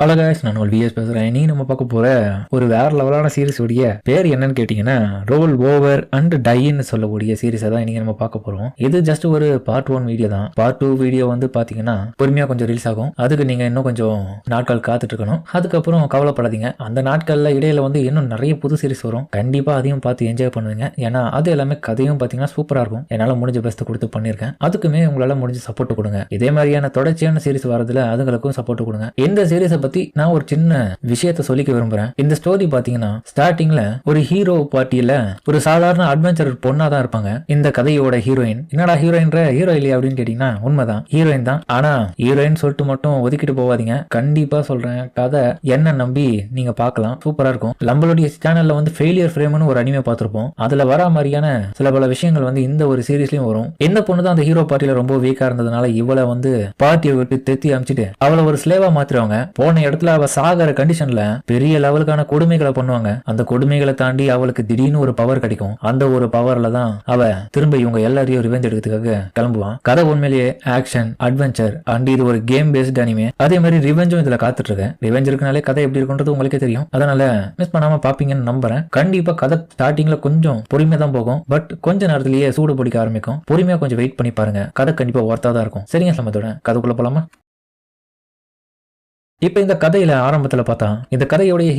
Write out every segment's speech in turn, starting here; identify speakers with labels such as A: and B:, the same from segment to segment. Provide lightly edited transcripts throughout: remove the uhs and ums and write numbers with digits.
A: Hello guys, நான் உங்கள் vs பேசுகிறேன். நீ நம்ம பார்க்க போகிற ஒரு வேறு லெவலான சீரிஸ் உடைய பேர் என்னன்னு கேட்டிங்கன்னா ரோல் ஓவர் அண்ட் டைன்னு சொல்லக்கூடிய சீரிஸை தான் இன்றைக்கி நம்ம பார்க்க போகிறோம். இது ஜஸ்ட் ஒரு பார்ட் 1 வீடியோ தான். பார்ட் 2 வீடியோ வந்து பார்த்தீங்கன்னா பொறுமையாக கொஞ்சம் ரிலீஸ் ஆகும். அதுக்கு நீங்கள் இன்னும் கொஞ்சம் நாட்கள் காத்துட்டு இருக்கணும். அதுக்கப்புறம் கவலைப்படாதீங்க, அந்த நாட்களில் இடையில வந்து இன்னும் நிறைய புது சீரிஸ் வரும். கண்டிப்பாக அதையும் பார்த்து என்ஜாய் பண்ணுவீங்க. ஏன்னா அது எல்லாமே கதையும் பார்த்தீங்கன்னா சூப்பராக இருக்கும். என்னால் முடிஞ்ச பெஸ்ட் கொடுத்து பண்ணியிருக்கேன். அதுக்குமே உங்களால் முடிஞ்ச சப்போர்ட் கொடுங்க. இதே மாதிரியான தொடர்ச்சியான சீரிஸ் வரதுல அதுங்களுக்கும் சப்போர்ட் கொடுங்க. இந்த சீரிஸை பற்றி நான் ஒரு சின்ன விஷயத்தை சொல்லிக்க விரும்புறேன். இந்த ஸ்டோரி பாத்தீங்கன்னா ஸ்டார்டிங்ல ஒரு ஹீரோ பார்ட்டியில ஒரு சாதாரண அட்வென்ச்சர் பொண்ணா தான் இருப்பாங்க. இந்த கதையோட ஹீரோயின் என்னடா ஹீரோ இல்லையா அப்படின்னு கேட்டீங்கன்னா உண்மைதான், ஹீரோயின் தான். ஆனா ஹீரோயின் சொல்லிட்டு மட்டும் ஒதுக்கிட்டு போவாதீங்க. கண்டிப்பா சொல்றேன், கதை என்ன நம்பி நீங்க பார்க்கலாம், சூப்பரா இருக்கும். நம்மளுடைய சேனல்ல வந்து ஃபெயிலியர் ஃப்ரேம்னு ஒரு அனிமே பார்த்திருப்போம். அதுல வர மாதிரியான சில பல விஷயங்கள் வந்து இந்த ஒரு சீரீஸ்லயும் வரும். இந்த பொண்ணு தான் அந்த ஹீரோ பார்ட்டியில ரொம்ப வீக்கா இருந்ததுனால இவளை வந்து பார்ட்டியை விட்டு தெத்தி அமைச்சிட்டு அவளை ஒரு ஸ்லேவா மாத்திருவாங்க. போன இடத்துல அவ சாகர கண்டிஷன்ல பெரிய லெவலுக்கான கொடுமைகளை பண்ணுவாங்க. அந்த கொடுமைகளை தாண்டி அவளுக்கு திடீர்னு ஒரு பவர் கிடைக்கும். அந்த ஒரு பவர்ல தான் அவ திரும்ப இவங்க எல்லாரையும் ரிவெஞ்ச் எடுக்கிறதுக்காக கிளம்புவான். கதை உண்மையிலேயே ஆக்ஷன் அட்வென்ச்சர் அண்ட் இது ஒரு கேம் பேஸ்ட் அனிமே. அதே மாதிரி ரிவெஞ்சும் இதுல காத்துட்டு இருக்கேன். ரிவெஞ்ச் இருக்கனாலே கதை எப்படி இருக்குன்றது உங்களுக்கே தெரியும். அதனால மிஸ் பண்ணாம பாப்பீங்கன்னு நம்புறேன். கண்டிப்பா கதை ஸ்டார்டிங்ல கொஞ்சம் பொறுமையா தான் போகும். பட் கொஞ்ச நேரத்திலேயே சூடு பிடிக்க ஆரம்பிக்கும். பொறுமையா கொஞ்சம் வெயிட் பண்ணி பாருங்க. கதை கண்டிப்பா ஒர்த்தா தான் இருக்கும். சரிங்க, சமத்தோட கதைக்குள்ள போலாமா? இப்ப இந்த கதையில ஆரம்பத்துல பார்த்தா இந்த கதையுடைய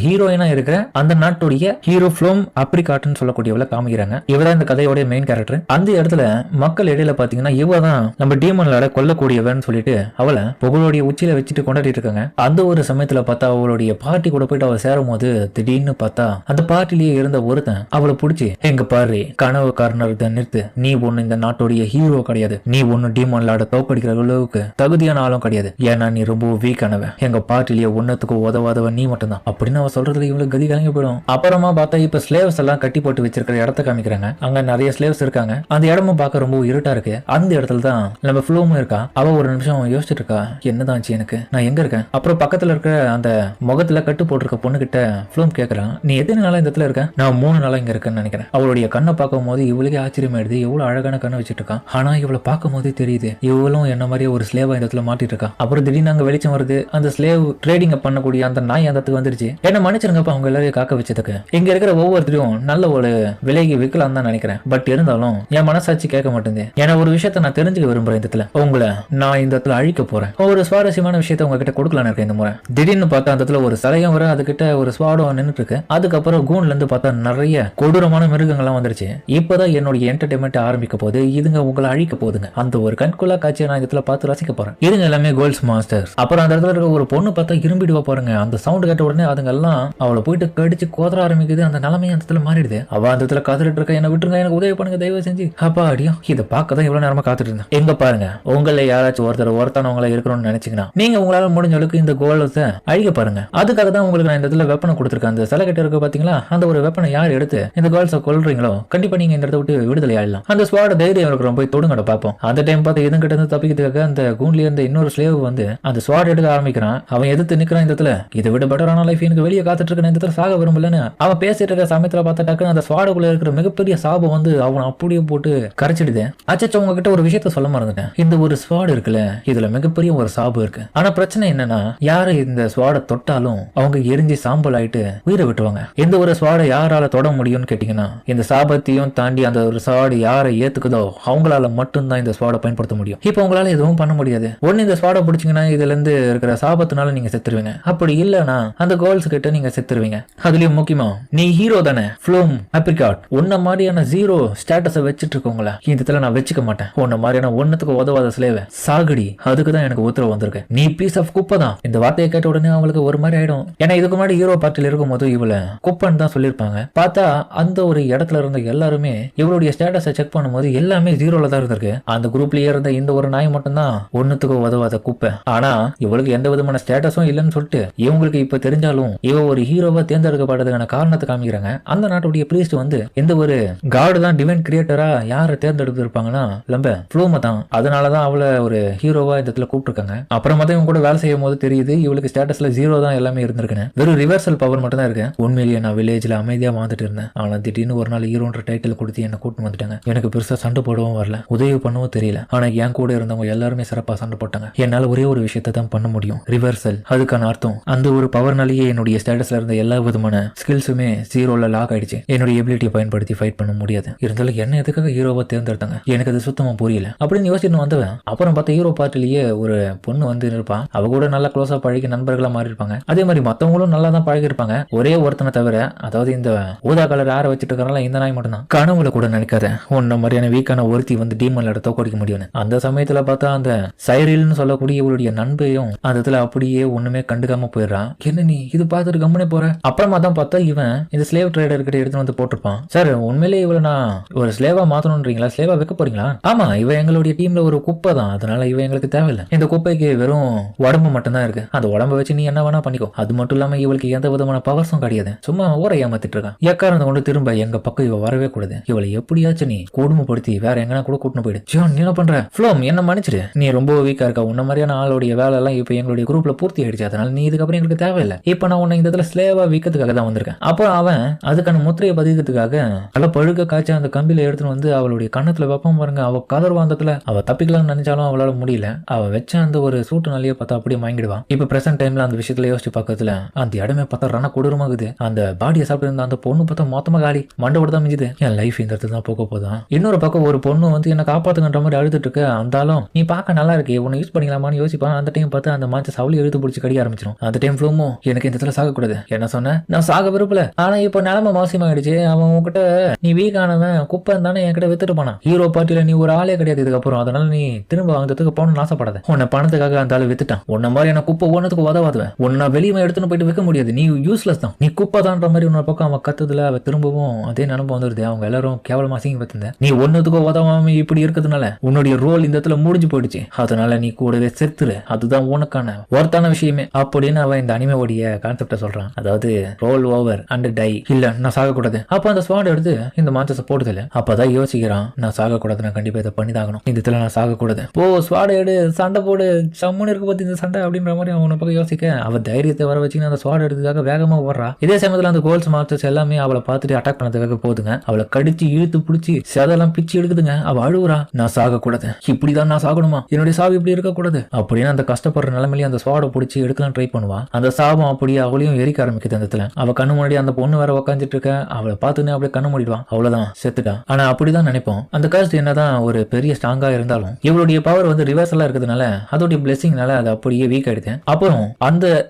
A: ஹீரோயினா இருக்கிற அந்த நாட்டுடைய ஹீரோ ஃப்ளோம் அப்ரிகாட்னு சொல்லக்கூடியவளை காமிக்கிறாங்க. இவதான் இந்த கதையோட மெயின் கேரக்டர். அந்த இடத்துல மக்கள் இடையில பாத்தீங்கன்னா இவதான் நம்ம டீமன்லாட கொல்லக்கூடியவன் சொல்லிட்டு அவளை புகழோடைய உச்சியில வச்சுட்டு கொண்டாடிட்டு இருக்காங்க. அந்த ஒரு சமயத்துல பார்த்தா அவளுடைய பார்ட்டி கூட போயிட்டு அவள் சேரும் போது திடீர்னு பார்த்தா அந்த பார்ட்டிலேயே இருந்த ஒருத்தன் அவளை பிடிச்சி, எங்க பாரு கனவு காரணத்தை நிறுத்து, நீ ஒண்ணு இந்த நாட்டுடைய ஹீரோ கிடையாது, நீ ஒண்ணு டீமன்லாட தோக்கடிக்கிற அளவுக்கு தகுதியான ஆளும் கிடையாது, ஏன்னா நீ ரொம்ப வீக்கானவன், எங்க பார்ட்டிலேயே ஒன்னத்துக்கு உதவாதவன் நீ மட்டும்தான் அப்படின்னு அவ சொல்றதுல இவங்களுக்கு கதி கலங்கி போயிடும். அப்புறமா பார்த்தா இப்ப ஸ்லேவ்ஸ் எல்லாம் கட்டி போட்டு வச்சிருக்கிற இடத்த காமிக்கிறாங்க. அங்க நிறைய ஸ்லேவ்ஸ் இருக்காங்க. அந்த இடமும் பார்க்க ரொம்ப இருட்டா இருக்கு. அந்த இடத்துல தான் நம்ம ஃப்ளூமும் இருக்கா. அவ ஒரு நிமிஷம் யோசிச்சுட்டு இருக்கா, என்னதான்ச்சு எனக்கு, நான் எங்க இருக்கேன்? அப்புறம் பக்கத்துல இருக்கிற அந்த முகத்துல கட்டு போட்டிருக்க பொண்ணு கிட்ட ஃப்ளூம் கேட்கறான், நீ எத்தனை நாளா இந்த இடத்துல இருக்க? நான் 3 நாளா இங்க இருக்கேன்னு நினைக்கிறேன். அவளுடைய கண்ணை பார்க்கும் போது இவளுக்கே ஆச்சரியமாயிடுது. எவ்வளவு அழகான கண்ணை வச்சுட்டு இருக்கான். ஆனா இவளை பார்க்கும் போதே தெரியுது இவளும் என்ன மாதிரியே ஒரு ஸ்லேவா இந்த இடத்துல மாட்டிட்டு இருக்கா. அப்புறம் திடீர்னு அங்க வெளிச்சம் வருது. அந்த ஸ்லேவ் ட்ரேடிங் பண்ணக்கூடிய அந்த நாய் அந்த இடத்துக்கு வந்துருச்சு. என்ன மன்னிச்சிருங்கப்பா அவங்க எல்லாரையும் காக்க வச்சதுக்கு. இங்க இருக்கிற ஒவ்வொருத்தரையும் நல்ல ஒரு விலைக்கு விற்கலாம் தான் நினைக்கிறேன். பட் இருந்தாலும் என் மனசாட்சி கேட்க மாட்டேங்குது. ஏன்னா ஒரு விஷயத்த நான் தெரிஞ்சுக்க விரும்புறேன். இந்த இடத்துல உங்களை நான் இந்த இடத்துல அழிக்க போறேன். ஒரு சுவாரஸ்யமான விஷயத்த உங்ககிட்ட கொடுக்கலான்னு இருக்கேன் இந்த முறை. திடீர்னு பார்த்தா அந்த இடத்துல ஒரு சிலையும் வர, அதுகிட்ட ஒரு ஸ்வாடம் நின்றுட்டு இருக்கு. அதுக்கப்புறம் கூன்ல இருந்து பார்த்தா நிறைய கொடூரமான மிருகங்கள்லாம் வந்துருச்சு. இப்பதான் என்னுடைய என்டர்டைன்மெண்ட் ஆரம்பிக்க போகுது. இதுங்க உங்களை அழிக்க போகுதுங்க. அந்த ஒரு கண்கொள்ளா காட்சியை நான் இடத்துல பார்த்து ரசிக்க போறேன். இதுங்க எல்லாமே கோல்ட்ஸ் மாஸ்டர்ஸ். அப்புறம் அந்த இடத்துல இருக்க ஒரு பொண்ணு பார்த்தா இரும்பிடுவா பாருங்க. அந்த சவுண்ட் கேட்ட உடனே அதுங்க எல்லாம் அவளை போயிட்டு கடிச்சு கோதற ஆரம்பிக்குது. அந்த நிலைமையை அந்த இடத்துல மாறிடுது. அவ அந்த இடத்துல காத்துட்டு இருக்க, என்ன விட்டுருங்க, எனக்கு உதவி பண்ணுங்க தயவு செஞ்சு. அப்பா அடியும் இதை பார்க்கதான் இவ்வளவு நேரமா காத்துட்டு இருந்தேன். எங்க பாருங்க, உங்களை யாராச்சும் ஒருத்தானவங்கள இருக்கணும்னு நினைச்சீங்கன்னா நீங்க உங்களால முடிஞ்ச அளவுக்கு இந்த கோலத்தை அழிக்க பாருங்க. அதுக்காக தான் உங்களுக்கு நான் இந்த இடத்துல வெப்பனை கொடுத்துருக்கேன். அந்த சிலை கிட்ட இருக்க பாத்தீங்களா, அந்த ஒரு வெப்பனை யார் எடுத்து இந்த கோல்ஸை கொல்றீங்களோ கண்டிப்பா நீங்க இந்த இடத்த விட்டு விடுதலை ஆயிடலாம். அந்த ஸ்வாட தைரியம் இருக்கிறோம், போய் தொடுங்கட பார்ப்போம். அந்த டைம் பார்த்து இதுங்கிட்ட இருந்து தப்பிக்கிறதுக்காக அந்த கூண்ட்ல இருந்த இன்னொரு ஸ்லேவ் வந்து அந்த ஸ்வாட் எடுக்க ஆரம்பிக்கிறான். அவன் எதிர்த்து நிக்கிறான். இந்த இடத்துல இதை விட பெட்டரான லைஃப் எனக்கு வெளியே காத்துட்டு இருக்க, இந்த இடத்துல சாக விரும்பலன்னு அவன் பேசிட்டு இருக்க சமயத்துல பார்த்தா டக்குன்னு அந்த ஸ்வாடுக்குள்ள இருக்கிற மிகப்பெரிய சாபம் வந்து அவன் அப்படியே போட்டு கரைச்சிடுது. அச்சா உங்ககிட்ட ஒரு விஷயத்த சொல்ல மறந்துட்டேன். இந்த ஒரு ஸ்வாடு இருக்குல்ல, இதுல மிகப்பெரிய ஒரு சாபம் இருக்கு. ஆனா பிரச்சனை என்னன்னா, யாரு இந்த ஸ்வாடை தொட்டாலும் அவங்க எரிஞ்சு சாம்பல் ஆயிட்டு உயிரை விட்டுவாங்க. இந்த ஒரு ஸ்வாடை யாரால தொட முடியும்னு கேட்டீங்கன்னா, இந்த சாபத்தையும் தாண்டி அந்த ஒரு ஸ்வாடு யாரை ஏத்துக்குதோ அவங்களால மட்டும்தான் இந்த ஸ்வாடை பயன்படுத்த முடியும். இப்ப உங்களால எதுவும் பண்ண முடியாது. ஒன்னு இந்த ஸ்வாடை பிடிச்சிங்கன்னா இதுல இருந்து இருக்கிற சாபத்தினால நீங்க செத்துருவீங்க. அப்படி இல்லனா அந்த கோல்ஸ் கிட்ட நீங்க செத்துருவீங்க. அதுலயும் முக்கியமா நீ ஹீரோ தானே, ஃப்ளூம் அப்ரிகாட், உன்ன மாதிரியான ஜீரோ ஸ்டேட்டஸை வச்சுட்டு இருக்கவங்கள இந்த இடத்துல நான் வச்சுக்க மாட்டேன். உன்ன மாதிரியான ஒன்னத்துக்கு உதவாத ஸ்லேவ சாகடி, அதுக்கு தான் எனக்கு உத்தரவு வந்திருக்கு. நீ பீஸ் ஆஃப் குப்பை தான். இந்த வார்த்தையை கேட்ட உடனே அவங்களுக்கு ஒரு மாதிரி ஆயிடும். ஏன்னா இதுக்கு முன்னாடி ஹீரோ பார்ட்டில இருக்கும் போது இவள குப்பன்னு தான் சொல்லியிருப்பாங்க. பார்த்தா அந்த ஒரு இடத்துல இருந்த எல்லாருமே இவளுடைய ஸ்டேட்டஸை செக் பண்ணும்போது எல்லாமே ஜீரோல தான் இருந்திருக்கு. அந்த குரூப்லயே இருந்த இந்த ஒரு நாய் மட்டும்தான் ஒன்னுத்துக்கு உதவாத குப்பை. ஆனா இவளுக்கு எந்த விதமான ஸ்டேட்டஸும் இல்லைன்னு சொல்லிட்டு இவங்களுக்கு இப்ப தெரிஞ்சாலும் இவ ஒரு ஹீரோவா தேர்ந்தெடுக்கப்பட்டதுக்கான காரணத்தை காமிக்கிறாங்க. அந்த நாட்டுடைய பிரீஸ்ட் வந்து இந்த ஒரு காடு தான் டிவைன் கிரியேட்டரா யாரை தேர்ந்தெடுத்து இருப்பாங்கன்னா நம்ம ஃப்ளூமை தான். அதனாலதான் அவளை ஒரு ஹீரோவா இந்த இடத்துல கூப்பிட்டுருக்காங்க. அப்புறமா தான் இவங்க கூட வேலை செய்யும் போது தெரியுது இவளுக்கு ஸ்டேட்டஸ்ல ஜீரோ தான் எல்லாமே இருந்திருக்குன்னு. வெறும் ரிவர்சல் பவர் மட்டும் தான் இருக்கு. உண்மையிலேயே நான் வில்லேஜ்ல அமைதியா வாழ்ந்துட்டு இருந்தேன். ஆனா திடீர்னு ஒரு நாள் ஹீரோன்ற டைட்டில் கொடுத்து என்ன கூட்டு வந்துட்டாங்க. எனக்கு பெருசா சண்டை போடவும் வரல, உதவி பண்ணவும் தெரியல. ஆனா என் கூட இருந்தவங்க எல்லாருமே சிறப்பா சண்டை போட்டாங்க. என்னால ஒரே ஒரு விஷயத்த விஷயத்தை தான் பண்ண முடியும். ரிவர்சல் அதுக்கான அர்த்தம் அந்த ஒரு பவர்னாலேயே என்னுடைய ஸ்டேட்டஸ்ல இருந்த எல்லா விதமான ஸ்கில்ஸுமே ஜீரோல லாக் ஆயிடுச்சு. என்னுடைய எபிலிட்டியை பயன்படுத்தி ஃபைட் பண்ண முடியாது. இருந்தாலும் என்ன எதுக்காக ஹீரோவை தேர்ந்தெடுத்தாங்க எனக்கு அது சுத்தமா புரியல அப்படின்னு யோசிச்சு வந்தவன் அப்புறம் பார்த்தா ஹீரோ பார்ட்டிலேயே ஒரு பொண்ணு வந்து இருப்பான். அவ கூட நல்லா க்ளோஸா பழகி நண்பர்களா மாறி இருப்பாங்க. அதே மாதிரி மத்தவங்களும் நல்லா தான் பழகி இருப்பாங்க. ஒரே ஒருத்தனை தவிர அதாவது இந்த ஊதா கலர் ஆற வச்சுட்டு இருக்காங்களா இந்த நாய் மட்டும் தான். கனவுல கூட நினைக்காத உன்ன மாதிரியான வீக்கான ஒருத்தி வந்து டீமன்ல தோக்கடிக்க முடியும்னு. அந்த சமயத்துல பார்த்தா அந்த சைரில்னு சொல்லக்கூடிய இவளுடைய நண்பையும் அந்த இடத்துல அப்படியே ஒண்ணுமே கண்டுக்காம போயிடுறான். என்ன நீ இது பார்த்துட்டு கம்முனே போற? அப்புறமா தான் பார்த்தா இவன் இந்த ஸ்லேவ் ட்ரேடர் கிட்ட எடுத்து வந்து போட்டிருப்பான். சார் உண்மையிலேயே இவளை நான் ஒரு ஸ்லேவா மாத்தணும்ன்றீங்களா? ஸ்லேவா வைக்க போறீங்களா? ஆமா, இவ எங்களுடைய டீம்ல ஒரு குப்பை தான். அதனால இவ எங்களுக்கு தேவையில்லை. இந்த குப்பைக்கு வெறும் உடம்பு மட்டும் தான் இருக்கு. அந்த உடம்ப வச்சு நீ என்ன வேணா பண்ணிக்கோ. அது மட்டும் இல்லாம இவளுக்கு எந்த விதமான பவர்ஸும் கிடையாது. சும்மா ஊரை ஏமாத்திட்டு இருக்கான். எக்காரணத்தை கொண்டு திரும்ப எங்க பக்கம் இவ வரவே கூடாது. இவளை எப்படியாச்சும் நீ கொடுமைப்படுத்தி வேற எங்கன்னா கூட கூட்டின்னு போயிடு. ஜியோன் நீ என்ன பண்ற? ஃப்ளோம் என்ன மன்னிச்சிடு. நீ ரொம்ப வீக்கா இருக்கா. உன்ன மாதிரியான ஆளுடைய வேலை எல்லாம் இப்ப எங்களுடைய குரூப்ல பூர்த்தி ஆயிடுச்சு. அதனால நீ இதுக்கப்புறம் எங்களுக்கு தேவையில்லை. இப்ப நான் உன்னை இந்த இடத்துல ஸ்லேவா வீக்கத்துக்காக தான் வந்திருக்கேன். அப்புறம் அவன் அதுக்கான முத்திரையை பதிக்கிறதுக்காக நல்ல பழுக்க காய்ச்சி அந்த கம்பியில எடுத்துன்னு வந்து அவளுடைய கண்ணத்துல வெப்பம் பாருங்க. அவ கதர்வாந்தத்துல அவ தப்பிக்கலாம்னு நினைச்சாலும் அவளால முடியல. அவ வச்ச அந்த ஒரு சூட்டு நாளையே பார்த்தா அப்படியே வாங்கிடுவான். இப்ப பிரசன்ட் டைம்ல அந்த விஷயத்துல யோசிச்சு பார்க்கறதுல அந்த இடமே பார்த்தா ரண கொடூரமாகுது. அந்த பாடியை சாப்பிட்டு இருந்த அந்த பொண்ணு பார்த்தா மொத்தமா காலி மண்டை தான் மிஞ்சுது. என் லைஃப் இந்த இடத்துல தான் போக போதான். இன்னொரு பக்கம் ஒரு பொண்ணு வந்து என்ன காப்பாத்துங்கன்ற மாதிரி அழுதுட்டு இருக்கு. அந்தாலும் நீ பார்க்க நல்லா இருக்கு உன்னை யூஸ் பண்ணிக்கலாமான்னு யோசிப்பான். அந்த டைம் பார்த்து அந்த மாச்ச சவுளி எழுத்து பிடிச்சி கடிக்க ஆரம்பிச்சிடும். அந்த டைம் ஃப்ளோமோ எனக்கு இந்த இடத்துல சாகக்கூடாது என்ன சொன்ன? நான் சாக விருப்பல. ஆனா இப்ப நிலைமை மோசமாயிடுச்சு. அவன் உன்கிட்ட நீ வீக் ஆனவன் குப்பை தானே என்கிட்ட வித்துட்டு போனான். ஹீரோ பார்ட்டியில நீ ஒரு ஆளே கிடையாது இதுக்கப்புறம். அதனால நீ திரும்ப வாங்கிறதுக்கு போகணும்னு ஆசைப்படாத. உன்னை பணத்துக்காக அந்த ஆளு வித்துட்டான். உன்ன மாதிரி என்ன குப்பை ஒன்னதுக்கு உதவாதுவேன். உன்னை வெளியே எடுத்துன்னு போயிட்டு வைக்க முடியாது. நீ யூஸ்லெஸ் தான். நீ குப்பை தான்ற மாதிரி உன்னோட பக்கம் அவன் கத்துதுல அவ திரும்பவும் அதே நினைப்பு வந்துருது. அவங்க எல்லாரும் கேவலமா அசிங்க பார்த்திருந்தேன். நீ ஒன்னதுக்கோ உதவாம இப்படி இருக்கிறதுனால உன்னுடைய ரோல் இந்த இடத்துல முடிஞ்சு போயிடுச்சு. அதனால நீ கூடவே செத்துரு. அதுதான் உனக்கான ஒருத்தான விஷயமே அப்படின்னு அவன் இந்த அனிமேவுடைய கான்செப்ட சொல்றான். அதாவது ரோல் ஓவர் அண்ட் டை. இல்ல நான் சாகக்கூடாது. அப்ப அந்த ஸ்வாட் எடுத்து இந்த மாச்சஸை போடுதில்ல. அப்பதான் யோசிக்கிறான் நான் சாகக்கூடாது. நான் கண்டிப்பா இதை பண்ணிதாகணும். இந்த இடத்துல நான் சாகக்கூடாது. ஓ ஸ்வாட் எடு சண்டை போடு சம்முன்னு இருக்க பத்தி இந்த சண்டை அப்படின்ற மாதிரி அவனை பக்கம் யோசிக்க அவ தைரியத்தை வர வச்சு அந்த ஸ்வாட் எடுத்ததுக்காக வேகமா ஓடுறா. இதே சமயத்துல அந்த கோல்ஸ் மாஸ்டர்ஸ் எல்லாமே அவளை பார்த்துட்டு அட்டாக் பண்ணதுக்காக போதுங்க. அவளை கடிச்சு இழுத்து பிடிச்சி செதெல்லாம் பிச்சு எடுக்குதுங்க. அவ அழுவுறா நான் சாகக்கூடாது. இப்படிதான் நான் சாகணுமா? என்னுடைய சாவு இப்படி இருக்கக்கூடாது அப்படின்னு அந்த கஷ்டப்படுற நிலைமையில அந்த ஸ்வாடை பிடிச்சி எடுக்கலாம் ட்ரை பண்ணுவா. அந்த சாபம் அப்படியே அவளையும் எரிக்க ஆரம்பிக்குது. அந்த இடத்துல அவ கண்ணு முன்னாடி அந்த பொண்ணு வேற உட்காந்துட்டு இருக்க. அவளை பார்த்துன்னு அப்படியே கண்ணு மூடிடுவான். அவ்வளவுதான் செத்துட்டா. ஆனா அப்படிதான் நினைப்போம். அந்த கர்ஸ் என்னதான் ஒரு பெரிய ஸ்ட்ராங்கா இருந்தாலும் இவளுடைய பவர் வந்து ரிவர்சலா இருக்கிறதுனால அதோடைய பிளெஸிங்னால அது அப்படியே வீக் ஆயிடுது. அப்புறம்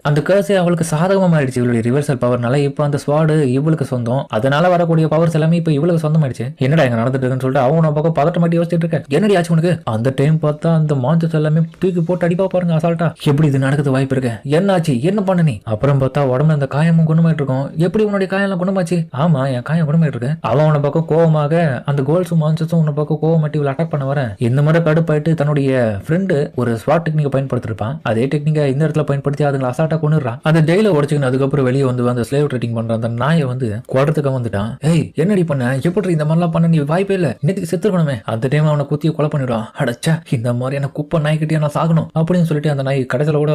A: அந்த கர்ஸே அவளுக்கு சாதகமா ஆயிடுச்சு. இவளுடைய ரிவர்சல் பவர்னால இப்ப அந்த ஸ்வாடு இவளுக்கு சொந்தம். அதனால வரக்கூடிய பவர்ஸ் எல்லாமே இப்ப இவளுக்கு சொந்தம் ஆயிடுச்சு. என்னடா இங்க நடந்துட்டு இருக்குன்னு சொல்லிட்டு அவங்க பக்கம் பதட்ட மாட்டி யோசிச்சுட்டு இருக்க. என்னடி ஆச்சு உனக்கு? அந்த டைம் பார்த்தா அந்த மாஞ்சஸ் எல்லாமே தூக்கி போட்டு அடிப்பா பாருங்க அசால்ட்டா. எப்படி இது நடக்குது வாய்ப்பு இருக்கு? என்னாச்சு என்ன பண்ண நீ? அப்புறம் பார்த்தா உடம்புல அந்த காயமும் குணமாயிட்டு இருக்கும். எப்படி உன்னுடைய காயம் குணமாச்சு? ஆமா என் காயம் குணமாயிட்டு இருக்கு. அவன் உன பக்கம் கோவமாக அந்த கோல்ஸும் மாஞ்சஸும் உன்ன பக்கம் கோவமாட்டி இவளை அட்டாக் பண்ண வர இந்த மாதிரி கடுப்பாயிட்டு தன்னுடைய ஃப்ரெண்டு ஒரு ஸ்வாட் டெக்னிக்கை பயன்படுத்திருப்பான். அதே டெக்னிக்கை இந்த இடத்துல பயன்படுத்தி அதுங்களை அசால்ட்டா கொண்டுறான். அந்த ஜெயில உடச்சுக்கணும். அதுக்கப்புறம் வெளியே வந்து அந்த ஸ்லேவ் ட்ரேடிங் பண்ற அந்த நாயை வந்து குடத்துக்கு வந்துட்டான். ஏய் என்னடி பண்ண? எப்படி இந்த மாதிரிலாம் பண்ண? நீ வாய்ப்பே இல்ல. இன்னைக்கு செத்துருக்கணுமே. அந்த டைம் அவனை குத்திய கொலை பண்ணிடுவான். அடச்சா இந்த மாதிரி என்ன குப்பை நாய்கிட்டே நான் சாகணும் அப்படின்னு சொல்லிட்டு அந்த நாய் கடைசியில கூட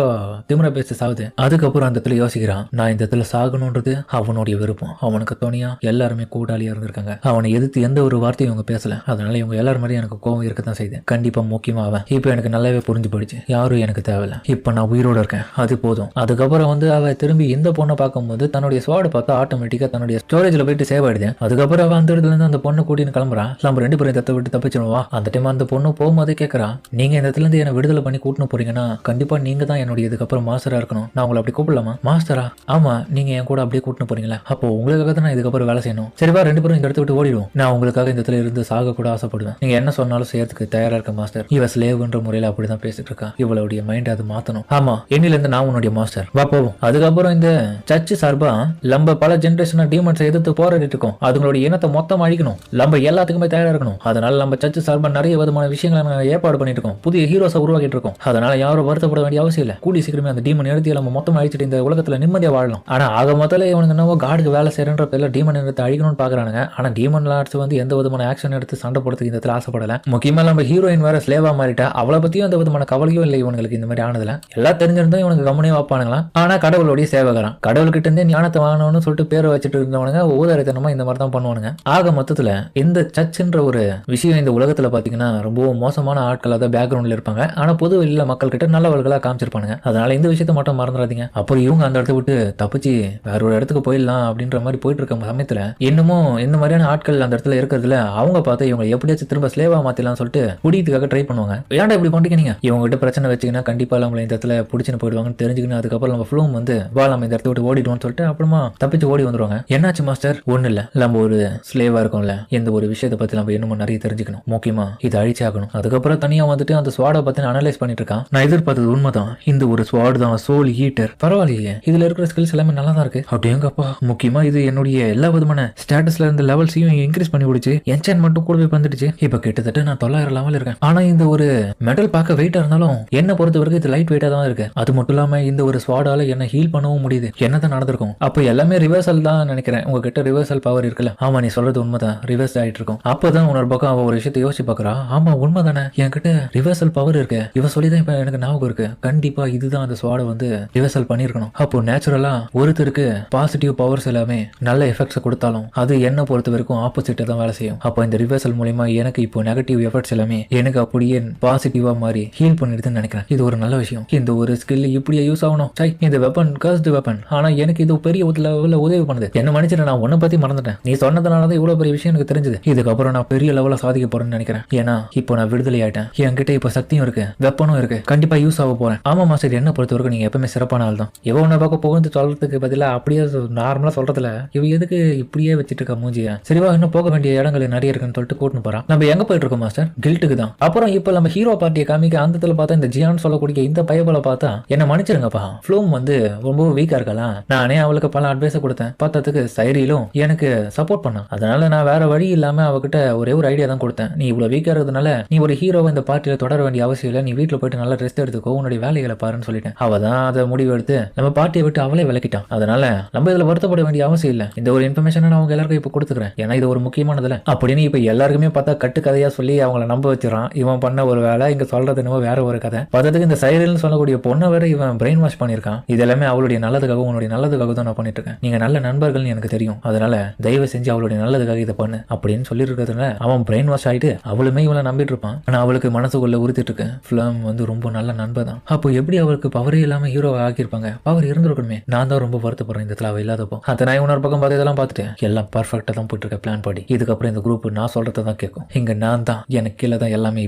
A: திமிர பேசி சாகுது. அதுக்கப்புறம் அந்த இடத்துல யோசிக்கிறான் நான் இந்த இடத்துல சாகணும்ன்றது அவனுடைய விருப்பம். அவனுக்கு தோணியா எல்லாருமே கூட்டாளியா இருந்திருக்காங்க. அவனை எதிர்த்து எந்த ஒரு வார்த்தையும் இவங்க பேசல. அதனால இவங்க எல்லாரும் மாதிரி எனக்கு கோவம் இருக்கத்தான் செய்யுது. கண்டிப்பா முக்கியமா அவன் இப்ப எனக்கு நல்லாவே புரிஞ்சு போயிடுச்சு. யாரும் எனக்கு தேவையில்ல. இப்ப நான் உயிரோட இருக்கேன். அது போதும். அதுக்கப்புறம் வந்து அவ திரும்பி இந்த பொண்ணை பார்க்கும்போது தன்னுடைய ஸ்வாட பார்த்தா ஆட்டோமேட்டிக்கா தன்னுடைய ஸ்டோரேஜ்ல போயிட்டு சேவ் ஆயிடுது. அதுக்கப்புறம் அவன் அந்த இடத்துல இருந்து அந்த பொண்ணை கூட்டின்னு கிளம்புறான். நம்ம ரெண்டு பேரும் தத்தை விட்டு தப்பிச்சிடுவா. அந்த டைம் அந்த பொண்ணு போகும்போது கேட்கறா நீங்க இந்த இடத்துல இருந்து என்ன விடுதலை பண்ணி கூட்டின்னு போறீங்கன்னா கண்டிப்பா நீங்க தான் என்னுடைய இதுக்கப்புறம் மாஸ்டரா இருக்கணும். நான் உங்களை அப்படி கூப்பிடலாமா? மாஸ்டரா? ஆமா நீங்க என் கூட அப்படியே கூட்டின்னு போறீங்களா? அப்போ உங்களுக்காக தான் நான் இதுக்கப்புறம் வேலை செய்யணும். சரிவா ரெண்டு பேரும் இந்த இடத்த விட்டு ஓடிடுவோம். நான் உங்களுக்காக இந்த இடத்துல இருந்து சாக கூட ஆசைப்படுவேன். நீங்க என்ன சொன்னாலும் செய்யறதுக்கு தயாரா இருக்க மாஸ்டர். இவ ஸ்லேவ்ன்ற முறையில அப்படிதான் பேசிட்டு இருக்கா. இவளுடைய மைண்ட் அது மாத்தணும். ஆமா என்னில இருந்து நான் உன்னுடைய மாஸ்டர். வா போவோம். அதுக்கப்புறம் இந்த சர்ச் சார்பா நம்ம பல ஜெனரேஷனா டீமன்ஸை எதிர்த்து போராடிட்டு இருக்கோம். அதுங்களுடைய இனத்தை மொத்தம் அழிக்கணும். நம்ம எல்லாத்துக்குமே தயாரா இருக்கணும். அதனால நம்ம சர்ச் சார்பா நிறைய விதமான விஷயங்களை ஏற்பாடு பண்ணிட்டு இருக்கோம். புதிய ஹீரோஸை உருவாக்கிட்டு இருக்கோம். அதனால யாரும் வருத்தப்பட வேண்டிய அவசியம் இல்லை. கூடி சீக்கிரமே அந்த டீமன் எடுத்து நம்ம மொத்தம் அழிச்சிட்டு இந்த உலகத்துல நிம்மதியா வாழலாம். ஆனா ஆக மொத்தல இவனுக்கு என்னவோ காடுக்கு வேலை செய்யறன்ற பேர்ல டீமன் எடுத்து அழிக்கணும்னு பாக்குறானுங்க. ஆனா டீமன் லார்ட்ஸ் வந்து எந்த விதமான ஆக்ஷன் எடுத்து சண்டை போடுறதுக்கு இந்த இடத்துல ஆசைப்படல. முக்கியமா நம்ம ஹீரோயின் வேற ஸ்லேவா மாறிட்டா. அவளை பத்தியும் எந்த விதமான கவலையும் இல்லை இவங்களுக்கு. இந்த மாதிரி ஆனதுல எல்லாம் தெரிஞ்சிருந்தோம் இவனுக்கு கம்முனே வாப்பானுங்களா. ஆனா கடவுளுடைய சேவகரான். கடவுள்கிட்ட இருந்தே ஞானத்தை வாங்கணும்னு சொல்லிட்டு பேரை வச்சுட்டு இருந்தவனுங்க ஊதாரித்தனமா இந்த மாதிரி தான் பண்ணுவானுங்க. ஆக மொத்தத்துல இந்த சர்ச்ன்ற ஒரு விஷயம் இந்த உலகத்துல பாத்தீங்கன்னா ரொம்ப மோசமான ஆட்கள் அதாவது பேக்ரவுண்ட்ல இருப்பாங்க. ஆனா பொது வெளியில மக்கள் கிட்ட நல்லவர்களா காமிச்சிருப்பானுங்க. அதனால இந்த விஷயத்த மட்டும் மறந்துடாதீங்க. அப்புறம் இவங்க அந்த இடத்த விட்டு தப்பிச்சு வேற ஒரு இடத்துக்கு போயிடலாம் அப்படின்ற மாதிரி போயிட்டு இருக்க சமயத்துல இன்னமும் இந்த மாதிரியான ஆட்கள் அந்த இடத்துல இருக்கிறதுல அவங்க பார்த்து இவங்க எப்படியாச்சும் திரும்ப ஸ்லேவா மாத்திலாம் சொல்லிட்டு குடிக்கிறதுக்காக ட்ரை பண்ணுவாங்க. ஏன்டா இப்படி பண்ணிக்க நீங்க இவங்க கிட்ட பிரச்சனை வச்சுக்கினா கண்டிப்பா நம்மள இந்த இடத்துல பிடிச்சின்னு போயிடுவாங்கன்னு தெரிஞ்சுக்கணும். அதுக்கப்புறம் நம்ம ஃப்ளூம் வந்து வா நம்ம இந்த இடத்த விட்டு ஓடிடுவோம்னு சொல்லிட்டு அப்புறமா தப்பிச்சு ஓடி வந்துருவாங்க. என்னாச்சு மாஸ்டர்? ஒண்ணு இல்ல, நம்ம ஒரு ஸ்லேவா இருக்கோம்ல, எந்த ஒரு விஷயத்தை பத்தி நம்ம இன்னும் நிறைய தெரிஞ்சுக்கணும். முக்கியமா இதை அழிச்சாகணும். அதுக்கப்புறம் தனியா வந்துட்டு அந்த ஸ்வாட பத்தி அனலைஸ் பண்ணிட்டு இருக்கான். நான் எதிர்பார்த்தது உண்மைதான். இந்த ஒரு ஸ்வாட் தான் சோல் ஹீட்டர். பரவாயில்லையே, இதுல இருக்கிற ஸ்கில்ஸ் எல்லாமே நல்லா தான் இருக்கு. அப்படியேங்கப்பா, முக்கியமா இது என்னுடைய எல்லா விதமான ஸ்டேட்டஸ்ல இருந்த லெவல்ஸையும் இன்க்ரீஸ் பண்ணி விடுச்சு. என்சான் மட்டும் கூடவே வந்துடுச்சு. இப்ப கிட்டத்தட்ட நான் 900 லெவல் இருக்கேன். ஆனா இந்த ஒரு மெடல் பார்க்க வெயிட்டா இருந்தாலும் என்ன பொறுத்த வரைக்கும் இது லைட் வெயிட்டா தான் இருக்கு. அது மட்டும் இல்லாம இந்த ஒரு ஸ்வாடால என்ன ஹீல் பண்ணவும் முடியுது. என்னதான் நடந்திருக்கும்? அப்ப எல்லாமே ரிவர்சல் தான் நினைக்கிறேன். உங்ககிட்ட ரிவர்சல் பவர் இருக்குல்ல? ஆமா, நீ சொல்றது உண்மைதான். ரிவர்ஸ் ஆயிட்டு இருக்கும். அப்பதான் உன்னொரு பக்கம் அவ ஒரு விஷயத்தை யோசிச்சு பாக்குறா. ஆமா உண்மைதானே, என்கிட்ட ரிவர்சல் பவர் இருக்கு. இவ சொல்லிதான் இப்ப எனக்கு ஞாபகம் இருக்கு. கண்டிப்பா இதுதான் அந்த ஸ்வாட வந்து ரிவர்சல் பண்ணிருக்கணும். அப்போ நேச்சுரலா ஒருத்தருக்கு பாசிட்டிவ் பவர்ஸ் எல்லாமே நல்ல எஃபெக்ட்ஸ் கொடுத்தாலும் அது என்ன பொறுத்த வரைக்கும் ஆப்போசிட்டா தான் வேலை செய்யும். அப்போ இந்த ரிவர்சல் மூலமா எனக்கு இப்போ நெகட்டிவ் எஃபெக்ட்ஸ் எல்லாமே எனக்கு அப்படியே பாசிட்டிவா மாறி ஹீல் பண்ணிடுதுன்னு நினைக்கிறேன். இது ஒரு நல்ல விஷயம். இந்த ஒரு ஸ்கில் இப்படியே யூஸ் ஆகணும். இந்த வெப்பன் கர்ஸ்டு வெப்பன், ஆனா எனக்கு இது பெரிய லெவலில் உதவி பண்ணுது. என்ன மன்னிச்சிட்டு, நான் உன்னை பத்தி மறந்துட்டேன். நீ சொன்னதுனாலதான் இவ்வளவு பெரிய விஷயம் எனக்கு தெரிஞ்சது. இதுக்கப்புறம் நான் பெரிய லெவலில் சாதிக்க போறேன்னு நினைக்கிறேன். ஏன்னா இப்போ நான் விடுதலை ஆயிட்டேன். என்கிட்ட இப்போ சக்தியும் இருக்கு, வெப்பனும் இருக்கு. கண்டிப்பா யூஸ் ஆக போறேன். ஆமா மாஸ்டர், என்ன பொறுத்த வரைக்கும் நீங்க எப்பவுமே சிறப்பான ஆள் தான். எவ உன்னை பார்க்க புகழ்ந்து சொல்றதுக்கு பதிலா அப்படியே நார்மலா சொல்றதுல இவ எதுக்கு இப்படியே வச்சிட்டு இருக்க மூஞ்சியா? சரிவா, இன்னும் போக வேண்டிய இடங்கள் நிறைய இருக்குன்னு சொல்லிட்டு கூட்டின்னு போறான். நம்ம எங்க போயிட்டு இருக்கோம் மாஸ்டர்? கில்ட்டுக்கு தான். அப்புறம் இப்ப நம்ம ஹீரோ பார்ட்டியை காமிக்க அந்த பார்த்தா இந்த ஜியான் சொல்லக்கூடிய இந்த பயபல பார்த்தா என்ன மன்னிச்சிருங்கப்பா, ஃப்ளூம் வந்து ரொம்ப வீக்கா இருக்கலாம். நானே அவளுக்கு பல அட்வைஸ் கொடுத்தேன். பார்த்ததுக்கு சைரிலும் எனக்கு சப்போர்ட் பண்ணான். அதனால நான் வேற வழி இல்லாம அவகிட்ட ஒரே ஒரு ஐடியா தான் கொடுத்தேன். நீ இவ்வளவு வீக்கா இருக்கிறதுனால நீ ஒரு ஹீரோவை இந்த பார்ட்டியில தொடர வேண்டிய அவசியம் இல்லை. நீ வீட்டுல போயிட்டு நல்லா ரெஸ்ட் எடுத்துக்கோ, உன்னுடைய வேலைகளை பாருன்னு சொல்லிட்டேன். அவ தான் அதை முடிவு எடுத்து நம்ம பார்ட்டியை விட்டு அவளே விளக்கிட்டான். அதனால நம்ம இதுல வருத்தப்பட வேண்டிய அவசியம் இல்லை. இந்த ஒரு இன்ஃபர்மேஷன் நான் அவங்க எல்லாருக்கும் இப்ப கொடுத்துக்கிறேன். ஏன்னா இது ஒரு முக்கியமானதுல அப்படின்னு இப்ப எல்லாருக்குமே பார்த்தா கட்டுக்கதையா சொல்லி அவங்கள நம்ப வச்சிடறான். இவன் பண்ண ஒரு வேலை, இங்க சொல்றது என்னவோ வேற ஒரு கதை. பார்த்ததுக்கு இந்த சைரல்னு சொல்லக்கூடிய பொண்ணை வேற இவன் பிரெயின் வாஷ் பண்ணிருக்கான். இது எல்லாமே அவளுடைய நல்லதுக்காக, உன்னுடைய நல்லதுக்காக தான் நான் பண்ணிட்டு இருக்கேன். நீங்க நல்ல நண்பர்கள்னு எனக்கு தெரியும். அதனால தயவு செஞ்சு அவளுடைய நல்லதுக்காக இதை பண்ணு அப்படின்னு சொல்லி இருக்கிறதுனால அவன் பிரெயின் வாஷ் ஆயிட்டு அவளுமே இவளை நம்பிட்டு இருப்பான். ஆனா அவளுக்கு மனசுக்குள்ள உறுத்திட்டு இருக்கு, ஃபிலம் வந்து ரொம்ப நல்ல நண்பர் தான். அப்போ எப்படி அவளுக்கு பவரே இல்லாம ஹீரோ ஆக்கியிருப்பாங்க? பவர் இருந்திருக்கணுமே. நான் தான் ரொம்ப வருத்தப்படுறேன் இந்த அவ இல்லாதப்போ. அதை நான் இன்னொரு பக்கம் பார்த்து இதெல்லாம் பார்த்துட்டு எல்லாம் பர்ஃபெக்டா தான் போயிட்டு இருக்க பிளான் படி. இதுக்கப்புறம் இந்த குரூப் நான் சொல்றதை தான் கேட்கும். இங்க நான் தான், எனக்கு கீழே தான் எல்லாமே.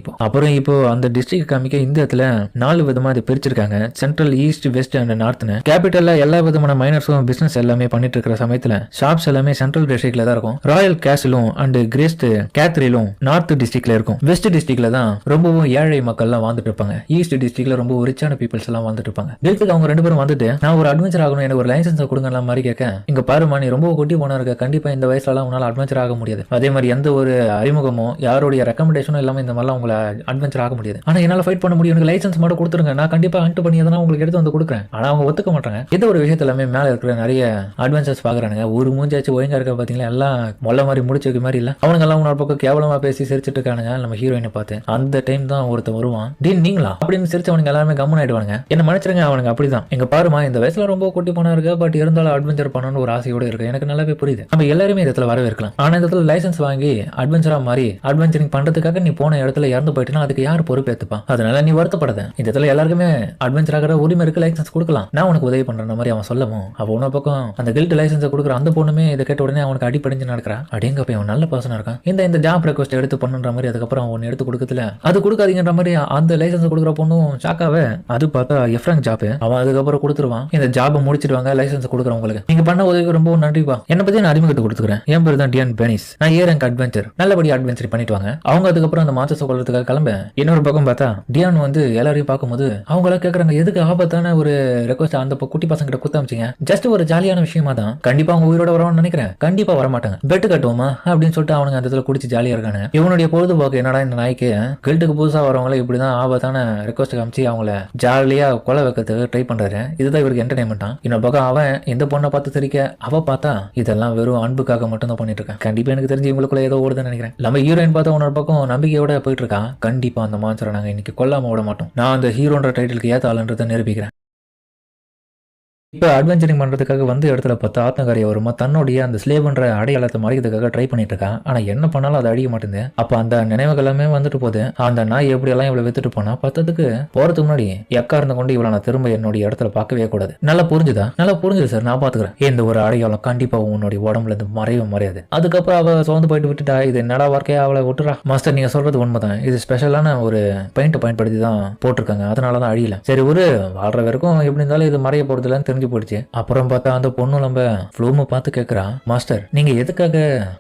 A: இப்போ அந்த டிஸ்ட்ரிக்ட் காமிக்க இந்த இடத்துல 4 விதமா இது பிரிச்சிருக்காங்க. சென்ட்ரல், ஈஸ்ட், வெஸ்ட் அண்ட் நார்த்னு. கேபிட்டல்ல எல்லா விதமான மைனர்ஸும் பிசினஸ் எல்லாமே பண்ணிட்டு இருக்கிற சமயத்துல ஷாப்ஸ் எல்லாமே சென்ட்ரல் டிஸ்ட்ரிக்ட்ல தான் இருக்கும். ராயல் கேசலும் அண்ட் கிரேஸ்ட் கேத்ரிலும் நார்த் டிஸ்ட்ரிக்ட்ல இருக்கும். வெஸ்ட் டிஸ்ட்ரிக்ட்ல தான் ரொம்பவும் ஏழை மக்கள் எல்லாம் வாழ்ந்துட்டு இருப்பாங்க. ஈஸ்ட் டிஸ்ட்ரிக்ட்ல ரொம்ப ரிச்சான பீப்பிள்ஸ் எல்லாம் வாழ்ந்துட்டு இருப்பாங்க. கில்ட்டுக்கு அவங்க 2 பேரும் வந்துட்டு நான் ஒரு அட்வென்ச்சர் ஆகணும், எனக்கு ஒரு லைசன்ஸ் கொடுங்க மாதிரி கேட்க, இங்க பாருமா நீ ரொம்ப கொட்டி போனா இருக்க, கண்டிப்பா இந்த வயசுல எல்லாம் உன்னால அட்வென்ச்சர் ஆக முடியாது. அதே மாதிரி எந்த ஒரு அறிமுகமோ யாருடைய ரெக்கமெண்டேஷனும் இல்லாம இந்த மாதிரிலாம் உங்களை அட்வென்ச்சர் ஆக முடியாது. ஆனா என்னால ஃபைட் பண்ண முடியும், எனக்கு லைசன்ஸ் மட்டும் கொடுத்துருங்க, நான் கண்டிப்பா ஹண்ட் பண்ணி எதனா உங்களுக்கு எடுத்து வந்து கொடுக்குறேன். ஆனா அவங்க ஒத்துக்க மாட்டாங்க. இந்த ஒரு விஷயத்துல மேல இருக்கிற நிறைய அட்வென்ச்சர்ஸ் பாக்குறானுங்க. ஒரு மூஞ்சாச்சு ஒழுங்கா இருக்க பாத்தீங்களா, எல்லாம் மொல்ல மாதிரி முடிச்சு வைக்க மாதிரி இல்ல. அவனுங்க எல்லாம் உன்னோட பக்கம் கேவலமா பேசி சிரிச்சிட்டு இருக்கானுங்க நம்ம ஹீரோயினை பார்த்து. அந்த டைம் தான் ஒருத்தன் வருவான், டீன் நீங்களா அப்படின்னு சிரிச்சு அவனுங்க எல்லாமே கம்மன் ஆயிடுவானுங்க. என்ன மன்னிச்சிருங்க, அவனுங்க அப்படிதான். எங்க பாருமா இந்த வயசுல ரொம்ப கொட்டி போனா இருக்கு, பட் இருந்தாலும் அட்வென்ச்சர் பண்ணணும்னு ஒரு ஆசையோட இருக்கு. எனக்கு நல்லாவே புரியுது. நம்ம எல்லாருமே இந்த இடத்துல வரவேற்கலாம். ஆனா இந்த இடத்துல லைசன்ஸ் வாங்கி அட்வென்ச்சரா மாறி அட்வென்ச்சரிங் பண்றதுக்காக நீ போன இடத்துல இறந்து போயிட்டுனா அதுக்கு யார் பொறுப்பேத்துப்பா? அதனால நீ வருத்தப்படாத. இந்த இடத்துல எல்லாருக்குமே அட்வென்ச்சர் ஆகிற உரிமை இருக்கு, லைசன்ஸ் கொடுக்கலாம், நான் உனக்கு உதவி பண்ற மாதிரி அவன் சொல்லவும், அவன் உன பக்கம் அந்த கில்ட் லைசன்ஸ் கொடுக்குற அந்த பொண்ணுமே இதை கேட்ட உடனே அவனுக்கு அடிப்படைஞ்சு நடக்கிறான். அப்படிங்க அவன் நல்ல பர்சனா இருக்கான். இந்த ஜாப் ரெக்வஸ்ட் எடுத்து பண்ணுன்ற மாதிரி அதுக்கப்புறம் அவன் எடுத்து கொடுக்கல, அது கொடுக்காதீங்கன்ற மாதிரி அந்த லைசன்ஸ் கொடுக்குற பொண்ணும் ஷாக்காவே. அது பார்த்தா எஃப்ராங்க் ஜாப், அவன் அதுக்கப்புறம் கொடுத்துருவான். இந்த ஜாப் முடிச்சிடுவாங்க, லைசன்ஸ் கொடுக்குறவங்களுக்கு நீங்க பண்ண உதவி ரொம்ப நன்றிப்பா. என்ன பத்தி நான் அறிமுகத்தை கொடுத்துக்கிறேன். என் பேர் தான் டியான் பெனிஸ். நான் ஏரங்க் அட்வென்ச்சர் நல்லபடி அட்வென்ச்சர் பண்ணிட்டு வாங்க. அவங்க அதுக்கப்புறம் அந்த மாச்ச சொல்றதுக்காக கிளம்ப. இன்னொரு பக்கம் பார்த்தா டியான் வந்து எல்லாரையும் பார்க்கும்போது அவங்கள கேட்கறாங்க, எதுக்கு ஆபத்தான ஒரு ரெக்வஸ்ட் அந்த குட்டி பசங்க கிட்ட குத்தாமிச்சிங்க? ஜஸ்ட் ஒரு ஜாலியான விஷயமா தான். கண்டிப்பா அவங்க உயிரோட வரணும்னு நினைக்கிறேன். கண்டிப்பா வரமாட்டாங்க. பெட்டு கட்டுவோமா அப்படின்னு சொல்லிட்டு அவனுங்க அந்த இடத்துல குடிச்சு ஜாலியா இருக்காங்க. இவனுடைய பொழுதுபோக்கு என்னடா இந்த நாய்க்கு கில்ட்டுக்கு புதுசா வரவங்கள இப்படிதான் ஆபத்தான ரெக்வஸ்ட் காமிச்சு அவங்கள ஜாலியா கொலை வைக்கிறதுக்கு ட்ரை பண்றாரு. இதுதான் இவருக்கு என்டர்டைன்மெண்டா. இன்னொரு பக்கம் அவன் இந்த பொண்ணை பார்த்து சிரிக்க, அவ பார்த்தா இதெல்லாம் வெறும் அன்புக்காக மட்டும் தான் பண்ணிட்டு இருக்கான். கண்டிப்பா எனக்கு தெரிஞ்சு இவங்களுக்குள்ள ஏதோ ஓடுதுன்னு நினைக்கிறேன். நம்ம ஹீரோயின் பார்த்தா உன்னொரு பக்கம் நம்பிக்கையோட போயிட்டு இருக்கான். கண்டிப்பா அந்த மான்சரை நாங்க இன்னைக்கு கொல்லாம விட மாட்டோம். நான் அந்த ஹீரோன்ற டைட்டிலுக்கு ஏத்த ஆளுன்றதை நிரூபிக்கிறேன். இப்ப அட்வென்ச்சரிங் பண்றதுக்காக வந்த இடத்துல பார்த்தா ஆத்தங்கரை வருமா தன்னுடைய அந்த ஸ்லேவ்ன்ற அடையாளத்தை மறைக்கிறதுக்காக ட்ரை பண்ணிட்டு இருக்கான். ஆனா என்ன பண்ணாலும் அது அழிய மாட்டேங்குது. அப்ப அந்த நினைவுகள் எல்லாமே வந்துட்டு போகுது. அந்த நாய் எப்படி எல்லாம் இவ்வளவு வித்துட்டு போனா பத்ததுக்கு போறதுக்கு முன்னாடி எக்காரந்த கொண்டு இவ்வளவு நான் திரும்ப என்னுடைய இடத்துல பார்க்கவே கூடாது. நல்லா புரிஞ்சுதா? நல்லா புரிஞ்சுது சார், நான் பாத்துக்கிறேன். இந்த ஒரு அடையாளம் கண்டிப்பா உன்னுடைய உடம்புல இருந்து மறையவே மறையாது. அதுக்கப்புறம் அவ சோர்ந்து போயிட்டு விட்டுட்டா. இது என்னடா வாழ்க்கையா, அவளை விட்டுறா. மாஸ்டர் நீங்க சொல்றது உண்மைதான். இது ஸ்பெஷலான ஒரு பெயிண்ட் பயன்படுத்தி தான் போட்டிருக்காங்க, அதனாலதான் அழியல. சரி ஒரு வாழ்ற வரைக்கும் எப்படி இருந்தாலும் இது மறைய போறது இல்லைன்னு தெரிஞ்சு போயிடுச்சு. அப்புறம் பார்த்தா அந்த பொண்ணு நம்ம ஃப்ளூமை பார்த்து கேட்கறா, மாஸ்டர் நீங்க எதுக்காக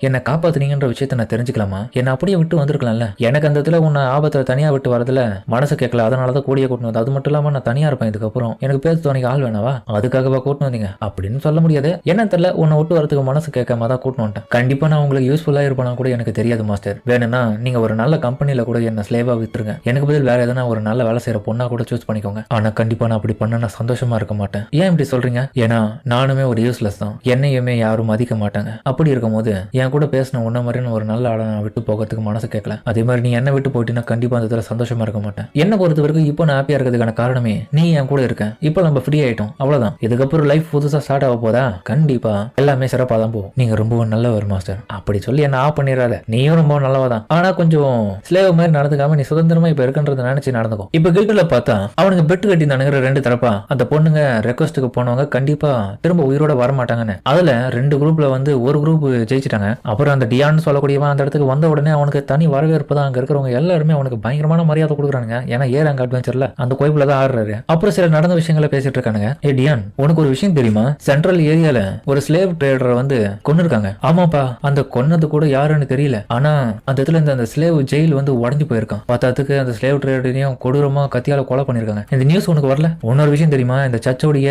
A: என்ன காப்பாத்துனீங்கன்ற விஷயத்த நான் தெரிஞ்சுக்கலாமா? என்ன அப்படியே விட்டு வந்திருக்கலாம்ல. எனக்கு அந்த இடத்துல உன்னை ஆபத்துல தனியா விட்டு வரதுல மனசு கேட்கல, அதனாலதான் கூடிய கூட்டணும் வந்து. அது மட்டும் இல்லாம நான் தனியா இருப்பேன் இதுக்கப்புறம், எனக்கு பேச துணைக்கு ஆள் வேணாவா? அதுக்காகவா கூட்டணும் வந்தீங்க அப்படின்னு சொல்ல முடியாது. என்ன தெரியல, உன்னை விட்டு வரதுக்கு மனசு கேட்காம தான் கூட்டணும் வந்துட்டேன். கண்டிப்பா நான் உங்களுக்கு யூஸ்ஃபுல்லா இருப்பேனா கூட எனக்கு தெரியாது மாஸ்டர். வேணும்னா நீங்க ஒரு நல்ல கம்பெனில கூட என்ன ஸ்லேவா வித்துருங்க. எனக்கு பதில் வேற எதனா ஒரு நல்ல வேலை செய்யற பொண்ணா கூட சூஸ் பண்ணிக்கோங்க. ஆனா கண்டிப்பா நான் அப்படி பண்ண நான் சந்தோஷமா இருக்க மாட்டேன். ஏன் இப்படி சொல்றீங்க? ஏன்னா நானுமே ஒரு யூஸ்லெஸ் தான். என்னையுமே யாரும் மதிக்க மாட்டாங்க. அப்படி இருக்கும் போது என் கூட பேசின உன்ன மாதிரின்னு ஒரு நல்ல ஆளை நான் விட்டு போகிறதுக்கு மனசு கேட்கல. அதே மாதிரி நீ என்ன விட்டு போயிட்டீங்கன்னா கண்டிப்பா அந்த இடத்துல சந்தோஷமா இருக்க மாட்டேன். என்ன பொறுத்த வரைக்கும் இப்போ நான் ஹாப்பியா இருக்கிறதுக்கான காரணமே நீ என் கூட இருக்க. இப்போ நம்ம ஃப்ரீ ஆயிட்டோம், அவ்வளவுதான். இதுக்கப்புறம் லைஃப் புதுசா ஸ்டார்ட் ஆக போதா? கண்டிப்பா எல்லாமே சிறப்பா தான் போகும். நீங்க ரொம்ப நல்லவர் மாஸ்டர் அப்படி சொல்லி என்ன ஆஃப் பண்ணிடாத. நீயும் ரொம்ப நல்லவா தான், ஆனா கொஞ்சம் ஸ்லேவ் மாதிரி நடந்துக்காம நீ சுதந்திரமா இப்ப இருக்குன்றத நினைச்சு நடந்துக்கும். இப்ப கிரிக்கெட்ல பார்த்தா அவனுக்கு பெட்டு கட்டி தானுங்கிற ரெண்டு தரப்பா அந்த பொண்ணுங்க ரெக்வஸ்ட்டுக்கு போனவங்க கண்டிப்பா திரும்ப உயிரோட வர மாட்டாங்கன்னு. அதுல ரெண்டு குரூப்ல வந்து ஒரு குரூப் ஜெயிச்சிட்டாங்க. அப்புறம் அந்த டியான்னு சொல்லக்கூடியவன் அந்த இடத்துக்கு வந்த உடனே அவனுக்கு தனி வரவேற்பு தான். அங்க இருக்கிறவங்க எல்லாருமே அவனுக்கு பயங்கரமான மரியாதை கொடுக்குறாங்க. ஏன்னா ஏறாங்க அட்வென்ச்சர்ல அந்த கோயில தான் ஆடுறாரு. அப்புறம் சில நடந்த விஷயங்களை பேசிட்டு இருக்கானுங்க. ஏ டியான், உனக்கு ஒரு விஷயம் தெரியுமா? சென்ட்ரல் ஏரியால ஒரு ஸ்லேவ் ட்ரேடரை வந்து கொன்னு இருக்காங்க. ஆமாப்பா, அந்த கொன்னது கூட யாருன்னு தெரியல. ஆனா அந்த இடத்துல அந்த ஸ்லேவ் ஜெயில் வந்து உடஞ்சு போயிருக்கான். பார்த்ததுக்கு அந்த ஸ்லேவ் ட்ரேடரையும் கொடூரமா கத்தியால கொலை பண்ணிருக்காங்க. இந்த நியூஸ் உனக்கு வரல? இன்னொரு விஷயம் தெரியுமா? இந்த சர்ச்சோடைய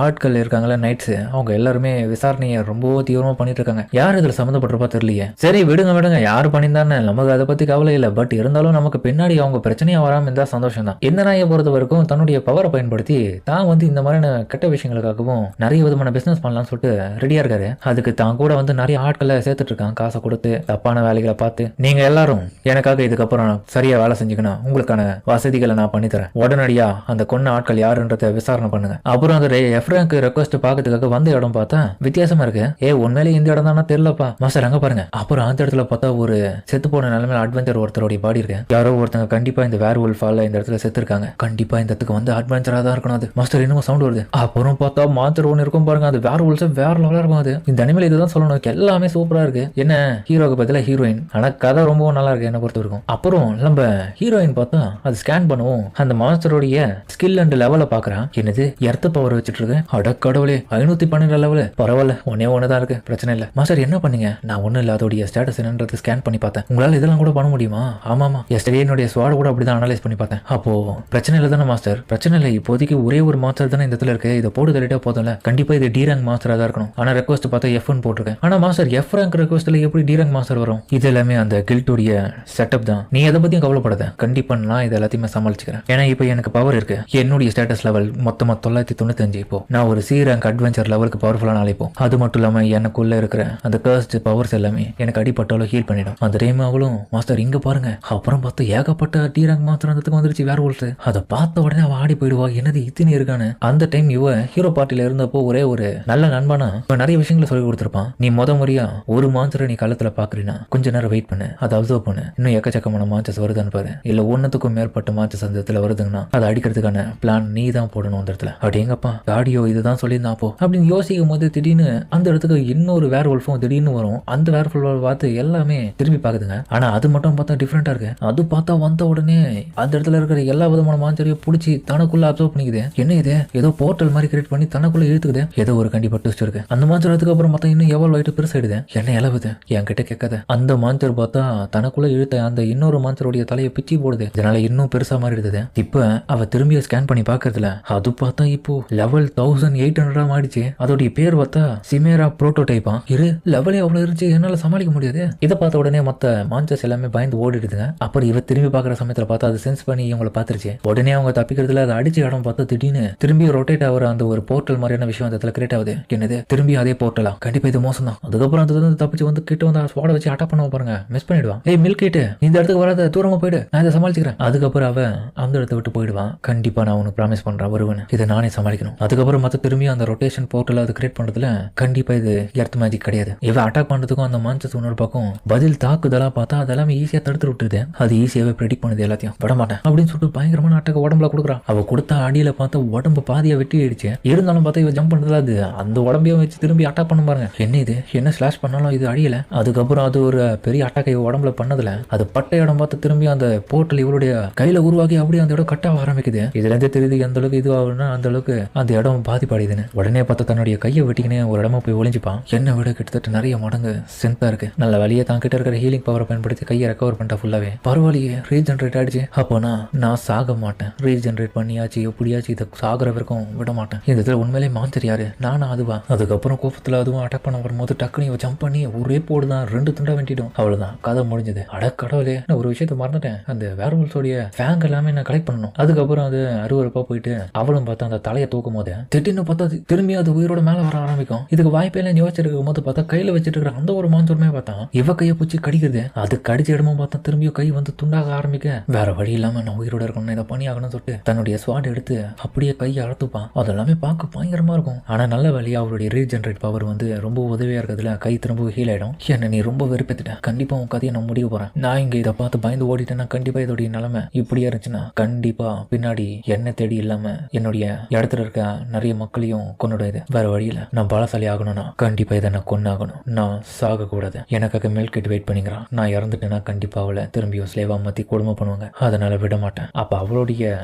A: ஆட்கள் இருக்காங்கல்ல நைட்ஸ், அவங்க எல்லாருமே விசாரணையை ரொம்ப தீவிரமா பண்ணிட்டு இருக்காங்க. யார் இதுல சம்மந்தப்பட்டிருப்பா தெரியலையே. சரி விடுங்க விடுங்க, யாரு பண்ணியிருந்தானே நமக்கு அதை பத்தி கவலை இல்லை. பட் இருந்தாலும் நமக்கு பின்னாடி அவங்க பிரச்சனையா வராம இருந்தா சந்தோஷம் தான். இந்த நாயை பொறுத்த வரைக்கும் தன்னுடைய பவரை பயன்படுத்தி தான் வந்து இந்த மாதிரியான கெட்ட விஷயங்களுக்காகவும் நிறைய விதமான பிசினஸ் பண்ணலாம்னு சொல்லிட்டு ரெடியா இருக்காரு. அதுக்கு தான் கூட வந்து நிறைய ஆட்களை சேர்த்துட்டு இருக்காங்க, காசை கொடுத்து தப்பான வேலைகளை பார்த்து. நீங்க எல்லாரும் எனக்காக இதுக்கப்புறம் சரியா வேலை செஞ்சுக்கணும், உங்களுக்கான வசதிகளை நான் பண்ணித்தரேன். உடனடியா அந்த கொன்ன ஆட்கள் யாருன்றத விசாரணை பண்ணுங்க. அப்புறம் அந்த எஃப்ராங்க் ரெக்வஸ்ட் பாக்கிறதுக்காக வந்த இடம் பார்த்தா வித்தியாசமா இருக்கு. உண்மையிலே இந்த இடம் தானே தெரியலப்பா மாஸ்டர், அங்க பாருங்க. அப்புறம் அந்த இடத்துல பார்த்தா ஒரு செத்து போன நிலைமையில அட்வென்ச்சர் ஒருத்தருடைய பாடி இருக்கு. யாரோ ஒருத்தங்க கண்டிப்பா இந்த வேர் வுல்ஃபால இந்த இடத்துல செத்து இருக்காங்க. கண்டிப்பா இந்த இடத்துக்கு வந்து அட்வென்ச்சரா தான் இருக்கணும். அது மாஸ்டர் இன்னும் சவுண்ட் வருது. அப்புறம் பார்த்தா மாஸ்டர் ஒன்று இருக்கும் பாருங்க, அது வேர் வுல்ஸ் வேற லெவலா இருக்கும். அது இந்த அனிமல் இதுதான் சொல்லணும், எல்லாமே சூப்பரா இருக்கு. என்ன ஹீரோக்கு பதிலா ஹீரோயின், ஆனா கதை ரொம்ப நல்லா இருக்கு என்ன பொறுத்த வரைக்கும். அப்புறம் நம்ம ஹீரோயின் பார்த்தா அது ஸ்கேன் பண்ணுவோம், அந்த மாஸ்டருடைய ஸ்கில் அண்ட் லெவலை பாக்குறான். என்னது எர்த்த பவர் வச்சுட்டு இருக்கு. அடக்கடவுளே, 512 லெவல், பரவாயில்ல, ஒன்னே ஒண்ணுதான் இருக்கு, பிரச்சனை இல்ல. மாஸ்டர் என்ன பண்ணீங்க? நான் ஒண்ணு இல்ல, அதோடைய ஸ்டேட்டஸ் என்னன்றது ஸ்கேன் பண்ணி பார்த்தேன். உங்களால இதெல்லாம் கூட பண்ண முடியுமா? ஆமாமா, எஸ்டர்டே என்னுடைய ஸ்வாட் கூட அப்படிதான் அனலைஸ் பண்ணி பார்த்தேன். அப்போ பிரச்சனை இல்லை தானே மாஸ்டர்? பிரச்சனை இல்லை, இப்போதைக்கு ஒரே ஒரு மாஸ்டர் தானே இந்த இடத்துல இருக்கு, இதை போட்டு தள்ளிட்டா போதும்ல. கண்டிப்பா இது டி ரேங்க் மாஸ்டரா தான் இருக்கணும். ஆனா ரெக்வஸ்ட் பார்த்தா எஃப்னு போட்டிருக்கேன். ஆனா மாஸ்டர் எஃப் ரேங்க் ரெக்வஸ்ட்ல எப்படி டி ரேங்க் மாஸ்டர் வரும்? இது எல்லாமே அந்த கில்ட்டுடைய செட்டப் தான். நீ எதை பத்தியும் கவலைப்படாத, கண்டிப்பா நான் இது எல்லாத்தையுமே சமாளிச்சுக்கிறேன். ஏன்னா இப்போ எனக்கு பவர் இருக்கு. என்னுடைய ஸ்டேட்டஸ் லெவல் மொத்தமா 995. இப்போ நான் ஒரு சி ரேங்க் அட்வென்ச்சர் லெவலுக்கு பவர்ஃபுல்லான அழைப்போம். அது மட்டும் இல்லாம எனக்குள்ள இருக்கிற அந்த கர்ஸ்ட் பவர்ஸ் எல்லாமே எனக்கு அடிப்பட்டாலும் ஹீல் பண்ணிடும். அந்த டைம் அவளும் மாஸ்டர் இங்க பாருங்க. அப்புறம் பார்த்து ஏகப்பட்ட டி ரேங்க் மாஸ்டர் அந்த வந்துருச்சு வேற ஒருத்து. அதை பார்த்த உடனே அவ ஆடி போயிடுவா, என்னது இத்தனை இருக்கானு. அந்த டைம் இவ ஹீரோ பார்ட்டில இருந்தப்போ ஒரே ஒரு நல்ல நண்பனா நிறைய விஷயங்களை சொல்லி கொடுத்துருப்பான். நீ முறையா ஒரு மான்சரை நீ களத்துல பாக்குறீன்னா கொஞ்ச நேரம் வெயிட் பண்ணு, அதை அப்சர்வ் பண்ணு. இன்னும் எக்கச்சக்கமான மான்சஸ் வருதுன்னு பாரு. இல்ல ஒன்னத்துக்கும் மேற்பட்ட மான்சஸ் அந்த இடத்துல வருதுங்கன்னா அதை அடிக்கிறதுக்கான பிளான் நீ தான் போடணும் அந்த இடத்துல. அப்படிங்கப்பா காடியோ இதுதான் சொல்லியிருந்தான் அப்போ அப்படின்னு யோசிக்கும் போது திடீர்னு அந்த இடத்துக்கு இன்னொரு வேர் வுல்ஃபும் திடீர்னு வரும். அந்த வேர் வுல்ஃப் பார்த்து எல்லாமே திரும்பி பாக்குதுங்க. ஆனா அது மட்டும் பார்த்தா டிஃப்ரெண்டா இருக்கு. அது பார்த்தா வந்த உடனே அந்த இடத்துல இருக்கிற எல்லா விதமான மான்சரையும் பிடிச்சி தனக்குள்ள அப்சர்வ் பண்ணிக்குது. என்ன இது, ஏதோ போர்ட்டல் மாதிரி கிரியேட் பண்ணி தனக்குள்ள இழுத்துக்குது. ஏதோ ஒரு கண்டிப்பா ட்விஸ்ட் இருக்கு. அந்த மான்சர் அதுக்கப்புறம் பார்த்தா இன்னும் எவ்வளவு ஆயிட்டு பெருசாயிடுது. என்ன இளவுது என்கிட்ட கேட்காத. அந்த மான்சர் பார்த்தா தனக்குள்ள இழுத்த அந்த இன்னொரு மான்சருடைய தலையை பிச்சி போடுது. இதனால இன்னும் பெருசா மாதிரி இருந்தது. இப்ப அவ திரும்பி ஸ்கேன் பண்ணி பாக்குறதுல அது பார்த்தா இப்போ லெவல் 1800 ஆயிடுச்சு. அதோடைய பேர் பார்த்தா சிமேரா புரோட்டோடைப்பா. இரு லெவலே அவ்வளவு இருந்துச்சு, என்னால சமாளிக்க முடியாது. இதை பார்த்த உடனே மத்த மான்சர்ஸ் எல்லாமே பயந்து ஓடிடுதுங்க. அப்புறம் இவ திரும்பி பாக்குற சமயத்துல பார்த்தா அது சென்ஸ் பண்ணி இவங்களை பாத்துருச்சு. உடனே அவங்க தப்பிக்கிறதுல அதை அடிச்ச இடம் பார்த்தா திடீர்னு திரும்பி ரொட்டேட் ஆகிற அந்த ஒரு போர்ட்டல் மாதிரியான விஷயம் அந்த இடத்துல கிரியேட் ஆகுது. என்னது திரும்பி அதே போர்ட்டலா? கண்டிப்பா இது மோசம் தான். அதுக்கப்புறம் அந்த தப்பிச்சு வந்து கிட்ட வந்து ஸ்வாட வச்சு அட்டாக் பண்ண பாருங்க, மிஸ் பண்ணிடுவான். ஏய் மில்க் கிட்ட இந்த இடத்துக்கு வராத, தூரமா போயிடு, நான் இதை சமாளிச்சுக்கிறேன். அதுக்கப்புறம் அவன் அந்த இடத்த விட்டு போயிடுவான். கண்டிப்பா நான் உனக்கு ப்ராமிஸ் பண்றேன் வருவேன், இதை நானே சமாளிக்கணும். அதுக்கப்புறம் மத்த திரும்பி அந்த ரொட்டேஷன் போர்ட்டல் அது கிரியேட் பண்றதுல கண்டிப்பா இது எர்த் மேஜிக் கிடையாது. இவ அட்டாக் பண்றதுக்கும் அந்த மான்ஸ்டர்ஸ் இன்னொரு பக்கம் பதில் தாக்குதலா பார்த்தா அதெல்லாமே ஈஸியா தடுத்து விட்டுருது. அது ஈஸியாவே ப்ரெடிக்ட் பண்ணுது, எல்லாத்தையும் விட மாட்டேன் அப்படின்னு சொல்லிட்டு பயங்கரமான அட்டாக் உடம்புல கொடுக்குறா. அவ கொடுத்த அடியில பார்த்தா உடம்பு பாதியா வெட்டி ஆயிடுச்சு. இருந்தாலும் பார்த்தா இவ ஜம்ப் பண்றதுல அது அந்த உடம்பையும் வச்சு திரும்பி அட்டாக் பண்ண பாருங்க. என்ன இது, என்ன ஸ்லாஷ் பண்ணாலும் இது அடியல. அதுக்கப்புறம் அது ஒரு பெரிய அட்டாக் இவ உடம்புல பண்ணதுல அது பட்ட இடம் பார்த்து திரும்பி அந்த போர்ட்டல் இவருடைய கையில உருவாக்கி அப்படியே அந்த இடம் கட்ட ஆரம்பிக்குது. இதுல இருந்து தெரியுது எந்த அளவுக்கு இது ஆகுதுன்னா அந்த அளவுக்கு அந்த இடம் பாதிப்படையுதுன்னு. உடனே பார்த்தா தன்னுடைய கையை வெட்டிக்கினே ஒரு இடமா போய் ஒளிஞ்சுப்பான். என்ன விட கிட்டத்தட்ட நிறைய மடங்கு ஸ்ட்ரென்த்தா இருக்கு. நல்ல வழியை தான் கிட்ட இருக்கிற ஹீலிங் பவரை பயன்படுத்தி கையை ரெக்கவர் பண்ணிட்டா ஃபுல்லாவே. பரவாயில்லையே, ரீஜென்ரேட் ஆயிடுச்சு. அப்போனா நான் சாக மாட்டேன், ரீஜென்ரேட் பண்ணியாச்சு, எப்படியாச்சும் இதை சாகுற வரைக்கும் விட மாட்டேன். இந்த இடத்துல உண்மையிலே மான்ஸ்டர் யாரு, நானா அதுவா? அதுக்கப்புறம் கோபத்துல அதுவும் அட்டாக் பண்ண வரும்போது டக்குனு ஜம்ப் பண்ணி ஒரே போடுதான் 2 துண்டா வெட்டிடும். அவ்வளவுதான், கதை முடிஞ்சது. அட கடவுளே, நான் ஒரு விஷயத்த மறந்துட்டேன். அந்த வேர்வல்ஸோடைய ஃபேங் எல்லாமே நான் கலெக்ட் பண்ணணும். அதுக்கப்புறம் அது அருவருப்பா போயிட்டு அவளும் பார்த்தா அந்த தலையை தூக்கும் போது திடீர்னு பார்த்தா திரும்பி அது உயிரோட மேல வர ஆரம்பிக்கும். இதுக்கு வாய்ப்பே இல்லை யோசிச்சிருக்கும் போது பார்த்தா கையில வச்சிட்டு இருக்கிற அந்த ஒரு மான்சூருமே பார்த்தா இவ கையை பூச்சி கடிக்குது. அது கடிச்ச இடமும் பார்த்தா திரும்பியும் கை வந்து துண்டாக ஆரம்பிக்க வேற வழி இல்லாம நான் உயிரோட இருக்கணும், இதை பண்ணி ஆகணும்னு சொல்லிட்டு தன்னுடைய ஸ்வாட் எடுத்து அப்படியே கையை அழுத்துப்பான். அதெல்லாமே பார்க்க பயங்கரமா இருக்கும். ஆனா நல்ல வழியா அவருடைய ரீஜென்ரேட் பவர் வந்து ரொம்ப உதவியா இருக்கிறதுல கை திரும்ப ஹீல் ஆயிடும். என்ன நீ ரொம்ப வெறுப்பேத்திட்ட, கண்டிப்பா உன் கதையை நான் முடிவு போறேன். நான் இங்க இதை பார்த்து பயந்து ஓடிட்டேன்னா கண்டிப்பா இதோடைய நிலைமை இப்படியா இருந்துச்சுன்னா கண்டிப்பா பின்னாடி என்ன தேடி இல்லாம என்னுடைய இடத்துல இருக்க நிறைய மக்களையும் கொண்டுடுது. வேற வழியில நான் பலசாலி ஆகணும்னா கண்டிப்பா இதை நான் கொண்டாகணும். நான் சாக கூடாது. எனக்காக மில்க் கேட் வெயிட் பண்ணிக்கிறான். நான் இறந்துட்டேன்னா கண்டிப்பா அவளை திரும்பியும் ஸ்லேவா மாத்தி கொடுமை பண்ணுவாங்க. அதனால விட மாட்டேன். அப்ப அவளுடைய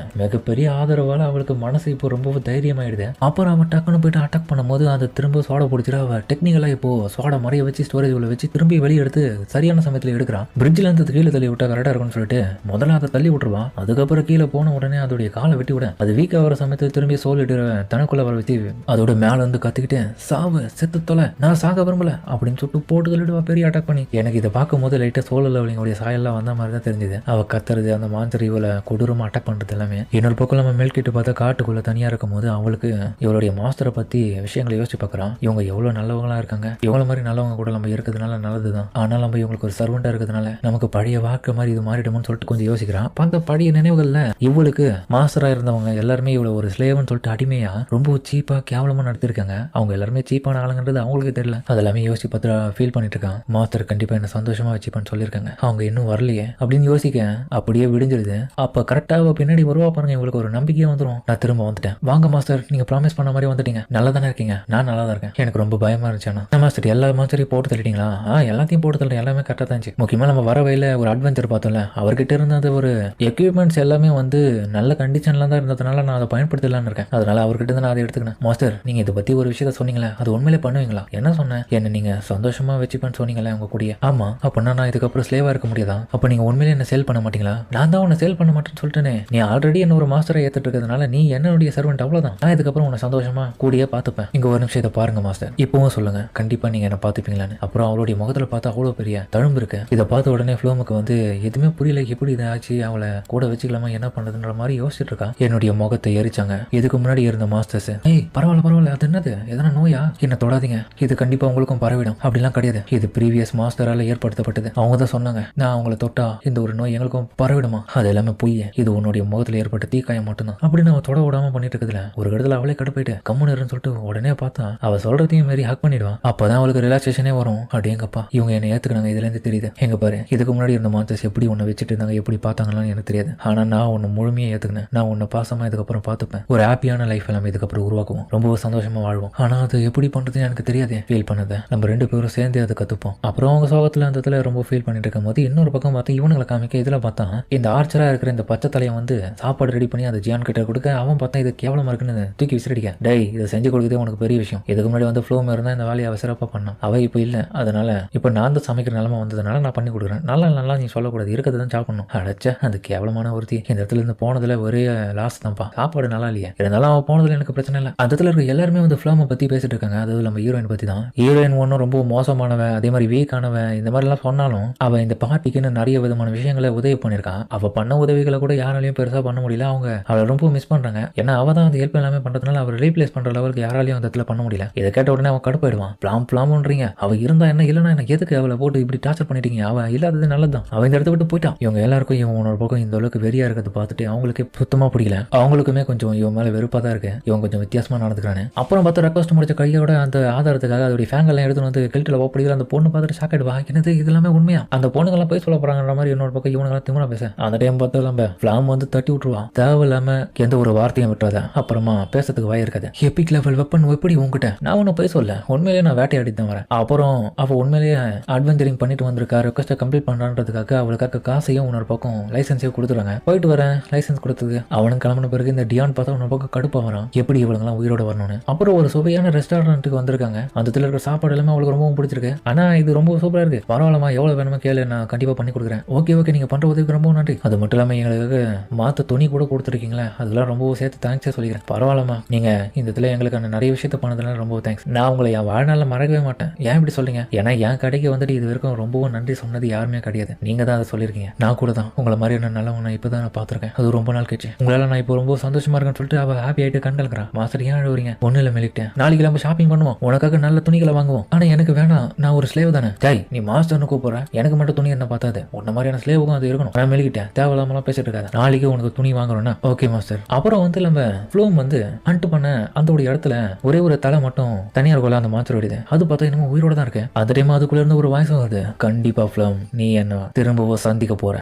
A: மிகப்பெரிய ஆதரவால அவளுக்கு மனசு இப்போ ரொம்ப தைரியமாயிடுது. அப்புறம் அவன் டக்குன்னு போயிட்டு அட்டாக் பண்ணும்போது அதை திரும்ப சோட பிடிச்சிட்டு அவ டெக்னிக்கலா இப்போ சோட மறைய வச்சு ஸ்டோரேஜ் உள்ள வச்சு திரும்பி வெளியே எடுத்து சரியான சமயத்துல எடுக்கிறான். பிரிட்ஜ்ல இருந்து கீழே தள்ளி விட்டா கரெக்டா இருக்கும்னு சொல்லிட்டு முதல்ல அதை தள்ளி விட்டுருவான். அதுக்கப்புறம் கீழே போன உடனே அதோடைய காலை வெட்டி விட அது வீக்கா வர சமயத்தில் திரும்பி சோலிட்டு தனக்குள்ள வர வச்சு அதோட மேல வந்து கத்திக்கிட்டு சாவு செத்து தொலை, நான் சாக விரும்பல அப்படின்னு சொல்லிட்டு போட்டு தள்ளிடுவா பெரிய அட்டாக் பண்ணி. எனக்கு இதை பார்க்கும் போது லைட்டா சோழல் அவளுடைய சாயெல்லாம் வந்த மாதிரி தான் தெரிஞ்சது. அவ கத்துறது, அந்த மான்சர் இவளை கொடூரமா அட்டாக் பண்றது எல்லாமே. இன்னொரு பக்கம் நம்ம மேல்கிட்டு பார்த்தா காட்டுக்குள்ள தனியா இருக்கும் போது அவளுக்கு இவளுடைய மாஸ்டரை பத்தி விஷயங்களை யோசிச்சு பார்க்கறான். இவங்க எவ்வளவு நல்லவங்களா இருக்காங்க, இவங்கள மாதிரி நல்லவங்க கூட நம்ம இருக்கிறதுனால நல்லதுதான். ஆனால் நம்ம இவங்களுக்கு ஒரு சர்வெண்டா இருக்கிறதுனால நமக்கு பழைய வாழ்க்கை மாதிரி இது மாறிடுமோன்னு சொல்லிட்டு கொஞ்சம் யோசிக்கிறான். பார்த்த பழைய நினைவுகள்ல இவளுக்கு மாஸ்டரா இருந்தவங்க எல்லாருமே இவ்வளவு ஒரு ஸ்லேவ்னு சொல்லிட்டு அடிமையா ரொம்ப சீப்பா கேவலமா நடத்திருக்காங்க. அவங்க எல்லாருமே சீப்பான ஆளுங்கிறது அவங்களுக்கு தெரியல. அதெல்லாமே யோசிச்சு பார்த்து ஃபீல் பண்ணிட்டு இருக்கான். மாஸ்டர் கண்டிப்பா என்ன சந்தோஷமா வச்சுப்பான்னு சொல்லியிருக்காங்க, அவங்க இன்னும் வரலையே அப்படின்னு யோசிக்க அப்படியே விடிஞ்சிருது. அப்ப கரெக்டா பின்னாடி வருவா பாருங்க, இவங்களுக்கு ஒரு நம்பிக்கையே வந்துடும். நான் திரும்ப வந்துட்டேன், வாங்க மாஸ்டர், நீங்க ப்ராமிஸ் பண்ண மாதிரி வந்துட்டீங்க, நல்லா தானே இருக்கீங்க? நான் நல்லா தான் இருக்கேன். எனக்கு ரொம்ப பயமா இருந்துச்சு. மாஸ்டர் எல்லா மாஸ்டரையும் போட்டு தள்ளிட்டீங்களா? எல்லாத்தையும் போட்டு தள்ளிட்டேன், எல்லாமே கரெக்டா தான் இருந்துச்சு. முக்கியமா நம்ம வர வழியில ஒரு அட்வென்ச்சர் பார்த்தோம்ல, அவர்கிட்ட இருந்த ஒரு எக்யூப்மெண்ட்ஸ் எல்லாமே வந்து நல்ல கண்டிஷன்ல தான் இருந்ததுனால நான் அதை பயன்படுத்தலான்னு இருக்கேன். அதனால அவர்கிட்ட இருந்து நான் அதை எடுத்துக்கினேன். மாஸ்டர், நீங்க இதை பத்தி ஒரு விஷயத்த சொன்னீங்களே, அது உண்மையிலே பண்ணுவீங்களா? என்ன சொன்னேன்? என்ன நீங்க சந்தோஷமா வச்சுப்பேன்னு சொன்னீங்களே உங்க கூடிய. ஆமா, அப்படின்னா நான் இதுக்கப்புறம் ஸ்லேவா இருக்க முடியாதா? அப்ப நீங்க உண்மையிலே என்ன சேல் பண்ண மாட்டீங்களா? நான் தான் உன்னை சேல் பண்ண மாட்டேன்னு சொல்லிட்டேனே. நீ ஆல்ரெடி என்ன ஒரு மாஸ்டரை ஏத்துட்டு இருக்கிறதுனால நீ என்னுடைய சர்வெண்ட், அவ்வளவுதான். நான் இதுக்கப்புறம் உன்னை சந்தோஷமா கூடிய பாத்துப்பேன். இங்க ஒரு நிமிஷம் இதை பாருங்க மாஸ்டர், இப்பவும் சொல்லுங்க, கண்டிப்பா நீங்க என்ன பாத்துப்பீங்களான்னு. அப்புறம் அவளுடைய முகத்துல பார்த்தா அவ்வளவு பெரிய தழும்பு இருக்கு. இதை பார்த்த உடனே ஃப்ளோமுக்கு வந்து எதுவுமே புரியல, எப்படி இதை ஆச்சு, அவளை கூட வச்சுக்கலாமா என்ன பண்றதுன்ற மாதிரி யோசிச்சுட்டு இருக்கா. என்னுடைய முகத்தை எரிச்சாங்க. இதுக்கு முன்னாடி இருந்த மாஸ்டர்ஸ், ஏய் பரவாயில்ல, அது என்னது, எதனா நோயா, என்ன தொடாதீங்க, இது கண்டிப்பா உங்களுக்கும் பரவிடும் அப்படிலாம் கிடையாது. இது ப்ரீவியஸ் மாஸ்டரால ஏற்படுத்தப்பட்டது. அவங்க தான் சொன்னாங்க, நான் அவங்கள தொட்டா இந்த ஒரு நோய் எங்களுக்கும் பரவிடுமா? அது எல்லாமே பொய், இது உன்னுடைய முகத்துல ஏற்பட்ட தீக்காயம் மட்டும்தான் அப்படின்னு அவ தொட விடாம பண்ணிட்டு இருக்குதுல ஒரு இடத்துல அவளே கடுப்பாயிட்டு கம்முன்னு சொல்லிட்டு உடனே பார்த்தா அவ சொல்றதையும் மாரி ஹக் பண்ணிடுவான். அப்பதான் அவளுக்கு ரிலாக்ஸேஷனே வரும். அப்படியேங்கப்பா, இவங்க என்ன ஏத்துக்கிறாங்க, இதுல இருந்து தெரியுது. எங்க பாரு, இதுக்கு முன்னாடி இருந்த மாஸ்டர்ஸ் எப்படி உன்னை வச்சுட்டு இருந்தாங்க, எப்படி பார்த்தாங்கன்னு எனக்கு தெரியாது. ஆனா நான் உன்னை முழுமையா ஏத்துக்கினேன். நான் உன்னை பாசமா இதுக்கப்புறம் பார்த்துப்பேன். ஒரு ஹாப்பியான லைஃப் எல்லாமே இதுக்கப்புறம் உருவாக்குவோம், ரொம்ப சந்தோஷமா வாழ்வோம். ஆனா அது எப்படி பண்றதுன்னு எனக்கு தெரியாது. ஃபீல் பண்ணதை நம்ம 2 பேரும் சேர்ந்து அதை கத்துப்போம். அப்புறம் அவங்க சோகத்துல அந்த இடத்துல ரொம்ப ஃபீல் பண்ணிட்டு இருக்கும் போது இன்னொரு பக்கம் பார்த்தா இவனுங்களை காமிக்க இதுல பார்த்தா இந்த ஆர்ச்சரா இருக்கிற இந்த பச்சை தலையை வந்து சாப்பாடு ரெடி பண்ணி அதை ஜியான் கிட்ட கொடுக்க அவன் பார்த்தா இது கேவலமா இருக்குன்னு தூக்கி விசிறடிக்க, டேய் இதை செஞ்சு கொடுக்குறதே உனக்கு பெரிய விஷயம். இதுக்கு முன்னாடி வந்து ஃப்ளோம் இருந்தா இந்த வேலையை அவசரப்பா பண்ணான், அவ இப்போ இல்ல, அதனால இப்போ நான் தான் சமைக்கிற நிலைமை வந்ததுனால நான் பண்ணி கொடுக்குறேன். நல்லா நீ சொல்லக்கூடாது, இருக்கிறது தான் சாப்பிடணும். அடைச்ச அந்த கேவலமான ஒருத்தி இந்த இடத்துல இருந்து போனதுல ஒரே லாஸ் தான்ப்பா. சாப்பாடு நல்லா இல்லையா, இருந்தாலும் அவன் போனதுல எனக்கு பிரச்சனை இல்லை. அந்த இடத்துல இருக்க எல்லாருமே வந்து ஃப்ளோமை பத்தி பேசிட்டு இருக்காங்க. அதாவது நம்ம ஹீரோயின் பத்தி தான். ஹீரோயின் ஒன்றும் ரொம்ப மோசமானவன், அதே மாதிரி வீக்கானவன், இந்த மாதிரி எல்லாம் சொன்னாலும் அவ இந்த பார்ட்டிக்குன்னு நிறைய விதமான விஷயங்களை உதவி பண்ணிருக்கான். அவ பண்ண உதவிகளை கூட யாராலையும் பெருசா பண்ண முடியல. அவங்க அவளை ரொம்ப மிஸ் பண்றாங்க. ஏன்னா அவ தான் அந்த ஹெல்ப் எல்லாமே பண்றதுனால அவர் ரீப்ளேஸ் பண்ற லெவலுக்கு யாராலையும் அந்த இடத்துல பண்ண முடியல. இதை கேட்ட உடனே அவன் கடுப்பாயிடுவான். பிளாம்ன்றீங்க, அவ இருந்தா என்ன இல்லைன்னா எனக்கு எதுக்கு அவளை போட்டு இப்படி டார்ச்சர் பண்ணிட்டீங்க, அவ இல்லாதது நல்லதுதான். அவ இந்த இடத்த விட்டு போயிட்டான். இவங்க எல்லாருக்கும் இவன் ஒரு பக்கம் இந்த அளவுக்கு வெறியா இருக்கிறது பார்த்துட்டு அவங்களுக்கு சுத்தமா பிடிக்கல. அவங்களுக்குமே கொஞ்சம் இவன் மேல வெறுப்பா தான் இருக்கு. இவன் கொஞ்சம் வித்தியாசமா நடந்துக்கிறானு. அப்புறம் பார்த்து ரெக்வஸ்ட் முடிச்ச கையோட அந்த ஆதாரத்துக்காக அதோடைய ஃபேங்கெல்லாம் எடுத்துன்னு வந்து கில்ட்டில் ஓப்படிக்கிற அந்த பொண்ணு பார்த்துட்டு ஷாக் ஆயிடுவா. என்னது இது எல்லாமே உண்மையா? அந்த பொண்ணுங்கெல்லாம் போய் சொல்ல போறாங்கன்ற மாதிரி இன்னொரு பக்கம் இவனுங்கெல்லாம் திமுறா பேச அந்த டைம் பார்த்து நம்ம ஃபிளாம் வந்து தட்டி விட்டுருவான். தேவையில்லாம எந்த ஒரு வார்த்தையும் விட்டுறாத, அப்புறமா பேசுறதுக்கு வாய் இருக்காது. எபிக் லெவல் வெப்பன் எப்படி உங்ககிட்ட? நான் ஒன்னும் போய் சொல்ல, உண்மையிலேயே நான் வேட்டையாடி தான் வரேன். அப்புறம் அவ உண்மையிலேயே அட்வென்ச்சரிங் பண்ணிட்டு வந்திருக்கா, ரெக்வஸ்ட்டை கம்ப்ளீட் பண்றான்றதுக்காக அவளுக்காக காசையும் இன்னொரு பக்கம் லைசன்ஸையும் கொடுத்துறாங்க. போயிட்டு வரேன் லைசன்ஸ் கொடுத்தது. அவனுக்கு கிளம்பின பிறகு இந்த டியான் பார்த்தா இன்னொரு பக்கம் கடுப்பா வரான், எப்படி இவங்கெல்லாம் உயிரோட வரணும்னு. அப்புறம் ஒரு சுவையான ரெஸ்டாரண்ட்டுக்கு வந்திருக்காங்க. அந்த இருக்கிற சாப்பாடு எல்லாமே அவளுக்கு ரொம்பவும் பிடிச்சிருக்கு. ஆனா இது ரொம்ப சூப்பரா இருக்கு, பரவாயில்லமா, எவ்வளவு வேணுமோ கேளு, நான் கண்டிப்பா பண்ணி கொடுக்குறேன். ஓகே ஓகே, நீங்க பண்ற உதவிக்கு ரொம்ப நன்றி. அது மட்டும் இல்லாம எங்களுக்கு மாத்த துணி கூட கொடுத்துருக்கீங்களா, அதெல்லாம் ரொம்ப சேர்த்து தேங்க்ஸே சொல்லிக்கிறேன். பரவாயில்லமா, நீங்க இந்த இதுல எங்களுக்கு நிறைய விஷயத்த பண்ணதுனால ரொம்ப தேங்க்ஸ். நான் உங்களை என் வாழ்நாள மறக்கவே மாட்டேன். ஏன் இப்படி சொல்றீங்க? ஏன்னா என் கடைக்கு வந்துட்டு இது வரைக்கும் ரொம்பவும் நன்றி சொன்னது யாருமே கிடையாது, நீங்க தான் அதை சொல்லியிருக்கீங்க. நான் கூட தான் உங்களை மாதிரி நல்லவங்க இப்பதான் நான் பாத்துருக்கேன், அது ரொம்ப நாள் கழிச்சு. உங்களால நான் இப்போ ரொம்ப சந்தோஷமா இருக்கேன்னு சொல்லிட்டு அவ ஹாப்பி ஆயிட்டு கண்டல்கிறான். மாஸ்டர் ஏன் அழுவுறீங்க? ஒண்ணு இல்ல மெலிட்டேன், நாளைக்கு நம்ம ஷாப்பிங் பண்ணுவோம், உனக்காக நல்ல துணிகளை வாங்குவோம். ஆனா எனக்கு வேணாம், நான் ஒரு ஸ்லேவ் தானே. ஜாய், நீ மாஸ்டர்னு கூப்பிடுற, எனக்கு மட்டும் துணி என்ன பார்த்தாது, உன்ன மாதிரியான ஸ்லேவுக்கும் அது இருக்கணும். நான் மெலிக்கிட்டேன், தேவையில்லாமலாம் பேசிட்டு இருக்காது. நாளைக்கு உனக்கு துணி வாங்குறோம்னா ஓகே மாஸ்டர். அப்புறம் வந்து நம்ம ஃப்ளோம் வந்து அண்ட் பண்ண அந்த ஒரு இடத்துல ஒரே ஒரு தலை மட்டும் தனியார் கொள்ள அந்த மாத்திர விடுது. அது பார்த்தா இன்னமும் உயிரோட தான் இருக்கு. அந்த டைம் அதுக்குள்ள இருந்து ஒரு வாய்ஸ் வருது, கண்டிப்பா ஃப்ளோம் நீ என்ன திரும்பவும் சந்திக்க போற.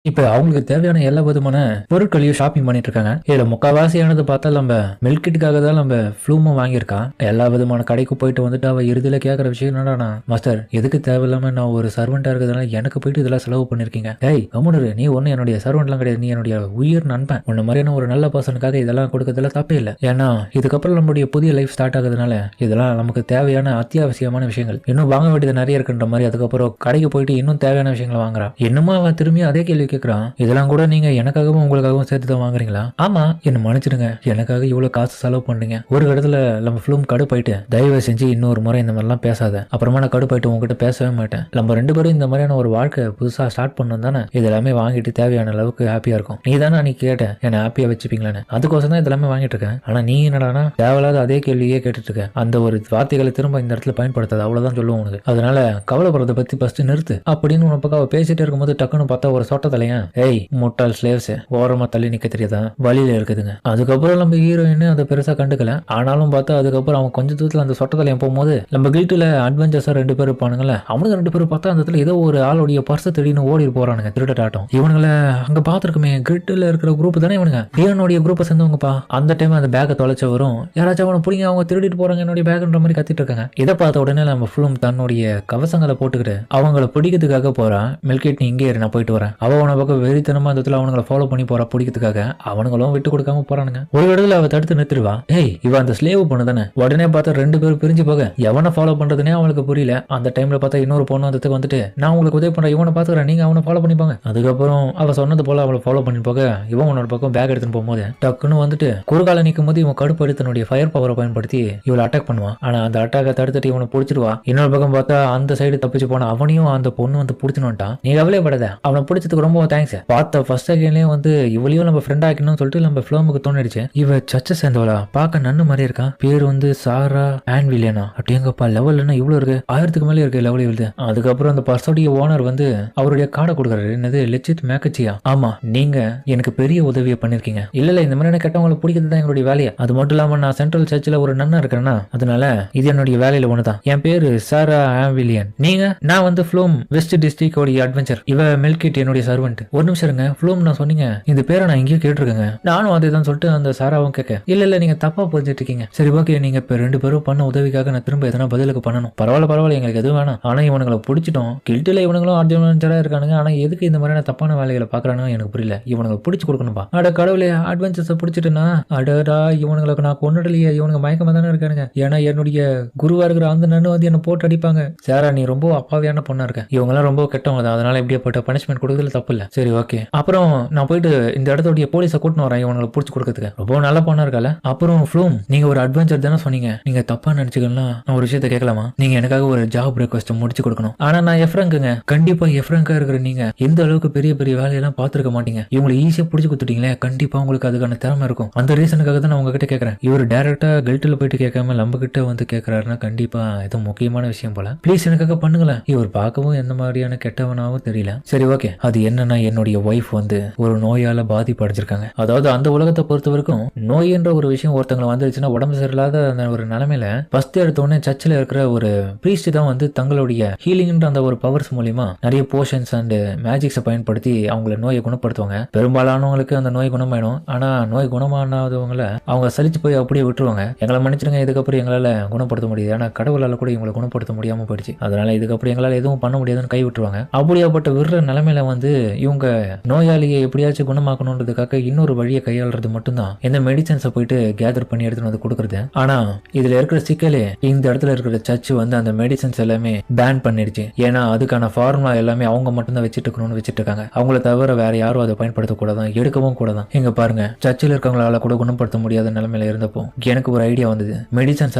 A: இப்ப அவங்களுக்கு தேவையான எல்லா விதமான பொருட்களையும் ஷாப்பிங் பண்ணிட்டு இருக்காங்க. இதுல முக்கால்வாசியானது பார்த்தா நம்ம மில்கிட்டுக்காக தான் நம்ம ஃப்ளூமும் வாங்கியிருக்கான். எல்லா விதமான கடைக்கு போயிட்டு வந்துட்டு அவ இறுதியில கேட்கற விஷயம் என்னடா, மாஸ்டர் எதுக்கு தேவையில்லாம நான் ஒரு சர்வெண்டா இருக்கிறதுனால எனக்கு போயிட்டு இதெல்லாம் செலவு பண்ணிருக்கீங்க. ஏய் கம்முனு, நீ ஒண்ணு என்னுடைய சர்வெண்ட்லாம் கிடையாது, நீ என்னுடைய உயிர் நண்பன். உன்ன மாதிரியான ஒரு நல்ல பர்சனுக்காக இதெல்லாம் கொடுக்கறதுல தப்பே இல்லை. ஏன்னா இதுக்கப்புறம் நம்மளுடைய புதிய லைஃப் ஸ்டார்ட் ஆகுதுனால இதெல்லாம் நமக்கு தேவையான அத்தியாவசியமான விஷயங்கள். இன்னும் வாங்க வேண்டியது நிறைய இருக்குன்ற மாதிரி அதுக்கப்புறம் கடைக்கு போயிட்டு இன்னும் தேவையான விஷயங்களை வாங்குறான். என்னமோ அவன் திரும்பி அதே கேள்வி கேட்கிறான், இதெல்லாம் கூட நீங்க எனக்காகவும் உங்களுக்காகவும் சேர்த்து தான் வாங்குறீங்களா? ஆமா, என்ன மன்னிச்சிடுங்க, எனக்காக இவ்வளவு காசு செலவு பண்ணீங்க. ஒரு இடத்துல நம்ம ஃபிலிம் கடுப்பாயிட்டு தயவு செஞ்சு இன்னொரு முறை இந்த மாதிரிலாம் பேசாத. அப்புறமா நான் கடுப்பாயிட்டு உங்ககிட்ட பேசவே மாட்டேன். நம்ம ரெண்டு பேரும் இந்த மாதிரியான ஒரு வாழ்க்கை புதுசா ஸ்டார்ட் பண்ணணும் தானே, இதெல்லாமே வாங்கிட்டு தேவையான அளவுக்கு ஹாப்பியா இருக்கும். நீ தானே நீ கேட்ட என்ன ஹாப்பியா வச்சுப்பீங்களான்னு, அதுக்கோசம் தான் இதெல்லாமே வாங்கிட்டு இருக்கேன். ஆனா நீ என்னடானா தேவையில்லாத அதே கேள்வியே கேட்டுட்டு இருக்க. அந்த ஒரு வார்த்தைகளை திரும்ப இந்த இடத்துல பயன்படுத்தாது, அவ்வளவுதான் சொல்லுவோம் உனக்கு. அதனால கவலைப்படுறத பத்தி ஃபர்ஸ்ட் நிறுத்து அப்படின்னு உன பக்கம் அவ பேசிட்டே இருக்கும்போது டக்குன்னு பார்த்தா ஒரு சொட்ட தலையன், ஏய் முட்டாள் ஸ்லேவ்ஸ், ஓரமா தள்ளி நிக்க தெரியாதா, வழியில இருக்குதுங்க. அதுக்கப்புறம் நம்ம ஹீரோயின் அதை பெருசா கண்டுக்கல. ஆனாலும் பார்த்தா அதுக்கப்புறம் அவன் கொஞ்சம் தூரத்துல அந்த சொட்ட தலையன் போகும்போது நம்ம கில்ட்டுல அட்வென்ச்சர்ஸா ரெண்டு பேரும் இருப்பானுங்கல்ல, அவனுக்கு ரெண்டு பேரும் பார்த்தா அந்த இடத்துல ஏதோ ஒரு ஆளுடைய பர்ஸ் திடீர்னு ஓடி போறானுங்க திருட்டாட்டம். இவனுங்களை அங்க பாத்துருக்குமே, கில்ட்டுல இருக்கிற குரூப் தானே இவனுங்க, டியானோடைய குரூப்பை சேர்ந்தவங்கப்பா. அந்த டைம் அந்த பேக்கை தொலைச்ச வரும், யாராச்சும் அவனை பிடிங்க, அவங்க திருடிட்டு போறாங்க என்னுடைய பேக்ன்ற மாதிரி கத்திட்டு இருக்காங்க. இதை பார்த்த உடனே நம்ம ஃபுல்லும் தன்னுடைய கவசங்களை போட்டுக்கிட்டு அவங்கள பிடிக்கிறதுக்காக போறான். மில்கேட் நீ இங்கே நான் போயிட்டு வரேன். அவன பக்கம் வெறித்தனமா அந்த அவனுங்களை ஃபாலோ பண்ணி போறா பிடிக்கிறதுக்காக. அவனுங்களும் விட்டு கொடுக்காம போறானுங்க. ஒரு இடத்துல அவ தடுத்து நிறுத்திடுவா, ஏய் இவ அந்த ஸ்லேவ் பொண்ணு தானே. உடனே பார்த்தா ரெண்டு பேரும் பிரிஞ்சு போக எவனை ஃபாலோ பண்றதுனே அவனுக்கு புரியல. அந்த டைம்ல பார்த்தா இன்னொரு பொண்ணு வந்ததுக்கு வந்துட்டு, நான் உங்களுக்கு உதவி பண்றேன், இவனை பாத்துக்கிறேன், நீங்க அவனை ஃபாலோ பண்ணிப்பாங்க. அதுக்கப்புறம் அவ சொன்னது போல அவளை ஃபாலோ பண்ணி போக இவன் உன்னோட பக்கம் பேக் எடுத்துன்னு போகும்போது டக்குன்னு வந்துட்டு குறுகால நிற்கும் போது இவன் கடுப்பு தன்னுடைய ஃபயர் பவரை பயன்படுத்தி இவளை அட்டாக் பண்ணுவான். ஆனா அந்த அட்டாக்கை தடுத்துட்டு இவனை பிடிச்சிருவா. இன்னொரு பக்கம் பார்த்தா அந்த சைடு தப்பிச்சு போன அவனையும் அந்த பொண்ணு வந்து பிடிச்சுனுட்டான். நீ கவலைப்படாத, அவனை பிடிச்சதுக்கு ரொம்ப தேங்க்ஸ். பார்த்த ஃபர்ஸ்ட் செகண்ட்லயும் வந்து இவளையும் நம்ம ஃப்ரெண்ட் ஆக்கணும்னு சொல்லிட்டு நம்ம ஃபிளோமுக்கு தோணிடுச்சு. இவ சர்ச்சை சேர்ந்தவளா, பார்க்க நன்னு மாதிரி இருக்கான். பேர் வந்து சாரா ஆன்விலியனா. அப்படியேங்கப்பா லெவல் என்ன இவ்வளவு இருக்கு, 1000க்கு மேலே இருக்கு லெவல் இவ்வளவு. அதுக்கப்புறம் அந்த பர்சோடைய ஓனர் வந்து அவருடைய கார்டை கொடுக்குறாரு. என்னது லெச்சித் மேக்கச்சியா, ஆமா நீங்க எனக்கு பெரிய உதவியை பண்ணிருக்கீங்க. இல்ல இந்த மாதிரியான கெட்டவங்களை பிடிக்கிறது தான் எங்களுடைய வேலையை. அது மட்டும் இல்லாம நான் சென்ட்ரல் சர்ச்சில் ஒரு நன்னா இருக்கிறேன்னா அதனால இது என்னுடைய வேலையில ஒண்ணுதான். என் பேரு சாரா ஆன்விலியன். நீங்க? நான் வந்து ஃப்ளோம் வெஸ்ட் டிஸ்ட்ரிக்ட் அட்வென்ச்சர். இவ மில்கிட் என்னுடைய சர்வெண்ட். ஒரு நிமிஷம் இருங்க, ஃப்ளோம் நான் சொன்னீங்க, இந்த பேரை நான் எங்கேயும் கேட்டிருக்கேங்க. நானும் அதே தான் சொல்லிட்டு அந்த சாராவும் கேட்க, இல்ல நீங்க தப்பா புரிஞ்சிட்டு இருக்கீங்க. சரி ஓகே, நீங்க இப்ப ரெண்டு பேரும் பண்ண உதவிக்காக நான் திரும்ப எதனா பதிலுக்கு பண்ணணும். பரவாயில்ல எங்களுக்கு எதுவும் வேணாம். ஆனா இவனுங்களை பிடிச்சிட்டோம். கில்ட்டில இவனுங்களும் அட்வென்ச்சரா இருக்கானுங்க. ஆனா எதுக்கு இந்த மாதிரியான தப்பான வேலைகளை பாக்குறானுங்க எனக்கு புரியல. இவனுங்களை பிடிச்சு கொடுக்கணும்பா. அட கடவுளே, அட்வென்ச்சர்ஸை பிடிச்சிட்டுனா அடடா இவனுங்களுக்கு நான் கொண்டுடலையே, இவனுங்க மயக்கமா தானே இருக்கானுங்க. ஏன்னா என்னுடைய குருவா இருக்கிற அந்த நன்னு வந்து என்ன போட்டு அடிப்பாங்க. சாரா நீ ரொம்ப அப்பாவியான பொண்ணா இருக்க, இவங்க எல்லாம் ரொம்ப கெட்டவங்க தான், அதனால எப்படியாப்பட்ட பனிஷ்மெண்ட் கொடுக்கறதுல தப்பு இல்ல. சரி ஓகே. அப்புறம் நான் போயிட்டு இந்த இடத்துடைய போலீஸை கூட்டின்னு வரேன் இவங்களை பிடிச்சி கொடுக்கறதுக்கு. ரொம்ப நல்ல பொண்ணா இருக்கால. அப்புறம் ஃப்ளூம் நீங்க ஒரு அட்வென்ச்சர் தானே சொன்னீங்க, நீங்க தப்பா நினைச்சுக்கலாம். நான் ஒரு விஷயத்த கேட்கலாமா? நீங்க எனக்காக ஒரு ஜாப் ரெக்வெஸ்ட் முடிச்சு கொடுக்கணும். ஆனா நான் எஃப்ரங்குங்க. கண்டிப்பா எஃப்ரங்கா இருக்கிற நீங்க இந்த அளவுக்கு பெரிய பெரிய வேலையெல்லாம் பாத்துருக்க மாட்டீங்க. இவங்களை ஈஸியா பிடிச்சு கொடுத்துட்டீங்களே, கண்டிப்பா உங்களுக்கு அதுக்கான திறமை இருக்கும். அந்த ரீசனுக்காக தான் நான் உங்ககிட்ட கேட்கறேன். இவர் டைரக்டா கில்ட்ல போயிட்டு கேட்காம நம்ம கிட்ட வந்து கேட்கறாருன்னா கண்டிப்பா ஏதோ முக்கியமான விஷயம் போல. ப்ளீஸ் எனக்காக பண்ணுங்களேன். இவர் பார்க்கவும் எந்த மாதிரியான கெட்டவனாவும் தெரியல. சரி ஓகே, அது என்னன்னு என்னன்னா என்னுடைய ஒய்ஃப் வந்து ஒரு நோயால பாதிப்படைஞ்சிருக்காங்க. அதாவது அந்த உலகத்தை பொறுத்த வரைக்கும் நோய்ன்ற ஒரு விஷயம் ஒருத்தவங்களை வந்துருச்சுன்னா உடம்பு சரியில்லாத அந்த ஒரு நிலைமையில ஃபர்ஸ்ட் எடுத்த உடனே சர்ச்சில் இருக்கிற ஒரு பிரீஸ்ட் தான் வந்து தங்களுடைய ஹீலிங்ன்ற அந்த ஒரு பவர்ஸ் மூலியமா நிறைய போஷன்ஸ் அண்ட் மேஜிக்ஸை பயன்படுத்தி அவங்கள நோயை குணப்படுத்துவாங்க. பெரும்பாலானவங்களுக்கு அந்த நோய் குணமாயிடும். ஆனா நோய் குணமானவங்கள அவங்க சலிச்சு போய் அப்படியே விட்டுருவாங்க. எங்களை மன்னிச்சிருங்க, இதுக்கப்புறம் எங்களால குணப்படுத்த முடியாது, ஆனா கடவுளால கூட இவங்களை குணப்படுத்த முடியாம போயிடுச்சு, அதனால இதுக்கப்புறம் எங்களால எதுவும் பண்ண முடியாதுன்னு கை விட்டுருவாங்க. அப்படியாப்பட்ட விடுற நிலைமையில வந்து இவங்க நோயாளியை எப்படியாச்சும் குணமாக்கணுன்றதுக்காக இன்னொரு வழியை கையாளுறது மட்டும்தான் இந்த மெடிசன்ஸை போயிட்டு கேதர் பண்ணி எடுத்துட்டு வந்து கொடுக்குறது. ஆனா இதுல இருக்கிற சிக்கலே இந்த இடத்துல இருக்கிற சர்ச் வந்து அந்த மெடிசன்ஸ் எல்லாமே பேன் பண்ணிடுச்சு. ஏன்னா அதுக்கான ஃபார்முலா எல்லாமே அவங்க மட்டும்தான் வச்சுட்டு இருக்கணும்னு வச்சுட்டு இருக்காங்க. அவங்கள தவிர வேற யாரும் அதை பயன்படுத்தக்கூடாதான், எடுக்கவும் கூடாதான். இங்க பாருங்க, சர்ச்சில் இருக்கவங்களால கூட குணப்படுத்த முடியாத நிலைமையில இருந்தப்போ எனக்கு ஒரு ஐடியா வந்தது. மெடிசன்ஸ்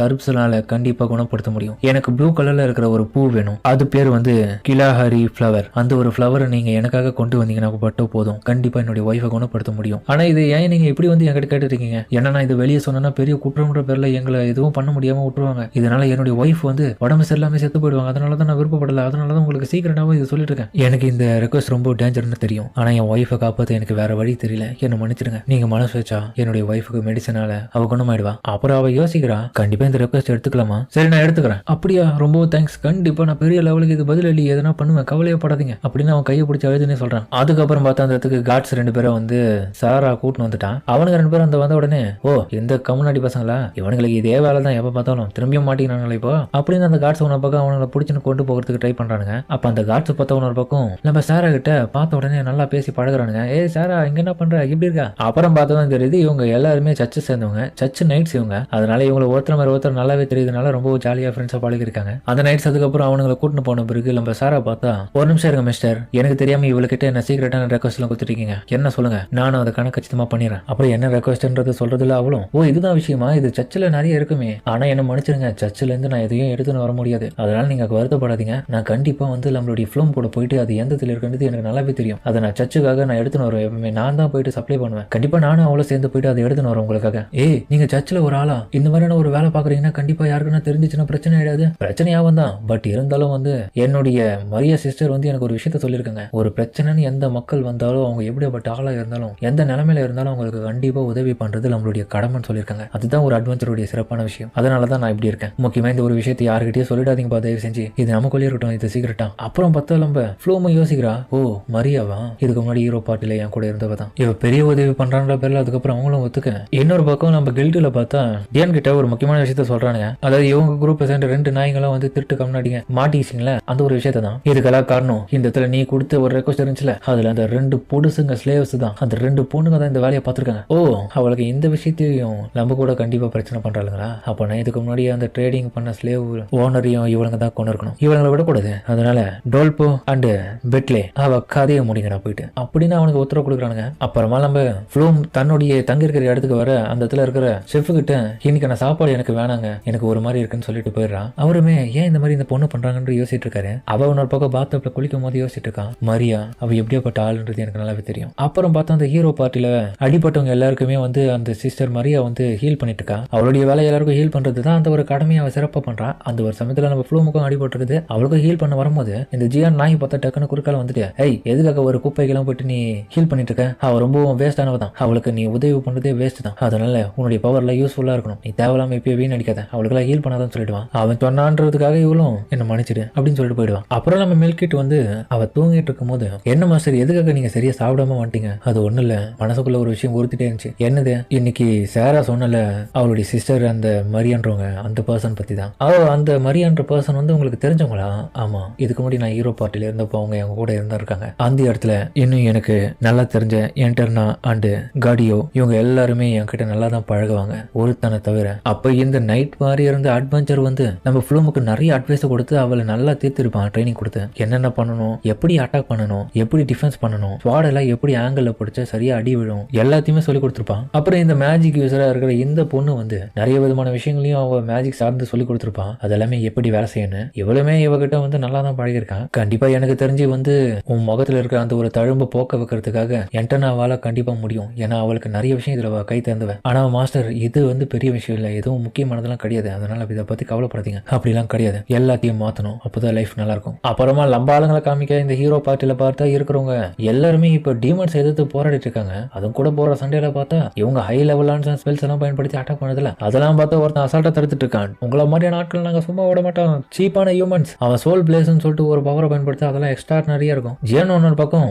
A: ஹெர்ப்ஸ்னால கண்டிப்பா குணப்படுத்த முடியும். எனக்கு ப்ளூ கலர்ல இருக்கிற ஒரு பூ வேணும். அது பேர் வந்து கிலாஹரி ஃப்ளவர். அந்த ஒரு ஃப்ளவரை நீங்க எனக்காக கொண்டு வந்தீங்கன்னா மட்டும் போதும், கண்டிப்பா என்னுடைய ஒய்ஃபை குணப்படுத்த முடியும். ஆனா இது ஏன் நீங்க இப்படி வந்து என்கிட்ட கேட்டுருக்கீங்க? ஏன்னா இது வெளியே சொன்னா பெரிய குற்றம்ன்ற பேர்ல எங்களை எதுவும் பண்ண முடியாம விட்டுருவாங்க. இதனால என்னுடைய ஒய்ஃப் வந்து உடம்பு சரியில்லாம செத்து போயிடுவாங்க. அதனாலதான் நான் விருப்பப்படல. அதனாலதான் உங்களுக்கு சீக்கிரமாவே இது சொல்லிட்டு இருக்கேன். எனக்கு இந்த ரெக்வஸ்ட் ரொம்ப டேஞ்சர்னு தெரியும். ஆனா என் ஒய்ஃபை காப்பாற்ற எனக்கு வேற வழி தெரியல. என்ன மன்னிச்சிடுங்க. நீங்க மனசு வச்சா என்னுடைய ஒய்ஃபுக்கு மெடிசனால அவ குணமாயிடுவா. அப்புறம் அவ யோசிக்கிறா, கண்டிப்பா இந்த ரெக்வஸ்ட் எடுத்துக்கலாமா? சரி, நான் எடுத்துக்கிறேன். அப்படியா, ரொம்ப தேங்க்ஸ். கண்டிப்பா நான் பெரிய லெவலுக்கு இது பதில் இல்லை எதனா பண்ணுவேன், கவலையப்படாதீங்க அப்படின்னு அவன் கையை பிடிச்சி அழுதுன்னு சொல்றான். அதுக்கப்புறம் பார்த்தா அந்த இடத்துக்கு காட்ஸ் 2 பேரும் வந்து சாரா கூட்டின்னு வந்துட்டான். அவனுங்க 2 பேரும் அந்த வந்த உடனே, ஓ இந்த கம்முனாடி பசங்களா, இவனுங்களுக்கு இதே வேலை தான், எப்ப பார்த்தாலும் திரும்பியும் மாட்டிக்கிறாங்களே இப்போ அப்படின்னு அந்த காட்ஸ் ஒரு பக்கம் அவங்களை பிடிச்சின்னு கொண்டு போகிறதுக்கு ட்ரை பண்றானுங்க. அப்ப அந்த காட்ஸ் பார்த்தா ஒரு பக்கம் நம்ம சாரா கிட்ட பார்த்த உடனே நல்லா பேசி பழகுறானுங்க. ஏ சாரா, இங்க என்ன பண்ற, இப்படி இருக்கா? அப்புறம் பார்த்ததான் தெரியுது இவங்க எல்லாருமே சர்ச்சை சேர்ந்தவங்க, சர்ச் நைட்ஸ் இவங்க. அதனால இவங்களை ஒருத்தர் மாதிரி ஒருத்தர் நல்லாவே தெரியுதுனால ரொம்ப ஜாலியா ஃப்ரெண்ட்ஸா பழகிருக்காங்க. அந்த நைட்ஸ் அதுக்கப்புறம் அவனுங்களை கூட்டின்னு போன பிறகு நம்ம சாரா பார்த்தா, ஒரு நிமிஷம் இருங்க மிஸ்டர், எனக்கு தெரியாம இவளுக்கிட்ட என்ன சீக்கிரட்டான ரெக்வஸ்ட் எல்லாம் கொடுத்துருக்கீங்க, என்ன சொல்லுங்க, நானும் அதை கணக்கச்சிதமா பண்ணிடுறேன். அப்புறம் என்ன ரெக்வஸ்ட்ன்றது சொல்றதுல அவளும், ஓ இதுதான் விஷயமா, இது சர்ச்சில் நிறைய இருக்குமே, ஆனா என்ன மன்னிச்சிருங்க, சர்ச்சில் இருந்து நான் எதையும் எடுத்துன்னு வர முடியாது, அதனால நீங்க வருத்தப்படாதீங்க. நான் கண்டிப்பா வந்து நம்மளுடைய ஃபிலிம் கூட போயிட்டு அது எந்தத்துல இருக்குன்றது எனக்கு நல்லாவே தெரியும். அதை நான் சர்ச்சுக்காக நான் எடுத்துன்னு வருவேன். எப்பவுமே நான் தான் போயிட்டு சப்ளை பண்ணுவேன். கண்டிப்பா நானும் அவ்வளோ சேர்ந்து போயிட்டு அதை எடுத்துன்னு வரேன் உங்களுக்காக. ஏய், நீங்க சர்ச்சில் ஒரு ஆளா இந்த மாதிரியான ஒரு வேலை பாக்குறீங்கன்னா கண்டிப்பா யாருக்குன்னா தெரிஞ்சிச்சுன்னா பிரச்சனை ஆயிடாது. பிரச்சனையாவும் தான், பட் இருந்தாலும் வந்து என்னுடைய மரியா சிஸ்டர் வந்து எனக்கு ஒரு விஷயத்த சொல்லியிருக்காங்க. ஒரு பிரச்சனைன்னு எந்த மக்கள் வந்தாலும் அவங்க எப்படிப்பட்ட ஆளா இருந்தாலும் எந்த நிலைமையில இருந்தாலும் அவங்களுக்கு கண்டிப்பா உதவி பண்றது நம்மளுடைய கடமைன்னு சொல்லியிருக்காங்க. அதுதான் ஒரு அட்வென்ச்சருடைய சிறப்பான விஷயம். அதனாலதான் நான் இப்படி இருக்கேன். முக்கியமா இந்த ஒரு விஷயத்தை யாருக்கிட்டே சொல்லிடாதீங்க தயவு செஞ்சு, இது நமக்குள்ளே இருக்கட்டும், இது சீக்கிரட்டா. அப்புறம் பார்த்தா நம்ம ஃப்ளோமா யோசிக்கிறா, ஓ மரியாவா, இதுக்கு முன்னாடி ஹீரோ பார்ட்டில என் கூட இருந்தவ தான், இவ பெரிய உதவி பண்றான்ற பேர்ல அதுக்கப்புறம் அவங்களும் ஒத்துக்க. இன்னொரு பக்கம் நம்ம கில்டில பார்த்தா டியான் கிட்ட ஒரு முக்கியமான விஷயத்த சொல்றானுங்க. அதாவது இவங்க குரூப் சேர்ந்த 2 நாய்களும் வந்து திருட்டு கம்னாடிங்க மாட்டிச்சிங்களா, அந்த ஒரு விஷயத்த தான். இதுக்கெல்லாம் காரணம் இந்த இடத்துல நீ கொடுத்த ஒரு ரெக்வஸ்ட் இருந்துச்சுல, அதுல அந்த 2 பொடுசுங்க ஸ்லேவ்ஸ் தான், அந்த 2 பொண்ணுங்க தான் இந்த வேலையை பார்த்துருக்காங்க. ஓ அவளுக்கு இந்த விஷயத்தையும் நம்ம கூட கண்டிப்பா பிரச்சனை பண்றாளுங்களா? அப்ப நான் இதுக்கு முன்னாடி அந்த ட்ரேடிங் பண்ண ஸ்லேவ் ஓனரையும் இவங்க தான் கொண்டு இருக்கணும், இவங்களை விடக்கூடாது. அதனால டோல்போ அண்ட் பெட்லே அவ கதையை முடிங்கடா போயிட்டு அப்படின்னு அவனுக்கு உத்தரவு கொடுக்குறானுங்க. அப்புறமா நம்ம ஃப்ளூம் தன்னுடைய தங்கி இருக்கிற இடத்துக்கு வர அந்த இடத்துல இருக்கிற செஃப் கிட்ட இன்னைக்கான சாப்பாடு எனக்கு வேணாங்க, எனக்கு ஒரு மாதிரி இருக்குன்னு சொல்லிட்டு போயிடுறான். அவருமே ஏன் இந்த மாதிரி இந்த பொண்ணு பண்றாங்கன்னு யோசிச்சுட்டு இருக்காரு. அவ இன்னொரு பக்கம் பாத்டப்ல குளிக்கும் போது யோசிச்சுட்டு இருக்கான், மரியா அவ எப்படியாப்பட்ட ஆளுன்றது எனக்கு நல்லாவே தெரியும். அப்புறம் பார்த்தா அந்த ஹீரோ பார்ட்டில அடிப்பட்டவங்க எல்லாருக்குமே வந்து அந்த சிஸ்டர் மரியா வந்து ஹீல் பண்ணிட்டு இருக்கா. அவளுடைய வேலை எல்லாருக்கும் ஹீல் பண்றது தான் அந்த ஒரு கடமையை அவ சிறப்பாக பண்றான். அந்த ஒரு சமயத்துல நம்ம ஃப்ளூமுக்கும் அடிபட்டுருக்குது. அவளுக்கும் ஹீல் பண்ண வரும்போது இந்த ஜியான் நாய் பார்த்தா டக்குன்னு குறுக்கால வந்துட்டு, ஏய் எதுக்காக ஒரு குப்பைக்கெல்லாம் போயிட்டு நீ ஹீல் பண்ணிட்டு இருக்க, அவ ரொம்ப வேஸ்ட் ஆனவ தான், அவளுக்கு நீ உதவி பண்றதே வேஸ்ட் தான், அதனால உன்னுடைய பவர்ல யூஸ்ஃபுல்லா இருக்கணும், நீ தேவையில்லாம இப்பயே வீண் அடிக்காத, அவளுக்கெல்லாம் ஹீல் பண்ணாதான் சொல்லிடுவான். அவன் சொன்னான்றதுக்காக இவளும் என்ன மன்னிச்சிடு அப்படின்னு சொல்லிட்டு போயிடுவான். அப்புறம் நம்ம மில்கிட் வந்து அவ தூங்கிட்டு இருக்கும் போது, என்ன மாஸ்டர் எதுக்காக நீங்க சரியா சாப்பிடாம வந்துட்டீங்க? அது ஒண்ணு இல்ல, மனசுக்குள்ள ஒரு விஷயம் உறுத்திட்டே இருந்துச்சு. என்னது? இன்னைக்கு சாரா சொன்னல அவளுடைய சிஸ்டர் அந்த மரியான்றவங்க, அந்த பர்சன் பத்தி தான். அந்த மரியான்ற பர்சன் வந்து உங்களுக்கு தெரிஞ்சவங்களா? ஆமா, இதுக்கு முன்னாடி நான் ஹீரோ பார்ட்டில இருந்தப்போ அவங்க எங்க கூட இருந்திருக்காங்க. அந்த இடத்துல இன்னும் எனக்கு நல்லா தெரிஞ்ச என்டர்னா அண்ட் காடியோ இவங்க எல்லாருமே என்கிட்ட நல்லா தான் பழகுவாங்க, ஒருத்தனை தவிர. அப்ப இந்த நைட் மாதிரி இருந்த அட்வென்ச்சர் வந்து நம்ம ஃப்ளூமுக்கு நிறைய அட்வைஸ் கொடுத்து அவளை நல்லா தீர்த்திருப்பான். ட்ரைனிங் கொடுத்து என்னென்ன பண்ணணும், எப்படி அட்டாக் பண்ணணும், எப்படி டிஃபென்ஸ் பண்ணணும், ஸ்வாட் எல்லாம் எப்படி ஆங்கிள் பிடிச்சா சரியா அடி விழும், எல்லாத்தையுமே சொல்லி கொடுத்துருப்பான். அப்புறம் இந்த மேஜிக் யூஸரா இருக்கிற இந்த பொண்ணு வந்து நிறைய விதமான விஷயங்களையும் அவ மேஜிக் சார்ந்து சொல்லி கொடுத்துருப்பான். அதெல்லாமே எப்படி வேலை செய்யணும், இவளுமே இவகிட்ட வந்து நல்லா தான் பழகிருக்கான். கண்டிப்பா எனக்கு தெரிஞ்சு வந்து உன் முகத்துல இருக்கிற அந்த ஒரு தழும்பு போக்க வைக்கிறதுக்காக என்டர்னாவால கண்டிப்பா முடியும். ஏன்னா அவளுக்கு நிறைய விஷயம் இதுல கை தந்துவேன். ஆனா மாஸ்டர் இது வந்து பெரிய விஷயம் இல்லை, எதுவும் முக்கியமானதெல்லாம் கிடையாது, அதனால இதை பத்தி கவலைப்படாதீங்க. அப்படிலாம் கிடையாது, எல்லாத்தையும் மாத்தணும், அப்போதான் லைஃப் நல்லா இருக்கும். அப்புறமா லம்ப ஆளுங்களை காமிக்க இந்த ஹீரோ பார்ட்டில பார்த்தா இருக்கிறவங்க எல்லாருமே இப்ப டீமன்ஸ் எதிர்த்து போராடிட்டு இருக்காங்க. அதுவும் கூட போற சண்டையில பார்த்தா இவங்க ஹை லெவலான ஸ்பெல்ஸ் எல்லாம் பயன்படுத்தி அட்டாக் பண்ணதுல அதெல்லாம் பார்த்தா ஒருத்தன் அசால்ட்டா தடுத்துட்டு இருக்கான். உங்களை மாதிரியான ஆட்கள் நாங்க சும்மா விட மாட்டோம், சீப்பான ஹியூமன்ஸ். அவன் சோல் பிளேஸ்ன்னு சொல்லிட்டு ஒரு பவரை பயன்படுத்தி அதெல்லாம் எக்ஸ்ட்ராடினரியா இருக்கும். ஜியான் ஒன்னொரு பக்கம்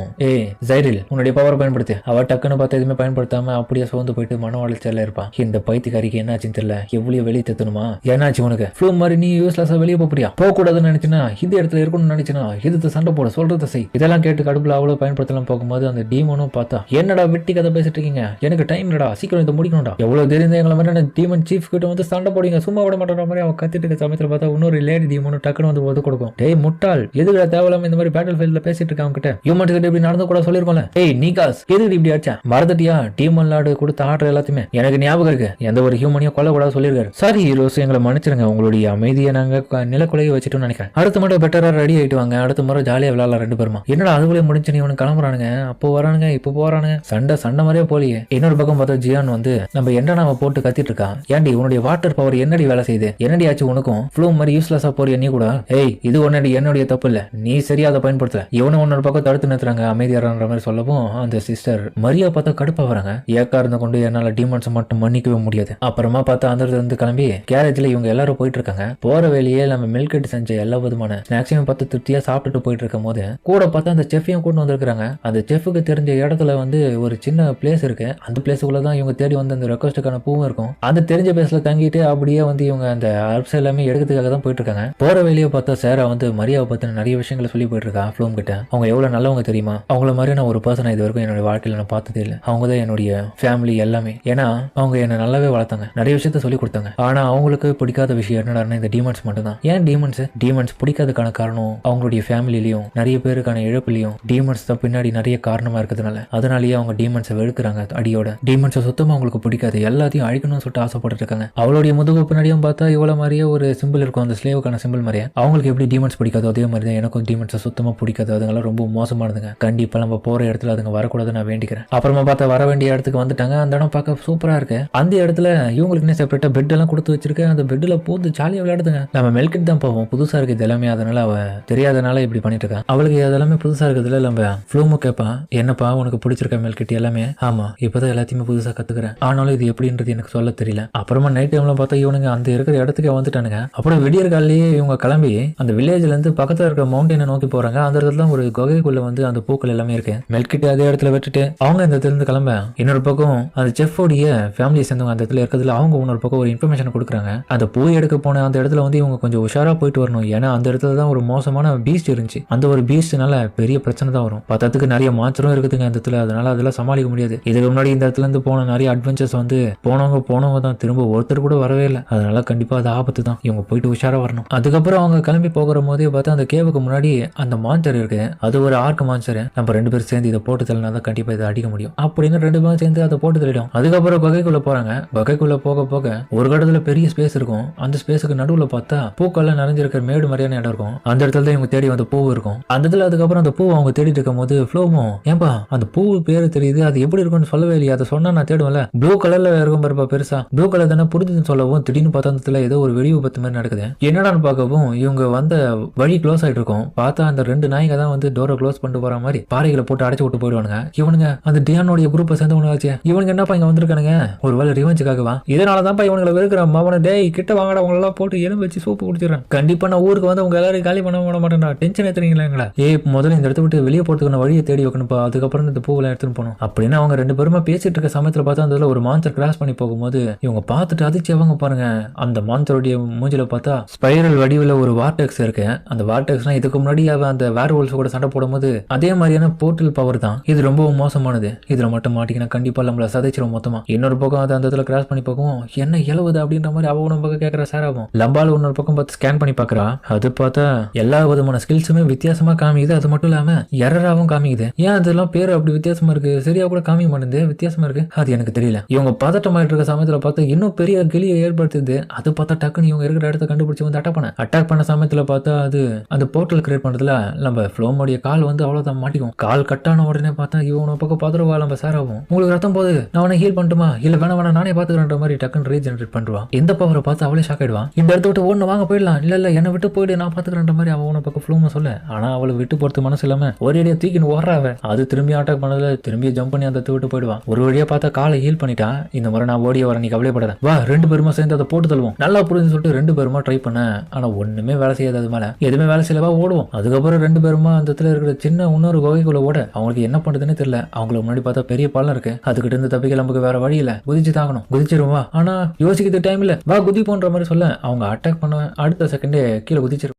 A: ஜைரில் உன்னுடைய பவரை பயன்படுத்தி அவ டக்குன்னு பார்த்து எதுவுமே பயன்படுத்தாம அப்படியே சோர்ந்து போயிட்டு மன வாழ்ச்சியில இருப்பான். இந்த பைத்தியக்காரிக்கு என்னாச்சுன்னு தெரியல, எவ்வளவு வெளியே தெத்தணுமா, என்னாச்சு உனக்கு ஃப்ளூம் மாதிரி நீ யூஸ்லெஸ்ஸா வெளியே போறியா, போக கூடாதுன்னு நினைச்சுனா இந்த இடத்துல இருக்கணும்னு நினைச்சுனா எதிர்த்து சண்டை போட சொல்றத செய். இதெல்லாம் கேட்டு கடுப்புல அவ்வளவு பயன்படுத்தலாம் போகும்போது அந்த டீமனும் பார்த்தா என்னடா வெட்டி கதை பேசிட்டு இருக்கீங்க, எனக்கு டைம் இல்லடா, சீக்கிரம் இதை முடிக்கணும்டா, எவ்வளவு தெரிந்த எங்களை மாதிரி டீமன் சீஃப் கிட்ட வந்து சண்டை போடுங்க, சும்மா விட மாட்டேன்ற மாதிரி அவன் கத்திட்டு இருக்க சமயத்துல பார்த்தா இன்னொரு லேடி டீமனும் டக்குன்னு வந்து ஒது கொடுக்கும். டேய் முட்டாள், எதுக்குடா தேவையில்லாம இந்த மாதிரி பேட்டில் ஃபீல்ட்ல பேசிட்டு இருக்க அவங்க கிட்ட, ஹியூமன்ஸ் கிட்ட இப்படி நடந்து கூட சொல்லிருக்கோம்ல. ஏய் நீகாஸ், எதுக்கு இப்படி ஆச்சா, மறந்துட்டியா டீமன் லார்டு கொடுத்த ஆர்டர் எல்லாத்தையுமே எனக்கு ஞாபகம் இருக்கு, எந்த ஒரு ஹியூமனையும் கொல்ல கூடாது சொல்லிருக்காரு. சாரி ஹீரோஸ், எங்களை மன்னிச்சிருங்க, உங்களுடைய அமைதியை நாங்க நிலக்குலைய வச்சுட்டோம்னு நினைக்கிறேன். அடுத்த மட்டும் பெட்டரா ரெடி ஆயிட்டு வாங்க, அடுத்த முறை ஜாலியா விளையாடலாம் ரெண்டு பேருமா. என்னடா அதுக்குள்ளே முடிஞ்சு நீ உனக்கு கிளம்புறானுங்க, அப்போ வரானுங்க இப்போ போறானுங்க, சண்டை மாதிரியே போலியே. இன்னொரு பக்கம் பார்த்தா ஜியான் வந்து நம்ம என்ன நாம போட்டு கத்திட்டு இருக்கா, ஏன்டி உன்னுடைய வாட்டர் பவர் என்னடி வேலை செய்யுது, என்னடி ஆச்சு உனக்கும், ஃப்ளூ மாதிரி யூஸ்லெஸ்ஸா போறிய நீ கூட, ஏய் இது ஒன்னடி என்னுடைய தப்பு இல்ல, நீ சரியா அதை பயன்படுத்தல, இவனு ஒன்னொரு பக்கம் தடுத்து நிறுத்துறாங்க அமைதியாரன்ற மாதிரி சொல்லவும் அந்த சிஸ்டர் மரியா பார்த்தா கடுப்பா வராங்க. ஏக்கா இருந்த கொண்டு என்னால டீமன்ஸ் மட்டும் மன்னிக்கவே முடியாது. அப்புறமா பார்த்தா அந்த இருந்து கிளம்பி கேரேஜ்ல இவங்க எல்லாரும் போயிட்டு இருக்காங்க. போற வேலையே நம்ம மில்கெட் செஞ்ச எல்லா விதமான ஸ்நாக்ஸையும் பார்த்து திருப்தியா சாப்பிட்டுட்டு போயிட்டு இருக்கும் போது கூட பார்த்தா அந்த செஃப்பையும் கூட்டு வந்திருக்காங்க. அந்த செஃப்புக்கு தெரிஞ்ச இடத்துல வந்து ஒரு சின்ன பிளேஸ் இருக்கு. அந்த பிளேஸுக்குள்ளதான் இவங்க தேடி வந்து அந்த ரெக்வஸ்டுக்கான பூவும் இருக்கும். அந்த தெரிஞ்ச பிளேஸ்ல தங்கிட்டு அப்படியே வந்து இவங்க அந்த அர்ப்ஸ் எல்லாமே எடுக்கிறதுக்காக தான் போயிட்டு இருக்காங்க. போற வேலையை பார்த்தா சேரா வந்து மரியாவை பத்தின நிறைய விஷயங்களை சொல்லி போயிட்டு இருக்கா ஃப்ளூம் கிட்ட. அவங்க எவ்வளவு நல்லவங்க தெரியுமா, அவங்கள மாதிரி நான் ஒரு பர்சன் இது வரைக்கும் என்னோட வாழ்க்கையில நான் பார்த்ததே இல்லை. அவங்க தான் என்னுடைய ஃபேமிலி எல்லாமே. ஏன்னா அவங்க என்ன நல்லாவே வளர்த்தாங்க, நிறைய விஷயத்த சொல்லி கொடுத்தாங்க. ஆனா அவங்களுக்கு பிடிக்காத விஷயம் என்னடா இந்த டீமன்ஸ் மட்டும் தான். ஏன் டீமன்ஸ் பிடிக்காததுக்கான காரணம் அவங்களுடைய ஃபேமிலிலையும் நிறைய பேருக்கான இழப்புலையும் டீமன்ஸ் தான் பின்னாடி நிறைய காரணமா இருக்கிறதுனால அதனாலேயே அவங்க டீமன்ஸை வெறுக்கிறாங்க. அடியோட டீமன்ஸை சுத்தமா அவங்களுக்கு பிடிக்காது, எல்லாத்தையும் அழிக்கணும்னு சொல்லிட்டு ஆசைப்பட்டு இருக்காங்க. அவளுடைய முதுகு பின்னாடியும் பார்த்தா இவ்வளவு மாதிரியே ஒரு சிம்பிள் இருக்கும், அந்த ஸ்லேவுக்கான சிம்பிள் மாதிரியே. அவங்களுக்கு எப்படி டீமன்ஸ் பிடிக்காதோ அதே மாதிரி தான் எனக்கும் டீமன்ஸை சுத்தமா பிடிக்காது. அதுங்கெல்லாம் ரொம்ப மோசமானதுங்க. கண்டிப்பா நம்ம போற இடத்துல அதுங்க வரக்கூடாது நான் வேண்டிக்கிறேன். அப்புறமா பார்த்தா வர வேண்டிய இடத்துக்கு வந்துட்டாங்க. அந்த இடம் பார்க்க சூப்பரா இருக்கு. அந்த இடத்துல இவங்களுக்குன்னே செப்பரேட்டா பெட் எல்லாம் கொடுத்து வச்சிருக்கு. அந்த பெட்ல போது ஜாலியா விளையாடுதுங்க. நம்ம மெல்கிட் தான் போவோம், புதுசா இருக்கு இது எல்லாமே, அதனால அவ தெரியாதனால இப்படி பண்ணிட்டு இருக்கா. அவளுக்கு அதெல்லாமே புதுசா இருக்கிறதுல நம்ம ஃப்ளூமு கேட்பான், என்னப்பா உனக்கு பிடிச்சிருக்க மெல்கிட் எல்லாமே. ஆமா இப்பதான் எல்லாத்தையுமே புதுசா கத்துக்கிறேன், ஆனாலும் இது எப்படின்றது எனக்கு சொல்ல தெரியல. அப்புறமா நைட் டைம்ல பார்த்தா இவனுங்க அந்த இருக்கிற இடத்துக்கு வந்துட்டானுங்க. அப்புறம் விடியற் காலையே இவங்க கிளம்பி அந்த வில்லேஜ்ல இருந்து பக்கத்துல இருக்கிற மவுண்டனை நோக்கி போறாங்க. அந்த இடத்துல ஒரு குகைக்குள்ள வந்து அந்த பூக்கள் எல்லாமே இருக்கு. மெல்கிட் அதே இடத்துல விட்டுட்டு அவங்க இந்த இடத்துல இருந்து கிளம்ப இன்னொரு பக்கம் அந்த செஃபோடைய ஃபேமிலியை சேர்ந்தவங்க அந்த இடத்துல இருக்கிறதுல அவங்க இன்னொரு பக்கம் ஒரு இன்ஃபர்மேஷன் கொடுக்குறாங்க. அந்த பூ எடுக்க போன அந்த இடத்துல வந்து இவங்க கொஞ்சம் உஷாரா போயிட்டு வரணும். ஏன்னா அந்த இடத்துல தான் ஒரு மோசமான பீஸ்ட் இருந்துச்சு. அந்த ஒரு பீஸ்ட்னால பெரிய பிரச்சனை தான் வரும். பத்தத்துக்கு நிறைய மாத்திரம் இருக்குதுங்க அந்த இடத்துல, அதனால அதெல்லாம் சமாளிக்க முடியாது. இதுக்கு முன்னாடி இந்த இடத்துல இருந்து போன நிறைய அட்வென்ச்சர்ஸ் வந்து போனவங்க தான், திரும்ப ஒருத்தர் கூட வரவே இல்லை. அதனால கண்டிப்பா அது ஆபத்து தான், இவங்க போயிட்டு உஷாரா வரணும். அதுக்கப்புறம் அவங்க கிளம்பி போகிற போதே பார்த்தா அந்த கேவுக்கு முன்னாடி அந்த மான்ஸ்டர் இருக்கு. அது ஒரு ஆர்க் மான்ஸ்டர். நம்ம ரெண்டு பேரும் சேர்ந்து இதை போட்டு தள்ளினா தான் கண்டிப்பா இதை அடிக்க முடியும் அப்படின்னு ரெண்டு பேரும் சேர்ந்து அதை போட்டு தள்ளிடும். அதுக்கப்புறம் குகைக்குள்ள போறாங்க. குகைக்குள்ள போக போக ஒரு கடத்துல பெரிய ஸ்பேஸ் இருக்கும். அந்த ஸ்பேஸுக்கு நடுவுல பார்த்தா பூக்கள்லாம் நிறைஞ்சிருக்கிற மேடு மாதிரியான இடம் இருக்கும். அந்த இடத்துல தான் இவங்க தேடி வந்து பூ இருக்கும். அந்த இடத்துல அதுக்கப்புறம் அந்த பூ அவங்க தேடிட்டு இருக்கும் போது ஃப்ளோமும், ஏன்பா அந்த பூ பேரு தெரியுது, அது எப்படி இருக்கும்னு சொல்லவே இல்லையா, அதை சொன்னா நான் தேடுவேன்ல, ப்ளூ கலர்ல இருக்கும் பாருப்பா பெருசா, ப்ளூ கலர் தானே புரிஞ்சுன்னு சொல்லவும் திடீர்னு பார்த்தா அந்த இடத்துல ஏதோ ஒரு வெடி விபத்து மாதிரி நடக்குது. என்னடான்னு பார்க்கவும் இவங்க வந்த வழி க்ளோஸ் ஆயிட்டு இருக்கும். பார்த்தா அந்த ரெண்டு நாய்ங்க தான் வந்து டோரை க்ளோஸ் பண்ணிட்டு போற மாதிரி பாறைகளை போட்டு அடைச்சு விட்டு போயிடுவானுங்க. இவனுங்க அந்த டியானோடைய குரூப்பை சேர்ந்தவங்க ஆச்சு. இவனுக்கு என்னப்பா இங்க வந்திருக்கானுங்க, ஒரு வேலை ரிவெஞ்சுக்காகவா, இதனாலதான்ப்பா இவங்களை வெறுக்கிறான். மவன டேய் கிட்ட வாங்கடா, உங்களை எல்லாம் போட்டு எலும்பு வச்சு சூப்பு குடிச்சிடறேன். கண்டிப்பா நான் ஊருக்கு வந்து உங்க எல்லாரும் காலி பண்ண விட மாட்டேன்டா, டென்ஷன் ஏத்துறீங்களா எங்களை. முதல்ல இந்த இடத்த விட்டு வெளியே போறதுக்கான வழியை தேடி வைக்கணும்ப்பா, அதுக்கப்புறம் இந்த பூவெல்லாம் எடுத்துட்டு போகணும் அப்படின்னு அவங்க ரெண்டு பேருமா பேசிட்டு இருக்க சமயத்துல பார்த்தா அந்த ஒரு மான்ஸ்டர் கிராஸ் பண்ணி போகும்போது இவங்க பார்த்துட்டு அதிர்ச்சி அவங்க பாருங்க. அந்த மான்ஸ்டருடைய மூஞ்சில பார்த்தா ஸ்பைரல் வடிவில் ஒரு வார்டெக்ஸ் இருக்கு. அந்த வார்டெக்ஸ்னா இதுக்கு முன்னாடி அவன் அந்த வேர்வோல்ஸ் கூட சண்டை போடும்போது அதே மாதிரியான போர்ட்டல் பவர் தான். இது ரொம்ப மோசமானது, இதுல மட்டும் மாட்டிக்கினா கண்டிப்பா நம்மள சதைச்சிரும் மொத்தமா. இன்னொரு பக்கம் அது அந்த இடத்துல கிராஸ் பண்ணி போகும், என்ன இலவுது அப்படின்ற மாதிரி அவ ஒரு பக்கம் கேட்கற சார் ஆகும். லம்பால் இன்னொரு பக்கம் பார்த்து ஸ்கேன் பண்ணி பாக்குறா. அது பார்த்தா எல்லா விதமான ஸ்கில்ஸுமே வித்தியாசமா காமிக்குது. அது மட்டும் இல்லாம எரராவும் காமிக்குது. ஏன் அதெல்லாம் பேரு அப்படி வித்தியாசமா இருக்கு, சரியா கூட காமிக்க மாட்டேங்குது, வித்தியாசமா இருக்கு, அது எனக்கு தெரியல. இவங்க பதட்டமாயிட்டு இருக்க சமயத்துல பார்த்தா இன்னும் பெரிய கிளியை ஏற்படுத்துது. அது பார்த்தா டக்குன்னு இவங்க இருக்கிற இடத்த கண்டுபிடிச்சு வந்து அட்டாக் பண்ண சமயத்துல பார்த்தா அது அந்த போர்ட்டல் கிரியேட் பண்றதுல நம்ம ஃப்ளோமோடைய கால் வந்து அவ்வளவுதான் மாட்டிக்கும். கால் கட்டான உடனே பார்த்தா இவனை பக்கம் பாத்துருவா நம்ம சார் ஆகும். உங்களுக்கு ரத்தம் போது நான் அவனை ஹீல் பண்ணட்டுமா, இல்ல வேணா நானே பாத்துக்கிறேன்ற மாதிரி டக்குன்னு ரீஜெனரேட் பண்ணுவான். இந்த பவரை பார்த்து அவளே ஷாக் ஆயிடுவான். இந்த இடத்த விட்டு ஒண்ணு வாங்க போயிடலாம், இல்ல என்னை விட்டு போயிடு நான் பாத்துக்கிறேன்ற மாதிரி அவனை பக்கம் ஃப்ளூமா சொல்ல. ஆனா அவளை விட்டு போறது மனசு இல்லாம தெரியாம ஒரு அடியா தூக்கின்னு ஓடுறாவ. அது திரும்பி அட்டாக் பண்ணதுல திரும்பி ஜம்ப் பண்ணி அந்த விட்டு போயிடுவான். ஒரு வழியா பார்த்தா காலை ஹீல் பண்ணிட்டா. இந்த முறை நான் ஓடிய வர, நீ கவலைப்படாத, வா 2 பேருமா சேர்ந்து அதை போட்டு தள்ளுவோம். நல்லா புரிஞ்சு சொல்லிட்டு 2 பேருமா ட்ரை பண்ண. ஆனா ஒண்ணுமே வேலை செய்யாது. அது மேல எதுவுமே வேலை செய்யலவா ஓடுவோம். அதுக்கப்புறம் 2 பேருமா அந்த இடத்துல இருக்கிற சின்ன இன்னொரு குகைக்குள்ள ஓட அவங்களுக்கு என்ன பண்றதுன்னு தெரியல. அவங்களுக்கு முன்னாடி பார்த்தா பெரிய பாலம் இருக்கு. அதுக்கிட்ட இருந்து தப்பிக்க நமக்கு வேற வழி இல்ல, குதிச்சு தாங்கணும். குதிச்சிருவா, ஆனா யோசிக்கிறது டைம் இல்ல, வா குதி போன்ற மாதிரி சொல்ல அவங்க அட்டாக் பண்ண அடுத்த செகண்டே கீழே குதிச்சிரு.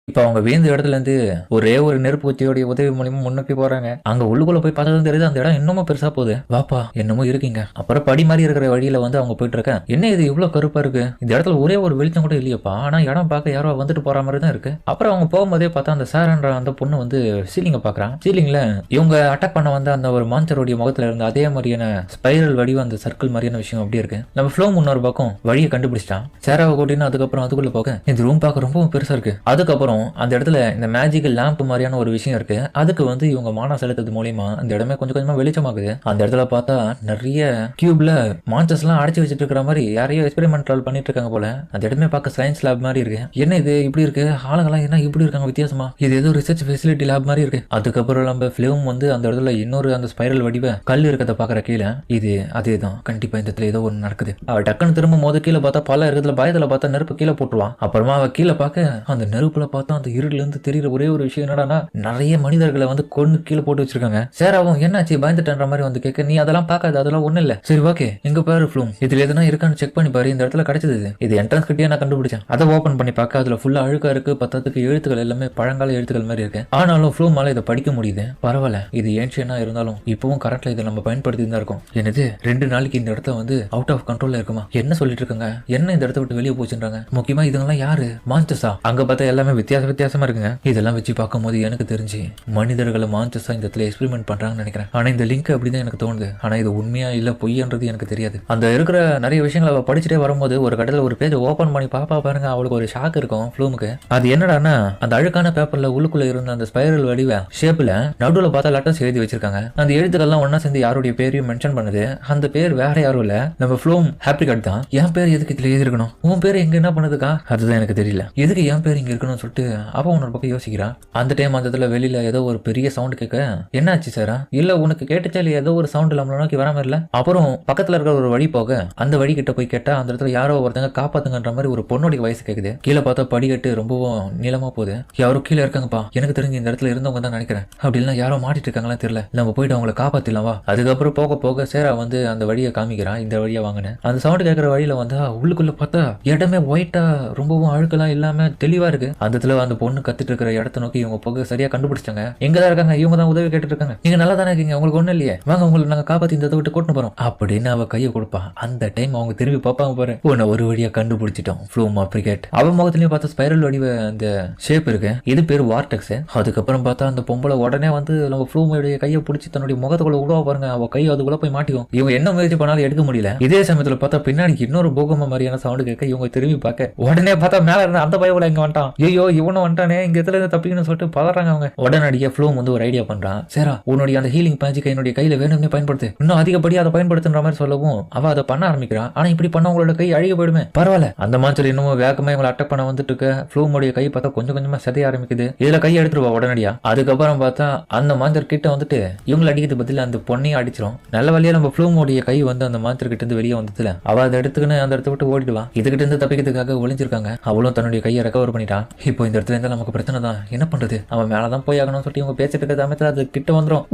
A: இப்ப அவங்க வீழ்ந்த இடத்துல இருந்து ஒரே ஒரு நெருப்பு குச்சியோடைய உதவி மூலியமா முன்னோக்கி போறாங்க. அங்க உள்ளுக்குள்ள போய் பார்த்ததும் தெரியுது அந்த இடம் இன்னமும் பெருசா போகுது. வாப்பா என்னமோ இருக்கீங்க. அப்புறம் படி மாதிரி இருக்கிற வழியில வந்து அவங்க போயிட்டு இருக்க. என்ன இது இவ்வளவு கருப்பா இருக்கு, இந்த இடத்துல ஒரே ஒரு வெளிச்சம் கூட இல்லையப்பா, ஆனா இடம் பார்க்க யாரோ வந்துட்டு போற மாதிரி தான் இருக்கு. அப்புறம் அவங்க போகும்போதே பார்த்தா அந்த சாரன்ற அந்த பொண்ணு வந்து சீலிங்க பாக்குறான். சீலிங்ல இவங்க அட்டாக் பண்ண வந்த அந்த ஒரு மான்சருடைய முகத்துல இருந்த அதே மாதிரியான ஸ்பைரல் வடிவம், அந்த சர்க்கிள் மாதிரியான விஷயம் அப்படி இருக்கு. நம்ம ஃப்ளோ முன்னொரு பக்கம் வழியை கண்டுபிடிச்சிட்டான். சேராவை கூட்டின்னு அதுக்கப்புறம் அதுக்குள்ள போக இந்த ரூம் பார்க்க ரொம்ப பெருசா இருக்கு. அதுக்கப்புறம் அந்த இடத்துல இந்த மேஜிக்கல் லேம்ப் மாதிரியான ஒரு விஷயம் இருக்கு. அதுக்கு வந்து இவங்க மானம் செலுத்துறது மூலியமா அந்த இடமே கொஞ்சம் கொஞ்சமா வெளிச்சமாகுது. அந்த இடத்துல பார்த்தா நிறைய கியூப்ல மான்ஸ்டர்ஸ் எல்லாம் அடைச்சு வச்சுட்டு இருக்கிற மாதிரி யாரையோ எக்ஸ்பெரிமெண்டல் பண்ணிட்டு இருக்காங்க போல. அந்த இடமே பார்க்க சயின்ஸ் லேப் மாதிரி இருக்கு. என்ன இது இப்படி இருக்கு, ஆளுங்கெல்லாம் என்ன இப்படி இருக்காங்க வித்தியாசமா, இது ஏதோ ரிசர்ச் ஃபெசிலிட்டி லேப் மாதிரி இருக்கு. அதுக்கப்புறம் நம்ம ஃபிலிம் வந்து அந்த இடத்துல இன்னொரு அந்த ஸ்பைரல் வடிவ கல் இருக்கிறத பாக்குற கீழே இது அதேதான், கண்டிப்பா இந்த இடத்துல ஏதோ ஒன்று நடக்குது. அவ டக்குன்னு திரும்பும் போது கீழே பார்த்தா பல இருக்கிறதுல பயத்துல பார்த்தா நெருப்பு கீழே போட்டுருவான். அப்புறமா அவ கீழே பார்க்க அந்த நெருப்புல பார்த்தா அந்த இருட்டுல இருந்து தெரியுற ஒரே ஒரு விஷயம் என்னடானா நிறைய மனிதர்களை வந்து கொண்டு கீழே போட்டு வச்சிருக்காங்க. சேராவும் என்னாச்சு பயந்துட்டேன்ற மாதிரி வந்து கேட்க, நீ அதெல்லாம் பார்க்காது, அதெல்லாம் ஒண்ணு இல்ல, சரி ஓகே எங்க பாரு ஃப்ளூம், இதுல எதுனா இருக்கான்னு செக் பண்ணி பாரு, இந்த இடத்துல கிடைச்சது இது என்ட்ரன்ஸ் கிட்டே நான் கண்டுபிடிச்சேன். அதை ஓபன் பண்ணி பார்க்க அதுல ஃபுல்லா அழுக்கா இருக்கு. பத்தத்துக்கு எழுத்துக்கள் எல்லாமே பழங்கால எழுத்துக்கள் மாதிரி இருக்கு. ஆனாலும் ஃப்ளூமால இதை படிக்க முடியுது. பரவாயில்ல, இது ஏன்ஷியனா இருந்தாலும் இப்பவும் கரெக்ட்ல இதை நம்ம பயன்படுத்தி தான் இருக்கோம். என்னது 2 நாளைக்கு இந்த இடத்த வந்து அவுட் ஆஃப் கண்ட்ரோல்ல இருக்குமா, என்ன சொல்லிட்டு இருக்காங்க, என்ன இந்த இடத்த விட்டு வெளியே போச்சுன்றாங்க. முக்கியமா இதுங்கெல்லாம் யாரு, மான்ஸ்டர்ஸா? அங்க பார்த்தா எல்லாமே வித்தியாசமா இருக்குங்க. இதெல்லாம் வச்சு பார்க்கும்போது எனக்கு தெரிஞ்சு மனிதர்களை மான்ஸ்டர்ஸா இந்த இடத்துல எக்ஸ்பெரிமெண்ட் பண்றாங்கன்னு நினைக்கிறேன். ஆனா இந்த லிங்க் அப்படிதான் எனக்கு தோணுது. ஆனா இது உண்மையா இல்ல பொய்யன்றது எனக்கு தெரியாது. அந்த இருக்கிற நிறைய விஷயங்களை அவ படிச்சுட்டே வரும்போது ஒரு கடையில் ஒரு பேஜ் ஓபன் பண்ணி பாப்பா பாருங்க, அவளுக்கு ஒரு ஷாக் இருக்கும் ஃப்ளூமுக்கு. அது என்னடான்னா அந்த அழுக்கான பேப்பர்ல உள்ளுக்குள்ள இருந்த அந்த ஸ்பைரல் வடிவ ஷேப்ல நடுவுல பார்த்தா லெட்டர்ஸ் எழுதி வச்சிருக்காங்க. அந்த எழுத்துக்கள்லாம் ஒன்னா சேர்ந்து யாருடைய பேரையும் மென்ஷன் பண்ணுது. அந்த பேர் வேற யாரும் இல்ல, நம்ம ஃப்ளூம் ஹாப்ரிகாட் தான். என் பேர் எதுக்கு இதுல எழுதி இருக்கணும், உன் பேர் எங்க என்ன பண்ணுதுக்கா, அதுதான் எனக்கு தெரியல. எதுக்கு என் பேர் இங்க இருக்கணும்னு சொல்லிட்டு அவ உன்னோட பக்கம் யோசிக்கிறான். அந்த டைம் அந்த இடத்துல வெளியில ஏதோ ஒரு பெரிய சவுண்ட் கேட்க, என்னாச்சு சாரா, இல்ல உனக்கு கேட்டுச்சா இல்ல ஏதோ ஒரு சவுண்ட் நம்மள நோக்கி வராம இல்ல. அப்புறம் பக்கத்துல இருக்கிற ஒரு வழி போக அந்த வழி கிட்ட போய் கேட்டா அந்த இடத்துல யாரோ ஒருத்தங்க காப்பாத்துங்கன்ற மாதிரி ஒரு பொண்ணுடைய வயசு கேக்குது. கீழே பார்த்தா படிக்கட்டு ரொம்பவும் நீளமா போகுது. யாரோ கீழே இருக்காங்கப்பா, எனக்கு தெரிஞ்சு இந்த இடத்துல இருந்தவங்க தான் நினைக்கிறேன். அப்படின்னா யாரோ மாட்டிட்டு இருக்காங்களா தெரியல, நம்ம போயிட்டு அவங்களை காப்பாத்திடலாம். அதுக்கப்புறம் போக போக சேரா வந்து அந்த வழியை காமிக்கிறான், இந்த வழியா வாங்கினேன். அந்த சவுண்ட் கேட்கற வழியில வந்தா உள்ளுக்குள்ள பார்த்தா இடமே ஒயிட்டா ரொம்பவும் அழுக்கெல்லாம் இல்லாம தெளிவா இருக்கு. அந்த இடத்துல அந்த பொண்ணு கத்துட்டு இருக்கிற இடத்த நோக்கி இவங்க போக சரியா கண்டுபிடிச்சாங்க. எங்க தான் இருக்காங்க, இவங்க தான் உதவி கேட்டு இருக்காங்க. நீங்க நல்லா தானே இருக்கீங்க, உங்களுக்கு ஒண்ணு இல்லையே, வாங்க உங்களை நாங்க காப்பாத்தி இந்த விட்டு கூட்டு போறோம் அப்படின்னு அவ கையை கொடுப்பா. அந்த டைம் அவங்க திரும்பி பார்ப்பாங்க பாரு, உன்னை ஒரு வழியா கண்டுபிடிச்சிட்டோம் ஃப்ளூம் ஆப்ரிகேட். அவன் முகத்திலயும் பார்த்தா ஸ்பைரல் வடிவ அந்த ஷேப் இருக்கு, இது பேர் வார்டெக்ஸ். அதுக்கப்புறம் பார்த்தா அந்த பொம்பளை உடனே வந்து நம்ம ஃப்ளூமுடைய கையை பிடிச்சி தன்னுடைய முகத்துக்குள்ள விடுவா பாருங்க, அவ கை அதுக்குள்ள போய் மாட்டிக்கும். இவங்க என்ன முயற்சி பண்ணாலும் எடுக்க முடியல. இதே சமயத்துல பார்த்தா பின்னாடி இன்னொரு பூகம்ப மாதிரியான சவுண்ட் கேட்க இவங்க திரும்பி பார்க்க உடனே பார்த்தா மேல இருந்த அந்த பயவுல இங்க வந்துட்டான். ஐயோ இவனும் வந்துட்டானே, இங்க இடத்துல இருந்து தப்பிக்கணும்னு சொல்லிட்டு பதறாங்க அவங்க. உடனடியாக ஃப்ளூம் வந்து ஒரு ஐடியா பண்றான். சேரா உன்னுடைய அந்த ஹீலிங் மேஜிக் என்னுடைய கையில வேணும்னே பயன்படுத்து, இன்னும் அதிகப்படியா அதை பயன்படுத்துற மாதிரி சொல்லவும் அவ அதை பண்ண ஆரம்பிக்கிறான். ஆனா இப்படி பண்ண உங்களோட கை அழுகி போயிடுமே, பரவாயில்ல. அந்த மான்ஸ்டர் இன்னும் வேகமா இவங்களை அட்டாக் பண்ண வந்துட்டு இருக்க. ஃப்ளூமுடைய கை பார்த்தா கொஞ்சம் கொஞ்சமா செதைய ஆரம்பிக்குது. இதுல கை எடுத்துருவா உடனடியா. அதுக்கப்புறம் பார்த்தா அந்த மான்ஸ்டர் கிட்ட வந்துட்டு இவங்களை அடிக்கிறது பதில் அந்த பொண்ணையும் அடிச்சிரும். நல்ல வழியா நம்ம ஃப்ளூமுடைய கை வந்து அந்த மான்ஸ்டர் கிட்ட இருந்து வெளியே வந்ததுல அவ அதை எடுத்துக்கின்னு அந்த இடத்த விட்டு ஓடிடுவா. இதுகிட்ட இருந்து தப்பிக்கிறதுக்காக ஒளிஞ்சிருக்காங்க. அவளும் தன்னுடைய கையை ரெக்கவர் பண்ணிட்டான். இப்போ இந்த இடத்துல இருந்தா நமக்கு பிரச்சனை தான், என்ன பண்றது, அவன் மேலதான் போய் ஆகணும்னு சொல்லி இவங்க பேசிட்டு இருக்க சமயத்துல அது கிட்ட வந்துடும்.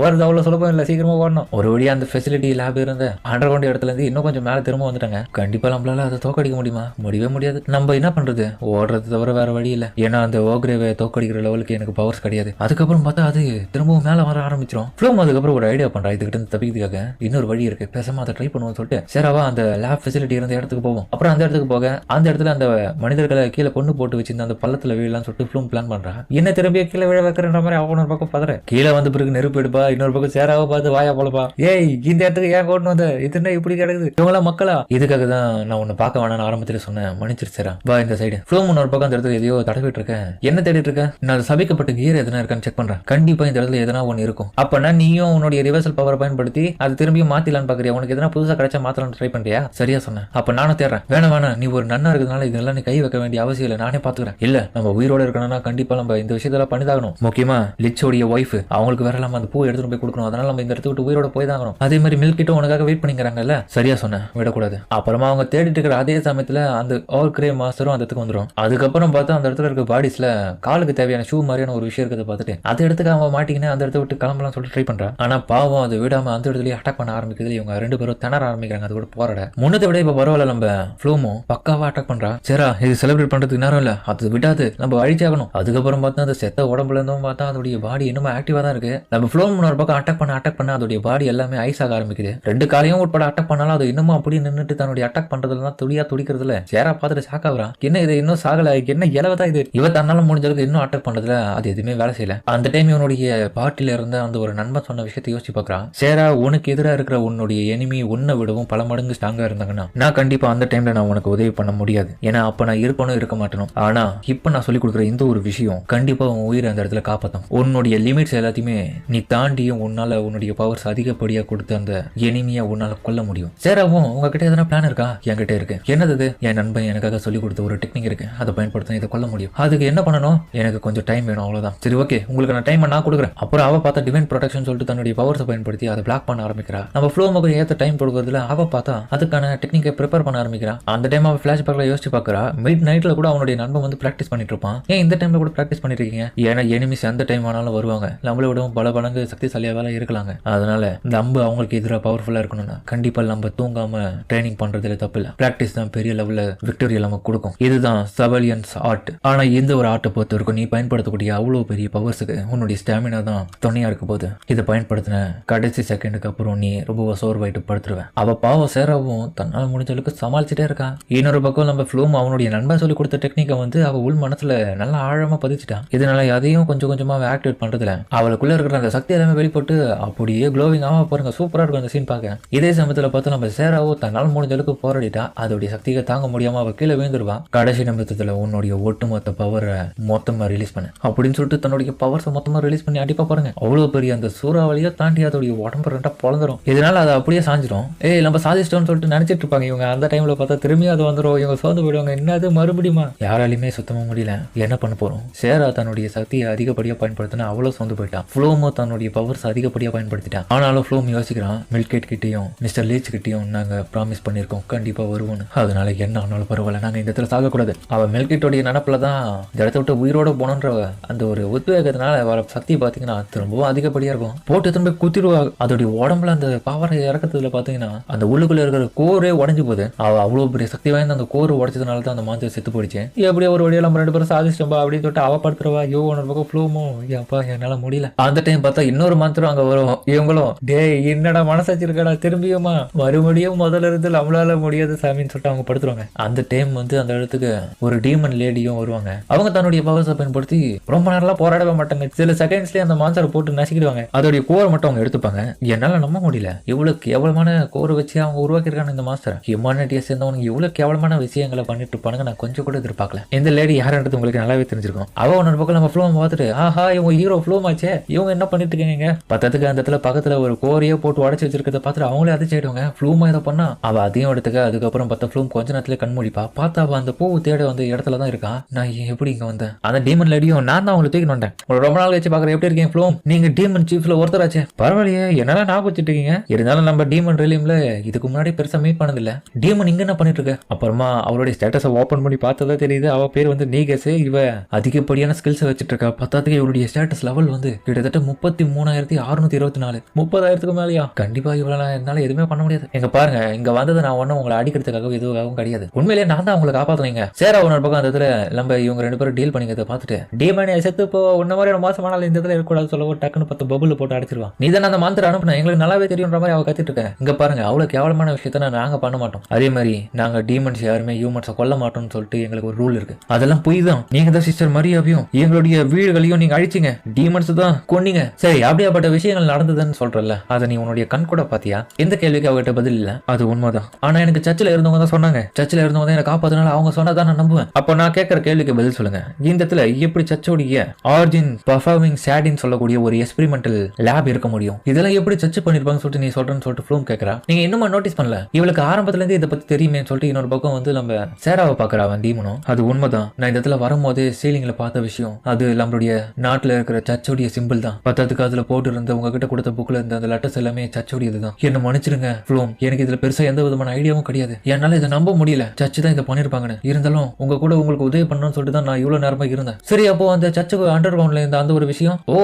A: ஓடுறது அவ்வளவு சுலபம் இல்ல, சீக்கிரமா ஓடணும். ஒரு வழியா அந்த ஃபெசிலிட்டி லேப் இருந்த அண்டர் கிரவுண்ட் இடத்துல இருந்து இன்னும் கொஞ்சம் மேல திரும்ப வந்துட்டாங்க. கண்டிப்பா நம்மளால அதை தோக்கடிக்க முடியுமா, முடியவே முடியாது. நம்ம என்ன பண்றது, ஓடுறது தவிர வேற வழி இல்ல. ஏன்னா அந்த ஓக்ரேவை தோக்கடிக்கிற லெவலுக்கு எனக்கு பவர்ஸ் கிடையாது. அதுக்கப்புறம் பார்த்தா அது திரும்பவும் மேல வர ஆரம்பிச்சிடும். ஃப்ளூம் அதுக்கப்புறம் ஒரு ஐடியா பண்றா, இதுகிட்ட இருந்து தப்பிக்கிறதுக்காக இன்னொரு வழி இருக்கு, பேசாம அதை ட்ரை பண்ணுவோம்னு சொல்லிட்டு சேராவா அந்த லேப் ஃபெசிலிட்டி இருந்த இடத்துக்கு போவோம். அப்புறம் அந்த இடத்துக்கு போக அந்த இடத்துல அந்த மனிதர்களை கீழே கொண்டு போட்டு வச்சிருந்த அந்த பள்ளத்துல வீழலாம் சொல்லிட்டு ஃப்ளூம் பிளான் பண்றா. என்ன திரும்பிய கீழே விழ வைக்கிறன்ற மாதிரி அவனோட பக்கம் பதற. கீழே வந்த பிறகு நெருப்பு எடுப்பா, இன்னொரு பக்கம் சேராவ பார்த்து வாயா போலப்பா, ஏய் இந்த இடத்துக்கு ஏன் கொண்டு வந்த, இது இப்படி கிடக்குது, இவங்களா மக்களா, இதுக்காக தான் நான் உன்னை பார்க்க வேணாம்னு ஆரம்பத்துல சொன்னேன், மன்னிச்சிரு சேரா, வா இந்த சைடு. ஃப்ளூம் இன்னொரு பக்கம் அந்த இடத்துல எதையோ தடவிட்டு இருக்கேன். என்ன தேடிட்டு இருக்க, நான் சபிக்கப்பட்ட கியர் எதனா இருக்கான்னு செக் பண்றேன். கண்டிப்பா இந்த இடத்துல எதனா ஒண்ணு இருக்கும். அப்பனா நீயும் உன்னுடைய ரிவர்சல் பவரை பயன்படுத்தி அது திரும்பியும் மாத்திலான்னு பாக்குறியா, உனக்கு எதனா புதுசா கிடைச்சா மாத்தலாம்னு ட்ரை பண்றியா, சரியா சொன்னேன். அப்ப நானும் தேடுறேன். வேணாம் நீ ஒரு நன்னா இருக்கிறதுனால இதெல்லாம் நீ கை வைக்க வேண்டிய அவசியம் இல்லை, நானே பாத்துக்கிறேன். இல்ல நம்ம உயிரோட இருக்கணும்னா கண்டிப்பா நம்ம இந்த விஷயத்தெல்லாம் பண்ணிதாகணும். முக்கியமா லிச்சோடைய ஒய்ஃப் அவங்களுக்கு வேற நம்ம அந்த பூ எடுத்துட்டு போய் கொடுக்கணும். அதனால நம்ம இந்த இடத்த விட்டு உயிரோட போய் தாகணும். அதே மாதிரி மில்க் கிட்ட உனக்காக வெயிட் பண்ணிக்கிறாங்கல்ல. சரியா சொன்னேன், விடக்கூடாது. அப்புறமா அவங்க தேடிட்டு இருக்கிற அதே சமயத்துல அந்த ஆல் கிரே மாஸ்டரும் அந்த இடத்துக்கு வந்துடும். அதுக்கப்புறம் பார்த்தா அந்த இடத்துல இருக்க பாடிஸ்ல காலுக்கு தேவையான ஷூ மாதிரியான ஒரு விஷயம் இருக்கிறத பார்த்துட்டு அந்த இடத்துக்கு அவன் மாட்டிக்கினே அந்த இடத்த விட்டு கிளம்பலாம் சொல்லிட்டு ட்ரை பண்றான். ஆனா பாவம் அது விடாம அந்த இடத்துல அட்டாக் பண்ண ஆரம்பிக்குது. இவங்க ரெண்டு பேரும் திணற ஆரம்பிக்கிறாங்க. அது கூட போராட முன்னதை விட இப்ப பரவாயில்ல. நம்ம ஃப்ளூமும் பக்காவா அட்டாக் பண்றா. சரிா இது செலிப்ரேட் பண்றதுக்கு நேரம் இல்ல, அது விடாது, நம்ம அழிச்சாகணும். அதுக்கப்புறம் பார்த்தா அந்த செத்த உடம்புல இருந்தும் பார்த்தா அதோடைய பாடி இன்னும் ஆக்டிவா தான் இருக்கு. நம்ம ஃப்ளோம் ஒரு பக்கம் அட்டாக் பண்ண அதோடைய பாடி எல்லாமே ஐஸ் ஆக ஆரம்பிக்குது. ரெண்டு காலையும் உட்பட அட்டாக் பண்ணாலும் அது இன்னமும் அப்படியே நின்றுட்டு தன்னுடைய அட்டாக் பண்றதுலாம் துடியா துடிக்கிறதுல சேரா பார்த்துட்டு சாக்காவரா. என்ன இது இன்னும் சாகல, என்ன இலவதா இது, இவ தன்னால முடிஞ்சதுக்கு இன்னும் அட்டாக் பண்றதுல அது எதுவுமே வேலை செய்யல. அந்த டைம் இவனுடைய பாட்டில இருந்த அந்த ஒரு நண்பன் சொன்ன விஷயத்தை யோசிச்சு பாக்குறான். சேரா உனக்கு எதிராக இருக்கிற உன்னுடைய எனிமி உன்னை விடவும் பல மடங்கு ஸ்ட்ராங்கா இருந்தாங்கன்னா நான் கண்டிப்பா அந்த டைம்ல நான் உனக்கு உதவி பண்ண முடியாது. ஏன்னா அப்ப நான் இருக்கணும் இருக்க மாட்டேனும். ஆனா இப்ப நான் சொல்லி கொடுக்குற இந்த ஒரு விஷயம் கண்டிப்பா உன் உயிரை அந்த இடத்துல காப்பாற்றும். உன்னுடைய லிமிட்ஸ் எல்லாத்தையுமே நீ தாண்டியும் உன்னால உன்னுடைய பவர்ஸ் அதிகப்படியா கொடுத்து அந்த எனிமியா உன்னால கொல்ல முடியும். சேராவும் உங்ககிட்ட எதனா பிளான் இருக்கா? என்கிட்ட இருக்கு. என்னது? என் நண்பன் எனக்காக சொல்லி கொடுத்த ஒரு டெக்னிக் இருக்கு, அதை பயன்படுத்த இதை கொல்ல முடியும். அதுக்கு என்ன பண்ணணும்? எனக்கு கொஞ்சம் டைம் வேணும், அவ்வளவுதான். சரி ஓகே, உங்களுக்கு நான் டைம் நான் கொடுக்குறேன். அப்புறம் அவ பார்த்தா டிவைன் ப்ரொடெக்ஷன் சொல்லிட்டு தன்னுடைய பவர்ஸை பயன்படுத்தி அதை பிளாக் பண்ண ஆரம்பிக்கிறா. நம்ம ஃப்ளோமுக்கு ஏற்ற டைம் கொடுக்கறதுல அவ பார்த்தா அதுக்கான டெக்னிக்கை ப்ரிப்பேர் பண்ண ஆரம்பிக்கிறா. அந்த டைம் அவ ஃபிளாஷ் பேக்ல யோசிச்சு பார்க்கறா. மிட் நைட்ல கூட அவனுடைய நண்பன் வந்து பிராக்டிஸ் பண்ணிட்டு இருப்பான். ஏன் இந்த டைம்ல கூட பிராக்டிஸ் பண்ணிட்டு இருக்கீங்க? ஏன்னா எனிமிஸ் எந்த டைம் ஆனாலும் வருவாங்க, நம்மள விடவும் பல பலங்கு சக்திசாலியாவே இருக்கலாங்க. அதனால நம்ம அவங்களுக்கு எதிராக பவர்ஃபுல்லா இருக்கணும்னா கண்டிப்பா நம்ம தூங்காம ட்ரைனிங் பண்றதுல தப்பு இல்ல. பிராக்டிஸ் தான் பெரிய லெவல்ல விக்டோரியா நமக்கு கொடுக்கும். இதுதான் சவலியன்ஸ் ஆர்ட். ஆனா இந்த ஒரு ஆர்ட்டை பொறுத்த வரைக்கும் நீ பயன்படுத்தக்கூடிய அவ்வளவு பெரிய பவர்ஸுக்கு உன்னுடைய ஸ்டாமினா தான் துணையா இருக்க போது. இதை பயன்படுத்தின கடைசி செகண்டுக்கு அப்புறம் நீ ரொம்ப சோர்வாயிட்டு படுத்துருவேன். அவ பாவம் சேராவும் தன்னால முடிஞ்ச அளவுக்கு சமாளிச்சுட்டே இருக்கா. இன்னொரு பக்கம் நம்ம ஃப்ளூம் அவனுடைய நண்பன் சொல்லி கொடுத்த டெக்னிக்கை வந்து அவ உள் மனசுல நல்லா ஆழமா பதிச்சுட்டான். இதனால அதையும் கொஞ்சம் கொஞ்சமா ஆக்டிவேட் பண்றதுல அவளுக்குள்ள இருக்கிற அந்த சக்தி எல்லாமே வெளிப்பட்டு அப்படியே க்ளோவிங் ஆமா பாருங்க, சூப்பரா இருக்கும் அந்த சீன் பார்க்க. இதே சமயத்துல பார்த்து நம்ம சேராவோ தன்னால் முடிஞ்ச அளவுக்கு போராடிட்டா. அதோடைய சக்தியை தாங்க முடியாம அவ கீழே விழுந்துருவா. கடைசி நிமிஷத்துல உன்னுடைய ஒட்டுமொத்த பவரை மொத்தமா ரிலீஸ் பண்ண அப்படின்னு சொல்லிட்டு தன்னுடைய பவர்ஸை மொத்தமா ரிலீஸ் பண்ணி அடிப்பா பாருங்க. அவ்வளவு பெரிய அந்த சூறாவளியை தாண்டி அதோடைய உடம்பு ரெண்டா பொழந்துரும். இதனால அதை அப்படியே சாஞ்சிரும். நம்ம சாதிச்சிட்டோம்னு சொல்லிட்டு நினைச்சிட்டு இருப்பாங்க இவங்க. அந்த டைம்ல பார்த்தா திரும்பி அது வந்துடும். இவங்க சோர்ந்து போயிடுவாங்க. என்னது மறுபடியுமா? யாராலையுமே சுத்தமா முடியல. என்ன பண்ண போறோம்? சேரா தன்னுடைய சக்தியை அதிகப்படியா பயன்படுத்தினா அவ்வளவு சோர்ந்து போயிட்டான். ஃப்ளோமோ தன்னுடைய பவர்ஸ் அதிகப்படியா பயன்படுத்திட்டான். ஆனாலும் ஃப்ளோம் யோசிக்கிறான், மில்கேட் கிட்டையும் மிஸ்டர் லீச் கிட்டையும் நாங்க ப்ராமிஸ் பண்ணிருக்கோம் கண்டிப்பா வருவோம். அதனால என்ன ஆனாலும் பரவாயில்ல, நாங்க இந்த இடத்துல சாகக்கூடாது. அவ மில்கேட்டோடைய நினப்புல தான் இந்த இடத்த விட்டு உயிரோட போனன்ற அந்த ஒரு உத்வேகத்தினால வர சக்தி பாத்தீங்கன்னா திரும்பவும் அதிகப்படியா இருக்கும். போட்டு திரும்ப குத்திடுவா. அதோடைய உடம்புல அந்த பவரை இறக்கத்துல பாத்தீங்கன்னா அந்த உள்ளுக்குள்ள இருக்கிற கோரே உடஞ்சு போகுது. அவ அவ்வளவு பெரிய சக்தி வாய்ந்த அந்த கோர் உடைச்சதுனால தான் அந்த மாஞ்சல் செத்து போயிடுச்சு. எப்படியோ ஒரு வழியா நம்ம ரெண்டு பேரும் சாதிச்சிட்டோம்பா அப்படின்னு சொல்லிட்டு அவ படுத்துருவா. ஐயோ உன்னோட பக்கம் ஃப்ளூமோ அப்பா என்னால முடியல. அந்த டைம் பார்த்தா இன்னொரு மாத்திரம் அங்க வரும். இவங்களும் டே என்னடா மனசாச்சு இருக்கடா திரும்பியுமா மறுபடியும் முதல்ல இருந்து நம்மளால முடியாது சாமின்னு சொல்லிட்டு அவங்க படுத்துருவாங்க. அந்த டைம் வந்து அந்த இடத்துக்கு ஒரு டீமன் லேடியும் வருவாங்க. அவங்க தன்னுடைய பவர்ஸை பயன்படுத்தி ரொம்ப நேரம்லாம் போராடவே மாட்டாங்க. சில செகண்ட்ஸ்லயே அந்த மான்சரை போட்டு நசுக்கிடுவாங்க. அதோடைய கோரை மட்டும் அவங்க எடுத்துப்பாங்க. என்னால நம்ப முடியல, இவ்வளவு கேவலமான கோரை வச்சு அவங்க உருவாக்கிருக்காங்க இந்த மாஸ்டர். ஹியூமானிட்டியை சேர்ந்தவனுக்கு இவ்வளவு கேவலமான விஷயங்களை பண்ணிட்டு இருப்பானுங்க நான் கொஞ்சம் கூட எதிர்பார்க்கல. இந்த லேடி யாருன்றது உங்களுக்கு நல்லாவே தெரிஞ்சிருக்கும். அவ ஒன்னொரு பக்கம் நம்ம ஃப்ளோம் பார்த்துட்டு ஆஹா இவங்க ஹீரோ ஃப்ளோம் ஆச்சே, இவங்க என்ன பண்ணிட்டு இருக்கீங்க? பத்தத்துக்கு அந்த இடத்துல பக்கத்துல ஒரு கோரையே போட்டு உடச்சு வச்சிருக்கிறத பார்த்துட்டு அவங்களே அதை செய்வாங்க. ஃப்ளூமா இதை பண்ணா அவ அதையும் எடுத்துக்க. அதுக்கப்புறம் பார்த்தா ஃப்ளூம் கொஞ்ச நேரத்துல கண்மூடிப்பா. பார்த்தா அவ அந்த பூ தேட வந்து இடத்துல தான் இருக்கா. நான் எப்படி இங்க வந்தேன்? அந்த டீமன் லேடியும் நான் தான் அவங்களை தூக்கி வந்தேன். ரொம்ப நாள் வச்சு பாக்குற எப்படி இருக்கீங்க ஃப்ளோம்? நீங்க டீமன் சீஃப்ல ஒருத்தராச்சே, பரவாயில்லையே என்னெல்லாம் நான் வச்சுட்டு இருக்கீங்க. இருந்தாலும் நம்ம டீமன் ரிலீம்ல இதுக்கு முன்னாடி பெருசா மீட் பண்ணதில்ல. டீமன் இங்க என்ன பண்ணிட்டு இருக்க? அப்புறமா அவளுடைய ஸ்டேட்டஸை ஓபன் பண்ணி பார்த்ததா தெரியுது. அவ பேர் வந்து நீகஸ். இவ அதிகப்படியான ஸ்கில்ஸ் வச்சுட்டு இருக்கா. பத்தாத்துக்கு இவளுடைய ஸ்டேட்டஸ் லெவல் வந்து கிட்டத்தட்ட 33,624 30,000க்கு மேலயா? கண்டிப்பா இவ்வளவு என்னால எதுவுமே பண்ண முடியாது. எங்க பாருங்க, இங்க வந்தது நான் ஒன்னும் உங்களை அடிக்கிறதுக்காக எதுவும் கிடையாது. உண்மையிலேயே நான் தான் உங்களை காப்பாத்துனீங்க. சேரா ஒரு பக்கம் அந்த இடத்துல நம்ம இவங்க ரெண்டு பேரும் டீல் பண்ணிக்கிறத பார்த்துட்டு டீமன் செத்து இப்போ உன்ன மாதிரி மோசமான இந்த இடத்துல இருக்கக்கூடாது சொல்ல டக்குன்னு 10 பபுள் போட்டு அடிச்சிருவான். நீ தான் அந்த மாந்திர அனுப்புன எங்களுக்கு நல்லாவே தெரியுன்ற மாதிரி அவ கத்திட்டு இருக்கேன். இங்க பாருங்க, அவ்வளவு கேவலமான விஷயத்த நாங்க பண்ண மாட்டோம். அதே மாதிரி நாங்க டீமன்ஸ் யாருமே ஹியூமன்ஸை கொல்ல மாட்டோம்னு சொல்லிட்டு எங்களுக்கு ஒரு ரூல் இருக்கு. அதெல்லாம் பொய் தான். நீங்க தான் சிஸ்டர் மரியாதையும் எங்களுடைய வீடுகளையும் நீங்க அழிச்சிங்க, டீமன்ஸ் தான் கொன்னீங்க. சரி அப்படியாப்பட்ட விஷயங்கள் நடந்ததுன்னு சொல்றல, அதை நீ உன்னுடைய கண் கூட பாத்தியா? எந்த கேள்விக்கு அவகிட்ட பதில் இல்ல. அது உண்மைதான். ஆனா எனக்கு சர்ச்சில் இருந்தவங்க தான் சொன்னாங்க. சர்ச்சில் இருந்தவங்க தான் எனக்கு காப்பாத்தினால அவங்க சொன்னதான் நான் நம்புவேன். அப்ப நான் கேட்கற கேள்விக்கு பதில் சொல்லுங்க. இந்த இடத்துல எப்படி சர்ச்சோடைய ஆரிஜின் பர்ஃபார்மிங் சேடின்னு சொல்லக்கூடிய ஒரு எக்ஸ்பெரிமெண்டல் லேப் இருக்க முடியும்? இதெல்லாம் எப்படி சர்ச் பண்ணிருப்பாங்கன்னு சொல்லிட்டு நீ சொல்றேன்னு சொல்லிட்டு ஃப்ளூம் கேட்கறா. நீங்க இன்னும் நோட்டீஸ் பண்ணல, இவளுக்கு ஆரம்பத்துல இருந்து இதை பத்தி தெரியுமே சொல்லிட்டு இன்னொரு பக்கம் வந்து நம்ம சேராவை பாக்குறா அவன் டீமனும். அது உண்மை உண்மைதான். நான் இந்த இடத்துல வரும்போது சீலிங்ல பார்த்த விஷயம் அது நம்மளுடைய நாட்டுல இருக்கிற சர்ச்சோடைய சிம்பிள் தான். பத்தாவதுக்கு அதுல போட்டு இருந்த உங்ககிட்ட கொடுத்த புக்ல இருந்த அந்த லெட்டர்ஸ் எல்லாமே சர்ச்சோடையது தான். என்ன மன்னிச்சிருங்க ஃப்ளோம், எனக்கு இதுல பெருசா எந்த விதமான ஐடியாவும் கிடையாது. என்னால இதை நம்ப முடியல, சர்ச்சு தான் இதை பண்ணிருப்பாங்கன்னு. இருந்தாலும் உங்க கூட உங்களுக்கு உதவி பண்ணணும்னு சொல்லிட்டு தான் நான் இவ்வளவு நேரமா இருந்தேன். சரி, அப்போ அந்த சர்ச்சுக்கு அண்டர் கிரவுண்ட்ல இருந்த அந்த ஒரு விஷயம், ஓ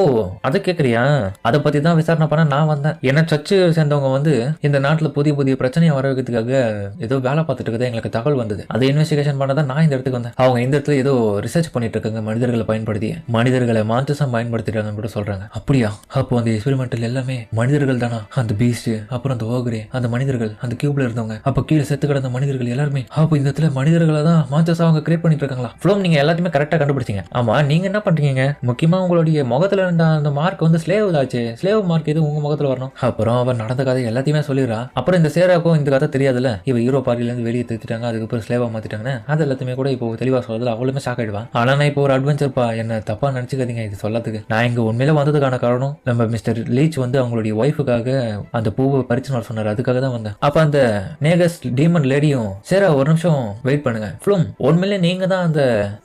A: அதை கேக்குறியா? அதை பத்தி தான் விசாரணை பண்ண நான் வந்தேன். ஏன்னா சர்ச்சு சேர்ந்தவங்க வந்து இந்த நாட்டுல புதிய புதிய பிரச்சனையை வர வைக்கிறதுக்காக ஏதோ வேலை பார்த்துட்டு இருக்கதா எங்களுக்கு தகவல் வந்தது. அதை இன்வெஸ்டிகேஷன் பண்ணதான் நான் இந்த இடத்துக்கு வந்தேன். அவங்க இந்த இடத்துல ஏதோ ரிசர்ச் பண்ணிட்டு இருக்காங்க, மனிதர்களை பயன்படுத்தி மனிதர்களை மாற்றசம் பயன்படுத்திட்டாங்கன்னு கூட சொல்றாங்க. அப்படியா? அப்போ அந்த எக்ஸ்பெரிமெண்டல் எல்லாமே மனிதர்கள் தானா? அந்த பீஸ்ட், அப்புறம் அந்த ஓகரே, அந்த மனிதர்கள், அந்த கியூப்ல இருந்தவங்க, அப்ப கீழே செத்து கிடந்த மனிதர்கள் எல்லாருமே அப்போ இந்த இடத்துல மனிதர்களை தான் மாற்றசம் அவங்க கிரியேட் பண்ணிட்டு இருக்காங்களா? ஃப்ளோம், நீங்க எல்லாத்தையுமே கரெக்டா கண்டுபிடிச்சீங்க. ஆமா, நீங்க என்ன பண்றீங்க? முக்கியமா உங்களுடைய முகத்துல இருந்த அந்த மார்க் வந்து ஸ்லேவ் ஆச்சு. ஸ்லேவ் மார்க் எது உங்க முகத்துல வரணும்? அப்புறம் அவர் நடந்த கதை எல்லாத்தையுமே சொல்லிடுறா. அப்புறம் இந்த சேராக்கும் இந்த கதை தெரியாதுல்ல, இவ ஹீரோ பார்ட்டில இருந்து வெளியே திருத்திட்டாங்க, அதுக்கப்புறம் ஸ்லேவா மாத்திட்டாங்கன்னு அது எல்லாத்தையுமே கூட இப்போ தெளிவா சொல்றதுல அவளுமே ஷாக் ஆயிடுவான். ஆனா நான் இப்போ ஒரு அட்வென்ச்சர் பா, என்ன தப்பா நினைச்சுக்காதீங்க இது சொல்லத்துக்கு. நான் இங்க உண்மையில வந்ததுக்கான காரணம் நம்ம மிஸ்டர் லீச் வந்து அவங்களுடைய ஒய்ஃபுக்காக அந்த பூவை பறிச்சு வர சொன்னாரு, அதுக்காக தான் வந்தேன். அப்ப அந்த நேகஸ் டீமன் லேடியும் சேரா ஒரு நிமிஷம் வெயிட் பண்ணுங்க ஃப்ளூம், உண்மையிலே நீங்க தான் அந்த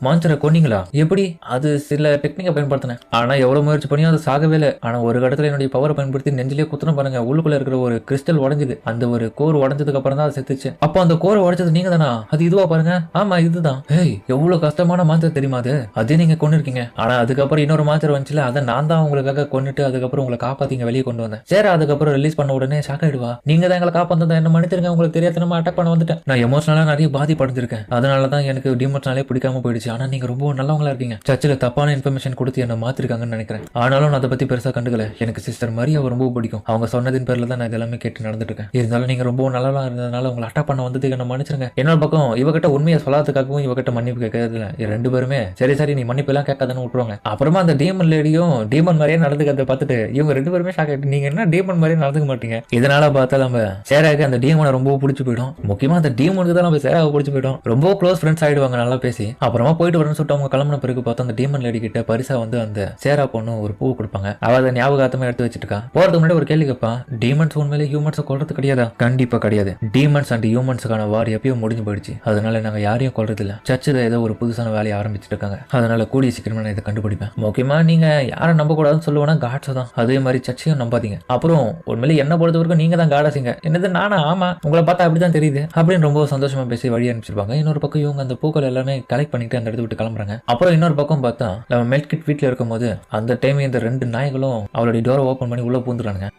A: மான்ஸ்டரை கொன்னீங்களா? எப்படி? அது சில டெக்னிக்கை பயன்படுத்தினேன், ஆனா எவ்வளவு முயற்சி பண்ணியும் அது சாகவே இல்லை. ஆனா ஒரு கடத்துல என்னுடைய பவரை பயன்படுத்தி நெஞ்சிலே குத்துன பாருங்க, உள்ளுக்குள்ள இருக்கிற ஒரு கிறிஸ்டல் உடஞ்சுது. அந்த ஒரு கோர் உடஞ்சதுக்கு அப்புறம் தான் அது செத்துச்சு. அப்போ அந்த கோரை உடைச்சது நீங்க தானா? அது இதுவா பாருங்க. ஆமா இதுதான். ஏய், எவ்வளவு கஷ்டமான மான்ஸ்டர் தெரியுமா அது? அதே நீங்க கொண்டு இருக்கீங்க. ஆனா அதுக்கப்புறம் இன்னொரு மான்ஸ்டர் வந்துச்சுல, அதை நான் தான் உங்களுக்காக கொண்டுட்டு அதுக்கப்புறம் உங்களை காப்பாத்திங்க வெளியே கொண்டு வந்தேன். சரி, அதுக்கப்புறம் ரிலீஸ் பண்ண உடனே ஷாக் ஆயிடுவா. நீங்க தான் எங்களை காப்பாந்தா, என்ன மன்னிச்சிருங்க, உங்களுக்கு தெரியாத நம்ம அட்டாக் பண்ண வந்துட்டேன். நான் எமோஷனலா நிறைய பாதிப்படைஞ்சிருக்கேன், அதனாலதான் எனக்கு டீமோஷனாலே பிடிக்காம போயிடுச்சு. ஆனா நீங்க ரொம்ப நல்லவங்களா இருக்கீங்க. சர்ச்சில் தப்பான இன்ஃபர்மேஷன் கொடுத்து என்ன மாத்திருக்காங்கன்னு நினைக்கிறேன். ஆனாலும் நான் அதை பத்தி பெருசா கண்டுக்கல. எனக்கு சிஸ்டர் மரியாவை ரொம்ப பிடிக்கும். அவங்க சொன்னதின் பேர்ல தான் நான் இதெல்லாமே கேட்டு நடந்துட்டு இருக்கேன். இருந்தாலும் நீங்க ரொம்ப நல்லா இருந்ததுனால உங்களை அட்டாக் பண்ண வந்ததுக்கு என்ன மன்னிச்சிருங்க. என்னோட பக்கம் இவகிட்ட உண்மையை சொல்லாததுக்காகவும் இவகிட்ட மன்னிப்பு கேட்கறதுல ரெண்டு பேருமே சரி நீ மன்னிப்பு எல்லாம் கேட்காதுன்னு விட்டுருவாங்க. அப்புறமா அந்த டீமன் லேடியும் டீமன் மாதிரியே நடந்துக்கிறத பார்த்துட்டு இவங்க ரெண்டு பேருமே ஷாக் ஆகிட்டு, நீங்க என்ன டீமன் மாதிரியே நடந்துக்க மாட்டீங்க. இதனால பார்த்தா நம்ம சேராக்கு அந்த டீமனை ரொம்ப பிடிச்சி போயிடும். முக்கியமா அந்த டீமனுக்கு தான் நம்ம சேராவை பிடிச்சி போயிடும். ரொம்ப க்ளோஸ் ஃப்ரெண்ட்ஸ் ஆயிடுவாங்க நல்லா பேசி. அப்புறமா போயிட்டு வரணும்னு சொல்லிட்டு அவங்க கிளம்பின பிறகு பார்த்தா அந்த டீமன் லேடி கிட்ட பரிசா வந்து அந்த சேரா பொண்ணு ஒரு பூ கொடுப்பாங்க. அவ அதை ஞாபகார்த்தமா எடுத்து வச்சிருக்கா. போறதுக்கு முன்னாடி ஒரு கேள்வி கேட்பா, டீமன்ஸ் உண்மையிலே ஹியூமன்ஸை கொல்றது கிடையாதா? கண்டிப்பா கிடையாது. டீமன்ஸ் அண்ட் ஹியூமன்ஸுக்கான வார் எப்பயும் முடிஞ்சு போயிடுச்சு. அதனால நாங்க யாரையும் கொல்றது இல்ல. சர்ச்சில் ஏதோ ஒரு புதுசான வேலையை ஆரம்பிச்சிட்டு இருக்காங்க. அதனால கூடிய சீக்கிரமா நான் இதை கண்டுபிடிப்பேன். முக்கியமா நீங்க யாரை நம்ப கூடாதுன்னு சொல்லுவேன்னா காட்ஸ் தான். அதே மாதிரி சர்ச்சையும் நம்பாதீங்க. அப்புறம் உண்மையிலே என்ன பொறுத்த வரைக்கும் நீங்க தான் காடாசிங்க. என்னது நானா? ஆமா, உங்களை பார்த்தா அப்படிதான் தெரியுது அப்படின்னு ரொம்ப சந்தோஷமா பேசி வழி அனுப்பிச்சிருப்பாங்க. இன்னொரு பக்கம் இவங்க அந்த பூக்கள் எல்லாமே கலெக்ட் பண்ணிட்டு அந்த இடத்த விட்டு கிளம்புறாங்க. அப்புறம் இன்னொரு பக்கம் பார்த்தா நம்ம மெல்கிட் வீட்டில் இருக்கும் போது அந்த டைம் இந்த ரெண்டு நாய்களும் அவளுடைய டோரை ஓப்பன் பண்ணி உள்ள பூந்துறானுங்க.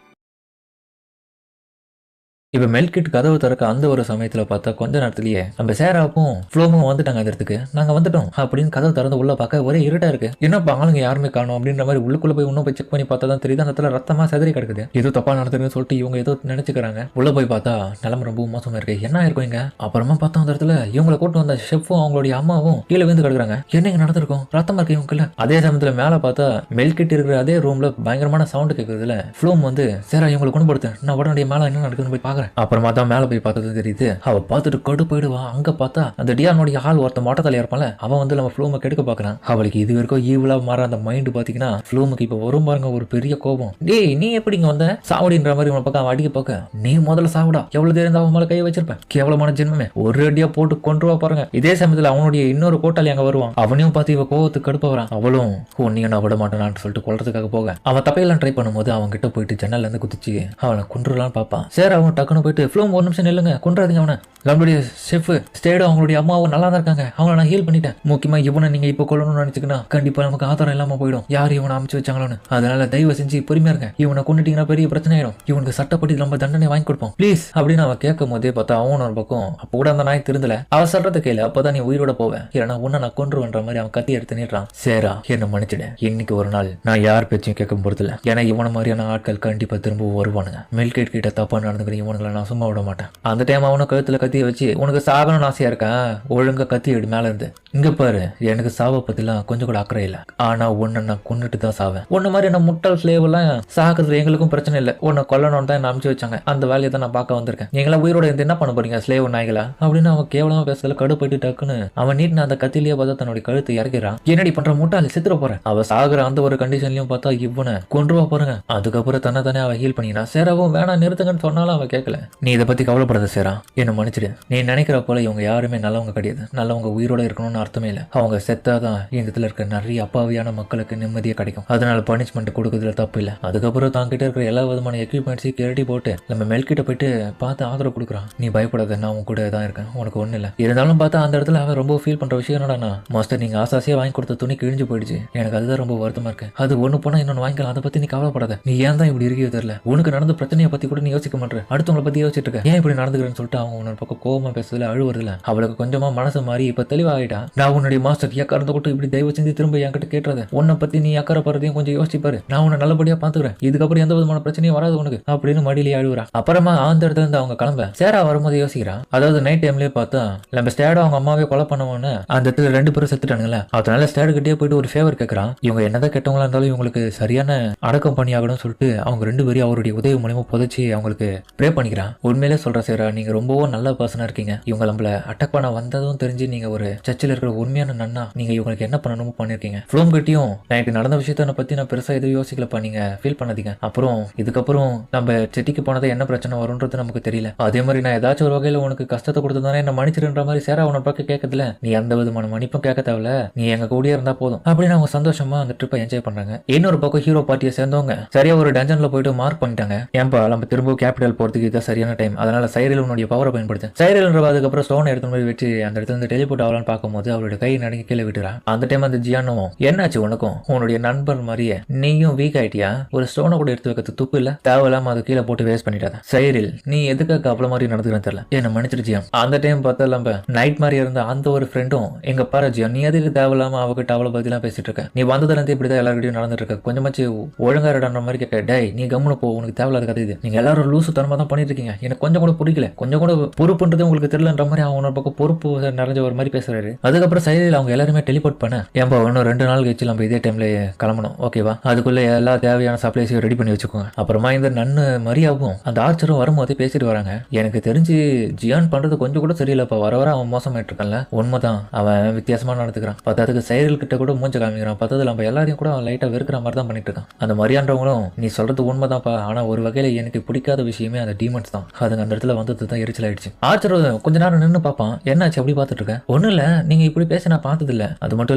A: இப்ப மெல்கிட் கதவு திறக்க அந்த ஒரு சமயத்துல பார்த்தா கொஞ்ச நேரத்திலேயே நம்ம சேராப்பும் ஃப்ளோமும் வந்துட்டாங்க அந்த இடத்துக்கு. நாங்க வந்துட்டோம் அப்படின்னு கதவு திறந்து உள்ள பார்க்க ஒரே இருட்டா இருக்கு. என்னப்பா ஆளுங்க யாருமே காணும் அப்படின்ற மாதிரி உள்ளுக்குள்ள போய் இன்னும் போய் செக் பண்ணி பார்த்தா தான் தெரியுது அந்த இடத்துல ரத்தமா செதறி கிடக்குது. ஏதோ தப்பா நடந்துருக்குன்னு சொல்லிட்டு இவங்க ஏதோ நினைச்சுக்கிறாங்க. உள்ள போய் பார்த்தா நிலைமை ரொம்ப மோசமா இருக்கு. என்ன இருக்கும் இங்க? அப்புறமா பார்த்தா அந்த இடத்துல இவங்களை கூட்டு வந்த ஷெஃப்பும் அவங்களுடைய அம்மாவும் கீழே விழுந்து கிடக்குறாங்க. என்னங்க நடந்திருக்கும்? ரத்தமா இருக்கு இவங்க. அதே சமயத்துல மேல பார்த்தா மெல்கிட் இருக்கிற அதே ரூம்ல பயங்கரமான சவுண்ட் கேட்கறதுல ஃப்ளோம் வந்து சேரா இவங்களை கொண்டு படுத்து நான் உடனடியே மேல என்ன நடக்குதுன்னு போய் பாக்குறேன். அப்புறமா தான் மேல போய் பார்த்தது தெரியுது. அவ பார்த்துட்டு கடு போயிடுவா. அங்க பார்த்தா அந்த டியானுடைய ஆள் ஒருத்த மொட்டை தலையா இருப்பான்ல, அவன் வந்து நம்ம ஃப்ளூமை கெடுக்க பாக்குறான். அவளுக்கு இது வரைக்கும் ஈவிலா மாற அந்த மைண்ட் பாத்தீங்கன்னா ஃப்ளூமுக்கு இப்ப வரும் பாருங்க ஒரு பெரிய கோபம். டேய் நீ எப்படி இங்க வந்த சாவடின்ற மாதிரி உன பக்கம் அடிக்க பார்க்க, நீ முதல்ல சாவடா, எவ்வளவு தேர்ந்து அவன் மேல கையை வச்சிருப்பேன், கேவலமான ஜென்மமே, ஒரு அடியா போட்டு கொண்டுவா பாருங்க. இதே சமயத்துல அவனுடைய இன்னொரு கூட்டாளி அங்க வருவான். அவனையும் பார்த்து இவ கோவத்துக்கு கடுப்ப வரான். அவளும் உன்னையும் நான் விட மாட்டேனான்னு சொல்லிட்டு கொல்றதுக்காக போக அவன் தப்பையெல்லாம் ட்ரை பண்ணும்போது அவன் கிட்ட போயிட்டு ஜன்னல்ல இருந்து குதிச்சு அவனை கொண்டுலான்னு பாப்பான். சரி அவன் டக்குன்னு போயிட்டு ஃப்ளூம் ஒரு நிமிஷம் நில்லுங்க, கொன்றாதீங்க அவனை, நம்மளுடைய ஷெஃப் ஸ்டேடும் அவங்களுடைய அம்மாவும் நல்லா தான் இருக்காங்க, அவங்கள நான் ஹீல் பண்ணிட்டேன். முக்கியமா இவனை நீங்க இப்ப கொல்லணும்னு நினைச்சுக்கன்னா கண்டிப்பா நமக்கு ஆதாரம் இல்லாம போயிடும் யார் இவனை அமைச்சு வச்சாங்களோன்னு. அதனால தயவு செஞ்சு பொறுமையா இருங்க, இவனை கொண்டுட்டீங்கன்னா பெரிய பிரச்சனை ஆயிடும், இவனுக்கு சட்டப்படி நம்ம தண்டனை வாங்கி கொடுப்போம் ப்ளீஸ் அப்படின்னு அவன் கேட்கும் போதே பார்த்தா அவன் ஒரு பக்கம் அப்போ கூட அந்த நாய் திருந்தல. அவன் சொல்றது கேளு, அப்பதான் நீ உயிரோட போவேன், இல்லைன்னா உன்னை நான் கொன்றுவன்ற மாதிரி அவன் கத்தி எடுத்து நீட்டுறான். சேரா என்ன மன்னிச்சிடு, இன்னைக்கு ஒரு நாள் நான் யார் பேச்சையும் கேட்க போறதில்ல. ஏன்னா இவன மாதிரியான ஆட்கள் கண்டிப்பா திரும்ப வருவானுங்க. மெல்கேட் கிட்ட தப்பா நடந்துக்கிற இவனுங்களை நான் சும்மா விட மாட்டேன். அந்த டைம் அவனும் கழுத்துல கத்தியை வச்சு உனக்கு சாகணும்னு ஆசையா இருக்கா, ஒழுங்கா கத்தி எடு மேல இருந்து, இங்க பாரு எனக்கு சாவை பத்திலாம் கொஞ்சம் கூட அக்கறை இல்லை, ஆனா உன்னை நான் கொண்டுட்டு தான் சாவேன். உன்ன மாதிரி என்ன முட்டாள் ஸ்லேவ் எல்லாம் சாகுறது எங்களுக்கும் பிரச்சனை இல்லை, உன்னை கொல்லணும்னு தான் என்ன அனுப்பிச்சு வச்சாங்க, அந்த வேலையை தான் நான் பார்க்க வந்திருக்கேன், நீங்களா உயிரோட இருந்து என்ன பண்ண போறீங்க ஸ்லேவ் நாய்களா அப்படின்னு அவன் கேவலமா பேசல. கடுப்பட்டு டக்குன்னு அவன் நீட்டு அந்த கத்திலேயே பார்த்தா தன்னுடைய கழுத்து இறக்கிறான். என்னடி பண்ற முட்டாள், செத்துற போறேன். அவ சாகுற அந்த ஒரு கண்டிஷன்லயும் பார்த்தா இவனை கொண்டுவா போறேங்க. அதுக்கப்புறம் தன்னை தானே அவ ஹீல் பண்ணினா. சேரவும் வேணா நிறுத்துங்கன்னு சொன்னாலும் அவன் கேட்கல. கேட்கல. நீ இதை பத்தி கவலைப்படாத சேரா, என்ன மன்னிச்சிடு. நீ நினைக்கிற போல இவங்க யாருமே நல்லவங்க கிடையாது. நல்லவங்க உயிரோட இருக்கணும்னு அர்த்தமே இல்லை. அவங்க செத்தாதான் இந்த இடத்துல இருக்க நிறைய அப்பாவியான மக்களுக்கு நிம்மதியே கிடைக்கும். அதனால பனிஷ்மெண்ட் கொடுக்கறதுல தப்பு இல்லை. அதுக்கப்புறம் தாங்கிட்ட இருக்கிற எல்லா விதமான எக்யூப்மெண்ட்ஸையும் கிரட்டி போட்டு நம்ம மெல்கிட்ட போயிட்டு பார்த்து ஆதரவு கொடுக்குறான். நீ பயப்படாத, நான் உன் கூட தான் இருக்கேன், உனக்கு ஒன்றும் இல்லை. இருந்தாலும் பார்த்தா அந்த இடத்துல அவன் ரொம்ப ஃபீல் பண்ற விஷயம் என்னடா, மாஸ்டர் நீங்க ஆசாசியா வாங்கி கொடுத்த துணி கிழிஞ்சு போயிடுச்சு, எனக்கு அதுதான் ரொம்ப வருத்தமா இருக்கு. அது ஒண்ணு போனா இன்னொன்னு வாங்கிக்கலாம், அதை பத்தி நீ கவலைப்படாத. நீ ஏன் தான் இப்படி இருக்கவே தெரியல, உனக்கு நடந்த பிரச்சனையை பத்தி கூட நீ யோசிக்க மாட்டேன், அடுத்தவங்களை பத்தி யோசிச்சுட்டு இருக்க, ஏன் இப்படி நடந்துக்கிறேன்னு சொல்லிட்டு அவங்க உன்னோட பக்கம் கோவமா பேசுறதுல அழுவுறதுல அவளுக்கு கொஞ்சமா மனசு மாறி இப்ப தெளிவாயிட்டா. நான் உன்னுடைய மாஸ்டர் அக்கறை கூட இப்படி தயவு செஞ்சு திரும்ப என்கிட்ட கேட்டுறது, உன்னை பத்தி நீ அக்கறை படுறதையும் கொஞ்சம் யோசிப்பாரு, நான் உன்னை நல்லபடியா பாத்துக்கிறேன், இதுக்கப்புறம் எந்த விதமான பிரச்சனையும் வராது உனக்கு அப்படின்னு மடியிலேயே அழுவுறா. அப்புறமா அந்த இடத்துல இருந்து அவங்க கிளம்ப சேரா வரும்போது யோசிக்கிறா. அதாவது நைட் டைம்லயே பார்த்தா நம்ம ஸ்டேடோ அவங்க அம்மாவே கொலை பண்ணுவோன்னு அந்த இடத்துல 2 பேரும் செத்துட்டானுங்களே. அதனால ஸ்டேடு கிட்டே போயிட்டு ஒரு ஃபேவர் கேட்கறான். இவங்க என்னதான் கெட்டவங்களா இருந்தாலும் இவங்களுக்கு சரியான அடக்கம் பண்ணி ஆகணும்னு சொல்லிட்டு அவங்க 2 பேரையும் அவருடைய உதவி மூலமா புதைச்சி அவங்களுக்கு ப்ரே பண்ணிக்கிறான். உண்மையிலே சொல்ற சேரா, நீங்க ரொம்பவும் நல்ல பர்சனா இருக்கீங்க. இவங்க நம்மள அட்டாக் பண்ண வந்ததும் தெரிஞ்சு நீங்க ஒரு சர்ச்சில் இருக்கிற உண்மையான நன்னா நீங்க இவங்களுக்கு என்ன பண்ணணுமோ பண்ணிருக்கீங்க. ஃப்ளோம் கிட்டையும் எனக்கு நடந்த விஷயத்த பத்தி நான் பெருசா எதுவும் யோசிக்கலப்பா, நீங்க ஃபீல் பண்ணாதீங்க. அப்புறம் இதுக்கப்புறம் நம்ம செட்டிக்கு போனதை என்ன பிரச்சனை வரும்ன்றது நமக்கு தெரியல. அதே மாதிரி நான் ஏதாச்சும் ஒரு வகையில உனக்கு கஷ்டத்தை கொடுத்ததானே என்ன மன்னிச்சிருன்ற மாதிரி சேரா உன பக்கம் கேட்கறதுல நீ அந்த விதமான மன்னிப்பும் கேட்க தேவையில்ல, நீ எங்க கூடயே இருந்தா போதும் அப்படின்னு அவங்க சந்தோஷமா அந்த ட்ரிப்பை என்ஜாய் பண்றாங்க. இன்னொரு பக்கம் ஹீரோ பார்ட்டியை சேர்ந்தவங்க சரியா ஒரு டஞ்சன்ல போயிட்டு மார்க் பண்ணிட்டாங்க. ஏன்பா நம்ம திரும்ப கேபிட்டல் போறதுக்கு இதுதான் சரியான டைம், அதனால சைரல் உன்னுடைய பவரை பயன்படுத்து. சைரல்ன்ற அதுக்கப்புறம் ஸ்டோன் எடுத்து போய் வச்சு அந்த இடத்துல இருந்து டெலிபோர்ட் ஆகலான்னு பார்க்கும்போது அவருடைய கை நடுங்கி கீழே விட்டுறா. அந்த டைம் அந்த ஜியானும் என்னாச்சு உனக்கும் உன்னுடைய நண்பர் மாதிரியே நீயும் வீக் ஆயிட்டியா, ஒரு ஸ்டோனை கூட எடுத்து வைக்கிறது துப்பு இல்ல, தேவையில்லாம அது கீழே போட்டு வேஸ்ட் பண்ணிட்டாத. சைரில் நீ எதுக்காக அவ்வளவு மாதிரி நடந்துக்கிறேன்னு தெரியல, என்ன மன்னிச்சிரு ஜியான். அந்த டைம் பார்த்தா நம்ம நைட் மாதிரி இருந்த அந்த ஒரு ஃப்ரெண்டும் எங்க பாரு ஜியான், நீ எதுக்கு தேவையில்லாம அவகிட்ட அவ்வளவு பத்தி எல்லாம் பேசிட்டு இருக்க, நீ வந்ததுல இருந்து இப்படிதான் எல்லாருக்கிட்டையும் நடந்துட்டு இருக்க, கொஞ்சமாச்சு ஒழுங்கா இடன்ற மாதிரி கேட்க. டேய் நீ கம்முனு போ, உனக்கு தேவையில்லாத கதை இது, நீங்க எல்லாரும் லூசு தனமா தான் பண்ணிட்டு இருக்கீங்க, எனக்கு கொஞ்சம் கூட பிடிக்கல, கொஞ்சம் கூட பொறுப்புன்றது உங்களுக்கு தெரியலன்ற மாதிரி அவனோட பக்கம் பொறுப்பு நிறைஞ்ச ஒரு மாதிரி பேசுறாரு. அதுக்கப்புறம் சைடில் அவங்க எல்லாருமே டெலிபோர்ட் பண்ண ஏன்பா இன்னும் 2 நாள் கழிச்சு நம்ம இதே டைம்ல கிளம்பணும் ஓகேவா, அதுக்குள்ள எல்லா தேவையான சப்ளைஸையும் ரெடி பண்ணி வச்சுக்கோங்க. அப்புறமா இந்த நன்னு மரியாவும் அந்த ஆர்ச்சரும் வரும்போதே பேசிட்டு வராங்க. எனக்கு தெரிஞ்சு ஜியான் பண்றது கொஞ்சம் கூட சரியில்லைப்பா, வர வர அவன் மோசமாயிட்டு இருக்கான்ல. உண்மைதான், அவன் வித்தியாசமா நடந்துக்கிறான், பத்தாதுக்கு சைடில் கிட்ட கூட மூஞ்ச காமிக்கிறான், பத்தாது நம்ம எல்லாரையும் கூட அவன் லைட்டா வெறுக்கிற மாதிரி தான் பண்ணிட்டு இருக்கான். அந்த மரியான்றவங்களும் நீ சொல்றது உண்மைதான்ப்பா, ஆனா ஒரு வகையில எனக்கு பிடிக்காத விஷயமே அந்த டீமன்ஸ் தான், அதுங்க அந்த இடத்துல வந்தது தான் எரிச்சல் ஆயிடுச்சு. ஆர்ச்சர் கொஞ்ச நேரம் நின்று பார்ப்பான், என்னாச்சு அப்படி பார்த்துட்டு இருக்கேன். ஒன்றும் இல்லை, நீங்கள் இப்படி பேச நான் பார்த்தது இல்லை, அது மட்டும்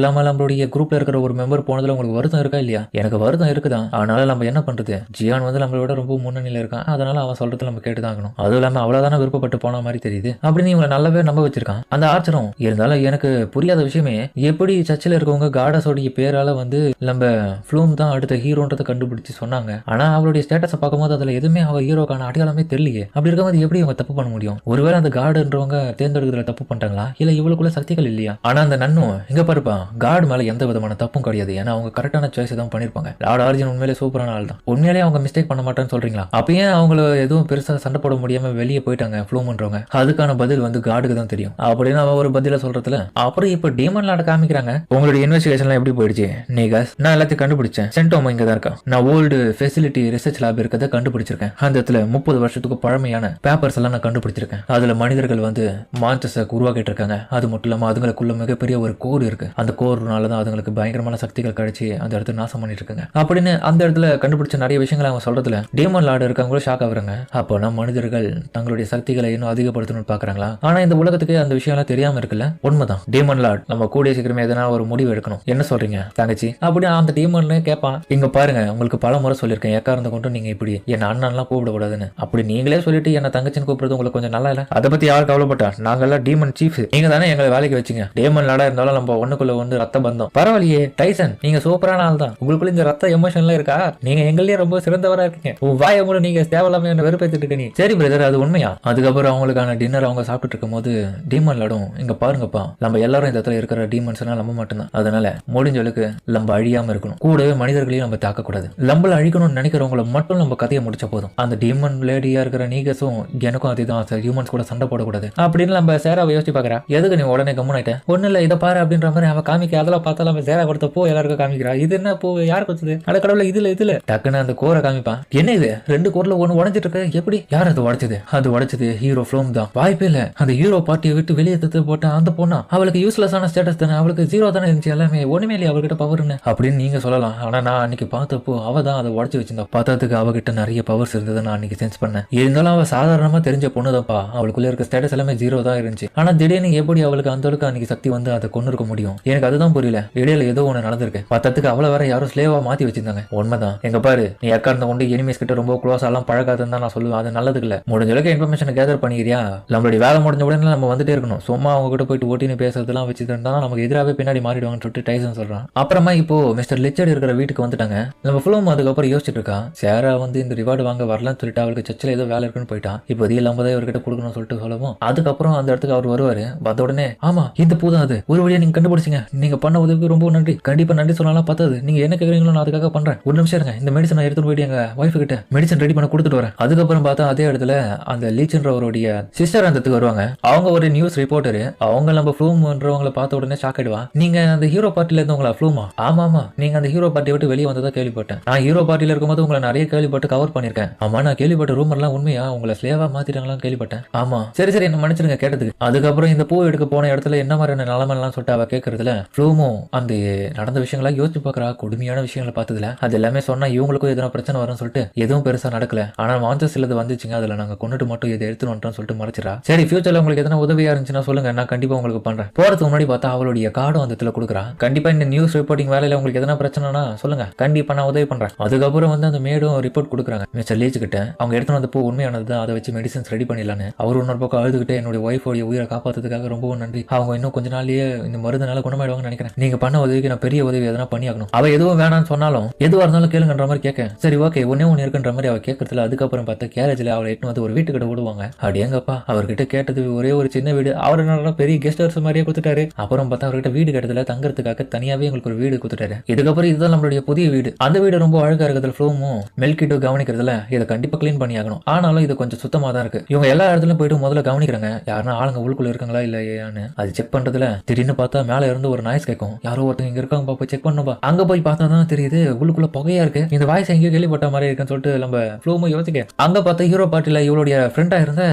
A: இல்லாமல் நம்மளுடைய குரூப்ல இருக்கிற ஒரு மெம்பர் போனதுல உங்களுக்கு வருத்தம் இருக்கா இல்லையா, எனக்கு வருத்தம் இருக்குதான், அதனால நம்ம என்ன பண்றது, ஜியான் வந்து நம்மளோட ரொம்ப முன்னணியில் இருக்கான், அதனால அவன் சொல்றது நம்ம கேட்டு தான் ஆகணும், அதுவும் இல்லாமல் அவ்வளோதானே விருப்பப்பட்டு போன மாதிரி தெரியுது அப்படின்னு இவங்களை நல்லாவே நம்ப வச்சிருக்கான் அந்த ஆர்ச்சரும். இருந்தாலும் எனக்கு புரியாத விஷயமே, எப்படி சர்ச்சில் இருக்கவங்க காடஸோடைய பேரால வந்து நம்ம ஃப்ளூம் தான் அடுத்த ஹீரோன்றதை கண்டுபிடிச்சு சொன்னாங்க, ஆனா அவளுடைய ஸ்டேட்டஸை பார்க்கும்போது அதுல எதுவுமே அவ ஹீரோக்கான அடையாளமே தெரியலையே, அப்படி இருக்கும்போது எப்படி அவங்க தப்பு பண்ண முடியும், ஒருவேளை அந்த காடுன்றவங்க தேர்ந்தெடுக்கிறதுல தப்பு பண்ணிட்டாங்களா, இல்ல இவளுக்குள்ள சக்திகள் இல்லையா. ஆனா அந்த நன்னும் இங்க பாருப்பா, காடு மேல எந்த விதமான தப்பும் கிடையாது, ஏன்னா அவங்க கரெக்டான சாய்ஸ் தான் பண்ணிருப்பாங்க. லார்ட் ஆரிஜின் உண்மையிலே சூப்பரான ஆள் தான், உண்மையிலேயே அவங்க மிஸ்டேக் பண்ண மாட்டேன்னு சொல்றீங்களா, அப்பயே அவங்கள எதுவும் பெருசா சண்டை போட முடியாம வெளியே போயிட்டாங்க ஃப்ளூம்ன்றவங்க, அதுக்கான பதில் வந்து காடுக்கு தான் தெரியும் அப்படின்னு அவ ஒரு பதில சொல்றதுல. அப்புறம் இப்ப டீமன் லார்ட் காமிக்கிறாங்க. உங்களுடைய இன்வெஸ்டிகேஷன்லாம் எப்படி போயிடுச்சு நீகாஸ், நான் எல்லாத்தையும் கண்டுபிடிச்சேன், சென்டோமோ இங்க தான் இருக்கான், நான் ஓல்டு ஃபெசிலிட்டி ரிசர்ச் லேப் இருக்கிறத கண்டுபிடிச்சிருக்கேன், அந்த இடத்துல 30 வருஷத்துக்கு பழமையான பேப்பர்ஸ் எல்லாம் நான் கண்டுபிடிச்சிருக்கேன், அதுல மனிதர்கள் வந்து மான்ஸ்டர்ஸை உருவாக்கிட்டு இருக்காங்க, அது மட்டும் இல்லாம அதுங்களுக்குள்ள மிகப்பெரிய ஒரு கோர் இருக்கு, அந்த கோர்னால தான் அதுங்களுக்கு பயங்கரமான சக்திகள் கிடைச்சி அந்த இடத்துல நாசம் பண்ணிட்டு இருக்காங்க அப்படின்னு அந்த இடத்துல கண்டுபிடிச்ச நிறைய விஷயங்களை அவங்க சொல்றதுல டீமன் லார்டு இருக்கவங்களும் ஷாக் ஆகுறாங்க. அப்போனா மனிதர்கள் தங்களுடைய சக்திகளை இன்னும் அதிகப்படுத்தணும்னு பாக்குறாங்களா, ஆனா இந்த உலகத்துக்கு அந்த விஷயம் எல்லாம் தெரியாம இருக்குல்ல. உண்மைதான், டீமன் லார்ட் நம்ம கூடிய சீக்கிரமே எதனா ஒரு முடிவு எடுக்கணும், என்ன சொல்றீங்க தங்கச்சி அப்படி அந்த டீமன்ல கேட்பான். இங்க பாருங்க, உங்களுக்கு பல முறை சொல்லியிருக்கேன், எக்காரந்த கொண்டு நீங்க இப்படி என்ன அண்ணன்லாம் கூப்பிடக்கூடாதுன்னு, அப்படி நீங்களே சொல்லிட்டு என்ன தங்கச்சின்னு கூப்பிடுறது உங்களுக்கு கொஞ்சம் நல்லா இல்ல, அதை பத்தி யாரும் கவலைப்பட்டா, நாங்கெல்லாம் டீமன் சீஃப், நீங்க தானே எங்களை வேலைக்கு வச்சுங்க, டீமன் லார்டா இருந்தாலும் நம்ம ஒண்ணுக்குள்ள வந்து ரத்த பந்தம், பரவாயில்லையே டைசன், நீங்க சூப்பரான ஆள் தான், உங்களுக்குள்ள இந்த ரத்த எமோஷன்லாம் இருக்கா, நீங்க எங்களே ரொம்ப சிறந்தவரா இருக்கீங்க, வாய மூலம் நீங்க தேவையில்லாம என்ன வெறுப்பேற்றிட்டு இருக்க நீ, சரி பிரதர் அது உண்மையா. அதுக்கப்புறம் அவங்களுக்கான டின்னர் அவங்க சாப்பிட்டு இருக்கும் போது டீமன் லார்டும் இங்க பாருங்கப்பா, நம்ம எல்லாரும் இந்த இடத்துல இருக்கிற டீமன்ஸ் நம்ம மட்டும்தான், அதனால முடிஞ்சளவுக்கு நம்ம அழியாம இருக்கணும், கூடவே மனிதர்களையும் நம்ம தாக்க கூடாது, நம்மள அழிக்கணும்னு நினைக்கிறவங்களை மட்டும் நம்ம கதையை முடிச்ச போதும், அந்த டீமன் லேடியா இருக்கிற நீகஸும் எனக்கும் அதுதான் ஹியூமன்ஸ் கூட சண்டை போடக்கூடாது அப்படின்னு நம்ம சேராவை யோசிச்சு பாக்குறா. எதுக்கு நீ உடனே கம்முனாயிட்ட, ஒண்ணு இல்ல இதை பாரு அப்படின்ற மாதிரி அவ காமிக்க, அதெல்லாம் பார்த்தா நம்ம சேரா கொடுத்த பூ எல்லாருக்கும் காமிக்கிறா, இது என்ன பூ யார் கொடுத்தது, அட கடவுள இதுல டக்குன்னு அந்த கோரை காமிப்பான். என்ன இது 2 கோர்ல ஒண்ணு உடஞ்சிட்டு இருக்கு, எப்படி யார் அது உடைச்சது, அது உடைச்சது ஹீரோ ஃப்ளோம் தான், வாய்ப்பே இல்ல, அந்த ஹீரோ பார்ட்டியை விட்டு வெளியே தத்து போட்ட அந்த பொண்ணா, அவளுக்கு யூஸ்லெஸ்ஸான ஸ்டேட்டஸ் தானே, அவளுக்கு 0 தானே இருந்துச்சு, எல்லாமே ஒண்ணுமே இல்லையா அவர்கிட்ட பவர்னு அப்படின்னு நீங்க சொல்லலாம். ஆனா நான் அன்னைக்கு பார்த்தப்போ அவ தான் அதை உடச்சு வச்சிருந்தா, பார்த்ததுக்கு அவகிட்ட நிறைய பவர்ஸ் இருந்ததை நான் அன்னைக்கு சென்ஸ் பண்ணேன், இருந்தாலும் அவ சாதாரணமா தெரிஞ்ச பொண்ணுதான்ப்பா, அவளுக்குள்ள இருக்க ஸ்டேட்டஸ் எல்லாமே 0 தான் இருந்துச்சு. ஆனா திடீர்னு எப்படி அவளுக்கு அந்த அளவுக்கு அன்னைக்கு சக்தி வந்து அதை கொண்டு இருக்க முடியும்? எனக்கு அதுதான் புரியல. இடையில ஏதோ ஒண்ணு நடந்திருக்கு. பத்தத்துக்கு அவளை வேற யாரும் ஸ்லேவா மாத்தி வச்சிருந்தாங்க. உண்மைதான். எங்க பாரு, நீ அக்கா இருந்த கொண்டு எனிமீஸ் கிட்ட ரொம்ப க்ளோஸ் எல்லாம் பழகாதுன்னு தான் நான் சொல்லுவேன். அது நல்லதுக்கு இல்ல. முடிஞ்ச அளவுக்கு இன்ஃபர்மேஷன் கேதர் பண்ணிக்கிறியா? நம்மளுடைய வேலை முடிஞ்ச உடனே நம்ம வந்துட்டே இருக்கணும். சும்மா அவங்க கிட்ட போயிட்டு ஓட்டின்னு பேசுறதுலாம் வச்சுட்டு இருந்தா நமக்கு எதிராகவே பின்னாடி மாறிடுவாங்கன்னு சொல்லிட்டு டைசன் சொல்றான். அப்புறமா இப்போ மிஸ்டர் லிச்சர்ட் இருக்கிற வீட்டுக்கு வந்துட்டாங்க. நம்ம ஃப்ளூம் அதுக்கப்புறம் யோசிச்சுட்டு இருக்கா. சேரா வந்து இந்த ரிவார்டு வாங்க வரலான்னு சொல்லிட்டு அவளுக்கு சர்ச்சில் ஏதோ வேலை இருக்குன்னு போயிட்டான். இப்போ அதில் 50 இவர்கிட்ட கொடுக்கணும்னு சொல்லிட்டு சொல்லவும் அதுக்கப்புறம் அந்த இடத்துக்கு அவர் வருவாரு. வந்த உடனே ஆமா இந்த பூ தான் அது, ஒரு வழியா நீங்க கண்டுபிடிச்சிங்க, நீங்க பண்ண உதவிக்கு ரொம்ப நன்றி. கண்டிப்பா நன்றி சொல்லலாம் பார்த்தது. நீங்க என்ன கேட்குறீங்களோ நான் அதுக்காக பண்றேன். ஒரு நிமிஷம் இருங்க, இந்த மெடிசன் எடுத்துட்டு போயிட்டு எங்க ஒய்ஃபு கிட்ட மெடிசன் ரெடி பண்ண கொடுத்துட்டு வரேன். அதுக்கப்புறம் பார்த்தா அதே இடத்துல அந்த லீச்சன்றவருடைய சிஸ்டர் அந்த வருவாங்க. அவங்க ஒரு நியூஸ் ரிப்போர்ட்டரு. அவங்க நம்ம ஃப்ளூம்ன்றவங்களை பார்த்த உடனே ஷாக் ஆயிடுவா. நீங்க அந்த ஹீரோ பார்ட்டில இருந்தவங்களா ஃப்ளூமா? ஆமா, நீங்க அந்த ஹீரோ பார்ட்டியை விட்டு வெளியே வந்ததா கேள்விப்பட்டேன். நான் ஹீரோ பார்ட்டில இருக்கும்போது உங்களை நிறைய கேள்விப்பட்டு கவர் பண்ணிருக்கேன். ஆமா, நான் கேள்விப்பட்ட ரூமர்லாம் உண்மையா? உங்களை ஸ்லேவா மாத்திட்டாங்களாம் கேள்விப்பட்டேன். ஆமா, சரி என்ன மன்னிச்சிருங்க கேட்டதுக்கு. அதுக்கப்புறம் இந்த பூ எடுக்க போன இடத்துல என்ன மாதிரியான நிலைமைலாம் சொல்லிட்டு அவ கேட்கறதுல ஃப்ளூமும் அந்த நடந்த விஷயங்களா யோசிச்சு பாக்குறா. கொடுமையான விஷயங்களை பார்த்ததுல அது எல்லாமே சொன்னா இவங்களுக்கும் எதனா பிரச்சனை வரும்னு சொல்லிட்டு எதுவும் பெருசா நடக்கல. ஆனா மான்சஸ் இல்லது வந்துச்சுங்க, அதுல நாங்க கொண்டுட்டு மட்டும் இதை எடுத்துட்டு வந்துட்டோம்னு சொல்லிட்டு மறைச்சிடா. சரி, ஃபியூச்சர்ல உங்களுக்கு எதனா உதவியா இருந்துச்சுன்னா சொல்லுங்க, நான் கண்டிப்பா உங்களுக்கு பண்றேன். போறதுக்கு முன்னாடி பார்த்தா அவளுடைய கார்டும் அந்த இடத்துல கொடுக்குறா. கண்டிப்பா இந்த நியூஸ் ரிப்போர்ட்டிங் வேலையில உங்களுக்கு எதனா பிரச்சனைனா சொல்லுங்க, கண்டிப்பா நான் உதவி பண்றேன். அதுக்கப்புறம் வந்து அந்த மேடும் ரிப்போர்ட் கொடுக்குறாங்க மிஸ்டர் லீச் கிட்ட. அவங்க எடுத்துட்டு வந்த பூ உண்மையானது தான், அதை வச்சு மெடிசன்ஸ் ரெடி பண்ணிடலான்னு. அவர் இன்னொரு பக்கம் அழுதுகிட்டு என்னுடைய ஒய்ஃபோடைய உயிரை காப்பாத்துறதுக்காக ரொம்பவும் நன்றி. அவங்க இன்னும் கொஞ்ச நாள்லயே இந்த மருந்துனால குணமாயிடுவாங்கன்னு நினைக்கிறேன். நீங்க பண்ண உதவிக்கு நான் பெரிய உதவி எதனா பண்ணி ஆகணும். அவ எதுவும் வேணாம்னு சொன்னாலும் எதுவா இருந்தாலும் கேளுங்கன்ற மாதிரி கேட்க. சரி ஓகே, ஒன்னே ஒன்று இருக்குன்ற மாதிரி அவ கேட்கறதுல அதுக்கப்புறம் பார்த்தா கேரேஜ்ல அவளை எட்டு வந்து ஒரு வீட்டுக்கிட்ட விடுவாங்க. அப்படியேங்கப்பா, அவர்கிட்ட கேட்டது ஒரே ஒரு சின்ன வீடு. அவர் நல்லா பெரிய கெஸ்ட் ஹவுஸ் மாதிரியே கொடுத்துட்டாரு. அப்புறம் பார்த்தா அவர்கிட்ட வீடு கட்டத்துல தங்கறதுக்காக தனியாவே எங்களுக்கு ஒரு வீடு கொடுத்துட்டாரு. இதுக்கப்புறம் இதுதான் நம்மளுடைய புதிய வீடு. அந்த வீடு ரொம்ப அழகா இருக்கிறதுல ஃப்ளூமும் மெல்கிட்டும் கவனிக்கிறதுல இதை கண்டிப்பா கிளீன் பண்ணி ஆகணும். ஆனாலும் இது கொஞ்சம் சுத்தமா தான் இருக்கு. இவங்க எல்லா இடத்துலயும் போயிட்டு முதல்ல கவனிக்கிறாங்க, யாருன்னா ஆளுங்க உள்ளுக்குள்ள இருக்காங்களா இல்லையான்னு. அது செக் பண்றதுல திடீர்னு பார்த்தா மேல இருந்து ஒரு நாய்ஸ் கேட்கும். யாரோ ஒருத்தங்க இங்க இருக்காங்க போய் செக் பண்ணும்பா. அங்க போய் பார்த்தா தான் தெரியுது உள்ளுக்குள்ள புகையா இருக்கு. இந்த வாய்ஸ் எங்கேயோ கேள்விப்பட்ட மாதிரி இருக்குன்னு சொல்லிட்டு நம்ம ஃப்ளூமும் யோசிக்க அங்க பார்த்தா ஹீரோ பார்ட்டில இவளுடைய ஃப்ரெண்டா இருந்த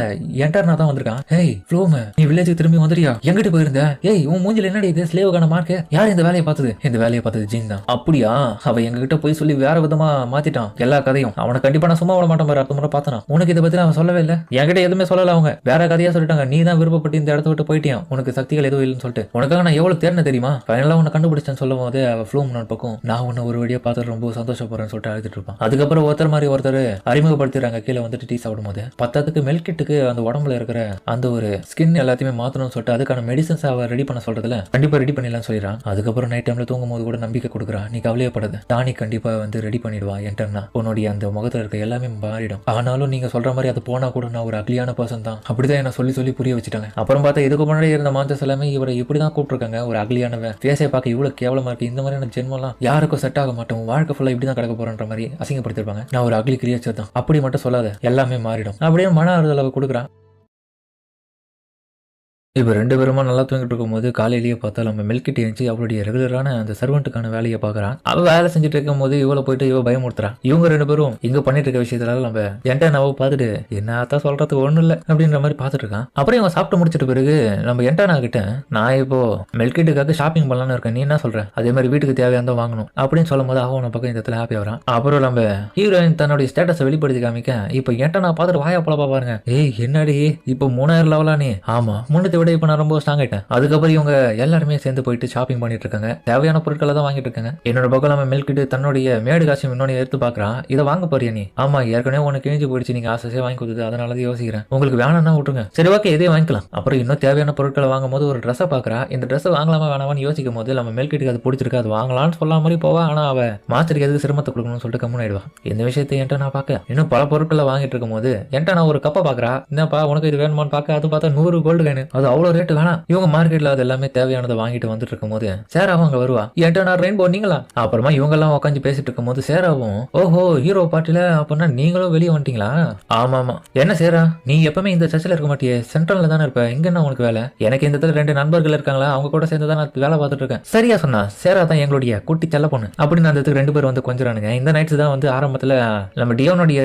A: என்டர்னா தான் வந்திருக்கான். ஏய் ஃப்ளூம், நீ வில்லேஜுக்கு திரும்பி வந்துறியா? எங்கிட்டு போயிருந்த? ஏய் உன் மூஞ்சில என்னடி இது ஸ்லேவுக்கான மார்க்? யார் இந்த வேலையை பார்த்தது? இந்த வேலையை பார்த்தது ஜீன் தான். அப்படியா? அவ எங்ககிட்ட போய் சொல்லி வேற விதமா மாத்திட்டான் எல்லா கதையும். அவனை கண்டிப்பா நான் சும்மா விட மாட்டேன் பாரு. அடுத்த முறை பார்த்தனா உனக்கு இதை பத்தி அவன் சொல்லவே இல்லை, என்கிட்ட எதுவுமே சொல்லல. அவங்க வேற கதையா சொல்லிட்டாங்க. நீ தான் விருப்பப்பட்டு இந்த இடத்த விட்டு போயிட்டியா, உனக்கு சக்திகள் எதுவும் இல்லைன்னு சொல்லிட்டு. உனக்காக நான் எவ்வளவு தேர்ன தெரியுமா? ஃபைனலா உன்னை கண்டுபிடிச்சேன்னு சொல்லும் போது அவ ஃப்ளூம் பக்கம் நான் உன்னை ஒரு வழியா பார்த்து ரொம்ப சந்தோஷப்படுறேன்னு சொல்லிட்டு அழுதுட்டு இருப்பான். அதுக்கப்புறம் ஒருத்தர் மாதிரி ஒருத்தர் அறிமுகப்படுத்துறாங்க. கீழே வந்துட்டு டீ சாப்பிடும் போது பத்தத்துக்கு மெல்கிட்டுக்கு அந்த உடம்புல இருக்கிற அந்த ஒரு ஸ்கின் எல்லாத்தையுமே மாத்தணும்னு சொல்லிட்டு அதுக்கான மெடிசன்ஸ் அவ ரெடி பண்ண சொல்றதுல கண்டிப்பா ரெடி பண்ணிடலாம் சொல்லிடுறான். அதுக்கப்புறம் நைட் டைம்ல தூங்கும் போது கூட நம்பிக்கை கொடுக்குறான். நீ கவலையப்படாத, டானிக் கண்டிப்பா வந்து ரெடி பண்ணிடுவா. என்டர்னா உன்னுடைய அந்த முகத்துல இருக்க எல்லாமே மாறிடும். ஆனாலும் நீங்க சொல்ற மாதிரி அது போனா கூட நான் ஒரு அக்லியான பர்சன் தான். அப்படிதான் என்ன சொல்லி புரிய வச்சுட்டாங்க. அப்புறம் பார்த்தா இதுக்கு முன்னாடி இருந்த மான்சஸ் எல்லாமே இவரை இப்படிதான் கூப்பிட்டுருக்காங்க. ஒரு அக்லியானவன், பேச பார்க்க இவ்வளவு கேவலமா இருக்கு. இந்த மாதிரியான ஜென்மலாம் யாருக்கும் செட் ஆக மாட்டோம். வாழ்க்கை ஃபுல்லா இப்படிதான் கிடக்க போறன்ற மாதிரி அசிங்கப்படுத்திருப்பாங்க. நான் ஒரு அக்லி கிரியேச்சர் தான். அப்படி மட்டும் சொல்லாத, எல்லாமே மாறிடும். அப்படியே மன ஆறுதல் கொடுக்குறான். இப்போ 2 பேருமா நல்லா தூங்கிட்டு இருக்கும்போது காலையிலேயே பார்த்தா நம்ம மெல்கிட் எழுந்துச்சு அவளுடைய ரெகுலரான அந்த சர்வெண்ட்டுக்கான வேலையை பார்க்குறான். அவள் வேலை செஞ்சுட்டு இருக்கும் போது இவளை போயிட்டு இவ பயமுறுத்துறான். இவங்க 2 பேரும் இங்க பண்ணிட்டு இருக்க விஷயத்துல நம்ம என்டானாவை பார்த்துட்டு என்னத்தான் சொல்றதுக்கு ஒன்றும் இல்லை அப்படின்ற மாதிரி பார்த்துட்டு இருக்கான். அப்புறம் இவன் சாப்பிட்டு முடிச்சிட்ட பிறகு நம்ம என்டானா கிட்ட நான் இப்போ மெல்கிட்டுக்காக ஷாப்பிங் பண்ணலான்னு இருக்கேன், நீ என்ன சொல்ற? அதே மாதிரி வீட்டுக்கு தேவையானதான் வாங்கணும் அப்படின்னு சொல்லும் போது அவன் பக்கம் இந்த இடத்துல ஹாப்பி ஆகிறான். அப்புறம் நம்ம ஹீரோயின் தன்னுடைய ஸ்டேட்டஸை வெளிப்படுத்தி காமிக்க இப்போ என்டானா பார்த்துட்டு வாயா போல பாருங்க. ஏய் என்னடி இப்போ 3000 லெவலா நீ? ஆமா, முன்னத்தை விட இப்போ நான் ரொம்ப ஸ்ட்ராங் ஆயிட்டேன். அதுக்கப்புறம் இவங்க எல்லாருமே சேர்ந்து போயிட்டு ஷாப்பிங் பண்ணிட்டு இருக்காங்க. தேவையான பொருட்களை தான் வாங்கிட்டு இருக்காங்க. என்னோட பக்கம் நம்ம மெல்கிட்டு தன்னுடைய மேடு காட்சி இன்னொன்னு எடுத்து பாக்குறான். இதை வாங்க போறியா நீ? ஆமா, ஏற்கனவே உனக்கு கிழிஞ்சு போயிடுச்சு, நீங்க ஆசையா வாங்கி கொடுத்தது, அதனாலதான் யோசிக்கிறேன். உங்களுக்கு வேணாம்னா விட்டுருங்க. சரி ஓகே, இதே வாங்கிக்கலாம். அப்புறம் இன்னும் தேவையான பொருட்களை வாங்கும் போது ஒரு ட்ரெஸ்ஸை பாக்குறா. இந்த ட்ரெஸ் வாங்கலாமா வேணாமான்னு யோசிக்கும் போது நம்ம மெல்கிட்டுக்கு அது பிடிச்சிருக்கு, அது வாங்கலாம்னு சொல்லாம மாதிரி போவா. ஆனா அவ மாஸ்டருக்கு எதுக்கு சிரமத்தை கொடுக்கணும்னு சொல்லிட்டு கம்முன்னு ஆயிடுவா. இந்த விஷயத்தை என்கிட்ட நான் பார்க்க இன்னும் பல பொருட்களை வாங்கிட்டு இருக்கும் போது என்கிட்ட நான் ஒரு கப்பை பாக்குறா. என்னப்பா உனக்கு இது வேணுமான்னு பார்க்க அது பார்த்தா 100 கோல்டு காயின். அது அவ்வளவு ரேட்டு வேணாம். இவங்க மார்க்கெட்ல அது எல்லாமே தேவையானதை வாங்கிட்டு வந்துட்டு இருக்கும் போது சேராவும் அங்க வருவா. என்கிட்ட நான் ரெயின்போ நீங்களா? அப்புறமா இவங்க எல்லாம் உட்காந்து பேசிட்டு இருக்கும் போது சேராவும் ஓஹோ ஹீரோ பார்ட்டில அப்படின்னா நீங்களும் வெளியே வந்துட்டீங்களா? ஆமா ஆமா. என்ன சேரா, நீ எப்பவுமே இந்த சர்ச்சில் இருக்க மாட்டியே, சென்ட்ரல்ல தானே இருப்ப, இங்க என்ன உனக்கு வேலை? எனக்கு இந்த இடத்துல 2 நண்பர்கள் இருக்காங்களா, அவங்க கூட சேர்ந்து தான் நான் வேலை பார்த்துட்டு இருக்கேன். சரியா சொன்னா, சேரா தான் எங்களுடைய குட்டி செல்ல பொண்ணு அப்படின்னு அந்த இடத்துக்கு 2 பேர் வந்து கொஞ்சறானுங்க. இந்த நைட்ஸ் தான் வந்து ஆரம்பத்துல நம்ம டியோனுடைய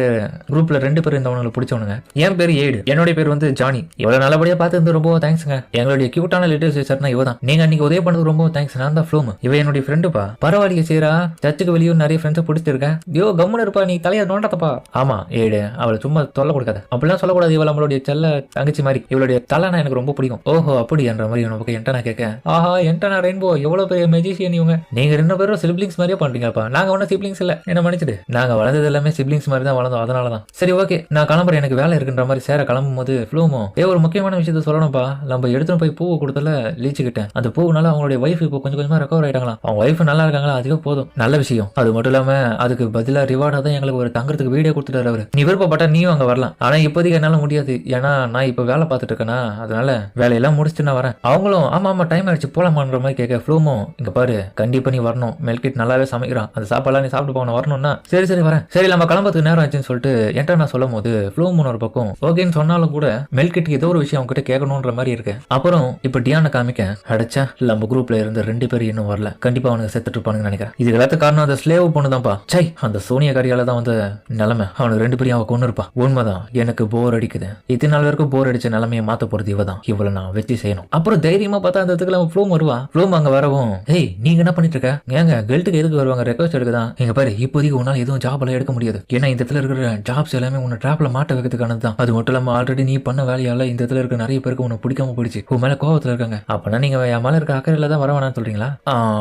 A: குரூப்ல 2 பேர் இந்த அவனுக்கு பிடிச்சவனுங்க. என் பேர் ஏடு, என்னுடைய பேர் வந்து ஜானி. இவ்வளவு நல்லபடியா பார்த்து ரொம்ப தேங்க்ஸ் தேங்க்ஸ்ங்க. எங்களுடைய கியூட்டான லிட்டில் சிஸ்டர்னா இவ தான். நீங்க அன்னைக்கு உதவி பண்ணது ரொம்ப தேங்க்ஸ். நான் தான் ஃப்ளூம். இவ என்னுடைய ஃப்ரெண்டுப்பா. பரவாயில்லையே சேரா. சர்ச்சுக்கு வெளியும் நிறைய ஃப்ரெண்ட்ஸை பிடிச்சிருக்கேன். யோ கம்முன்னு இருப்பா, நீ தலையை நோண்டத்தப்பா. ஆமா ஏடு, அவளை சும்மா தொல்ல கொடுக்காத. அப்படிலாம் சொல்லக்கூடாது. இவள் நம்மளுடைய செல்ல தங்கச்சி மாதிரி. இவளுடைய தலைனா எனக்கு ரொம்ப பிடிக்கும். ஓஹோ அப்படி என்ற மாதிரி உனக்கு என்டனா கேட்க, ஆஹா என்டனா ரெயின்போ எவ்வளவு பெரிய மெஜிஷியன் இவங்க. நீங்க 2 பேரும் சிப்ளிங்ஸ் மாதிரியே பண்றீங்கப்பா. நாங்க ஒன்னும் சிப்ளிங்ஸ் இல்ல, என்ன மன்னிச்சிடு. நாங்க வளர்ந்தது எல்லாமே சிப்ளிங்ஸ் மாதிரி தான் வளர்ந்தோம், அதனாலதான். சரி ஓகே நான் கிளம்புறேன், எனக்கு வேலை இருக்குன்ற மாதிரி சேர கிளம்பும் போது ஃப்ளூமோ ஒரு முக்கியமான விஷயத்த சொல்லணும்ப்பா. நம்ம எடுத்துன்னு போய் பூவை கொடுத்தல லீச்சுக்கிட்டேன். அந்த பூவுனால அவங்களுடைய ஒய்ஃப் இப்போ கொஞ்சம் கொஞ்சமா ரெக்கவர் ஆயிட்டாங்களா. அவங்க ஒய்ஃப் நல்லா இருக்காங்களா, அதுவே போதும். நல்ல விஷயம். அது மட்டும் இல்லாம அதுக்கு பதிலா ரிவார்டா தான் எங்களுக்கு ஒரு தங்குறதுக்கு வீடியோ கொடுத்துட்டாரு அவரு. நீ விருப்பப்பட்டா நீயும் அங்க வரலாம். ஆனா இப்போதைக்கு என்னால முடியாது, ஏன்னா நான் இப்ப வேலை பார்த்துட்டு இருக்கேனா, அதனால வேலையெல்லாம் முடிச்சுட்டு நான் வரேன். அவங்களும் ஆமா ஆமா டைம் ஆயிடுச்சு போலாமான்ற மாதிரி கேட்க, ஃப்ளூமோ இங்க பாரு கண்டிப்பா நீ வரணும். மெல்கிட் நல்லாவே சமைக்கிறான், அந்த சாப்பாடுலாம் நீ சாப்பிட்டு போகணும், வரணும்னா சரி சரி வரேன். சரி நம்ம கிளம்புறதுக்கு நேரம் ஆச்சுன்னு சொல்லிட்டு என்கிட்ட நான் சொல்லும் போது ஃப்ளூமோன் ஒரு பக்கம் ஓகேன்னு சொன்னாலும் கூட மெல்கிட் ஏதோ ஒரு விஷயம் அவங்க கிட்ட கேட்கணும்ன்ற மாதிரி இருக்கு. அப்புறம் இப்ப டியானை காமிக்க, அடைச்சா நம்ம குரூப்ல இருந்து 2 பேர் இன்னும் வரல, கண்டிப்பா அவனுக்கு செத்துட்டு இருப்பானுன்னு நினைக்கிறேன். இது எல்லாத்துக்கும் காரணம் அந்த ஸ்லேவ் பொண்ணு தான்ப்பா. சை அந்த சோனியா காரியால தான் வந்து நிலைமை. அவனுக்கு 2 பேரையும் அவ கொண்டு இருப்பா. உண்மைதான், எனக்கு போர் அடிக்குது. இத்தனை நாள் வரைக்கும் போர் அடிச்ச நிலைமையை மாத்த போறது இவதான். இவ்வளவு நான் வச்சு செய்யணும். அப்புறம் தைரியமா பார்த்தா அந்த இடத்துக்கு அவன் ஃப்ளூம் வருவா. ஃப்ளூம் அங்க வரவும், ஏய் நீங்க என்ன பண்ணிட்டு இருக்க? ஏங்க கெல்ட்டுக்கு எதுக்கு வருவாங்க? ரெக்வஸ்ட் எடுக்குதான். எங்க பாரு இப்போதைக்கு உன்னால எதுவும் ஜாப் எல்லாம் எடுக்க முடியாது, ஏன்னா இந்த இடத்துல இருக்கிற ஜாப்ஸ் எல்லாமே உன்னை டிராப்ல மாட்ட வைக்கிறதுக்கானது தான். அது மட்டும் இல்லாம ஆல்ரெடி நீ பண்ண வேலையால இந்த இடத்துல இருக்க நிறைய பேருக்கு உன்னை பிடிக்காம போயிடுச்சு, உன் மேல கோவத்துல இருக்காங்க. அப்பனா நீங்க என் மேல இருக்க அக்கறையில தான் வர வேணாம்னு சொல்றீங்களா?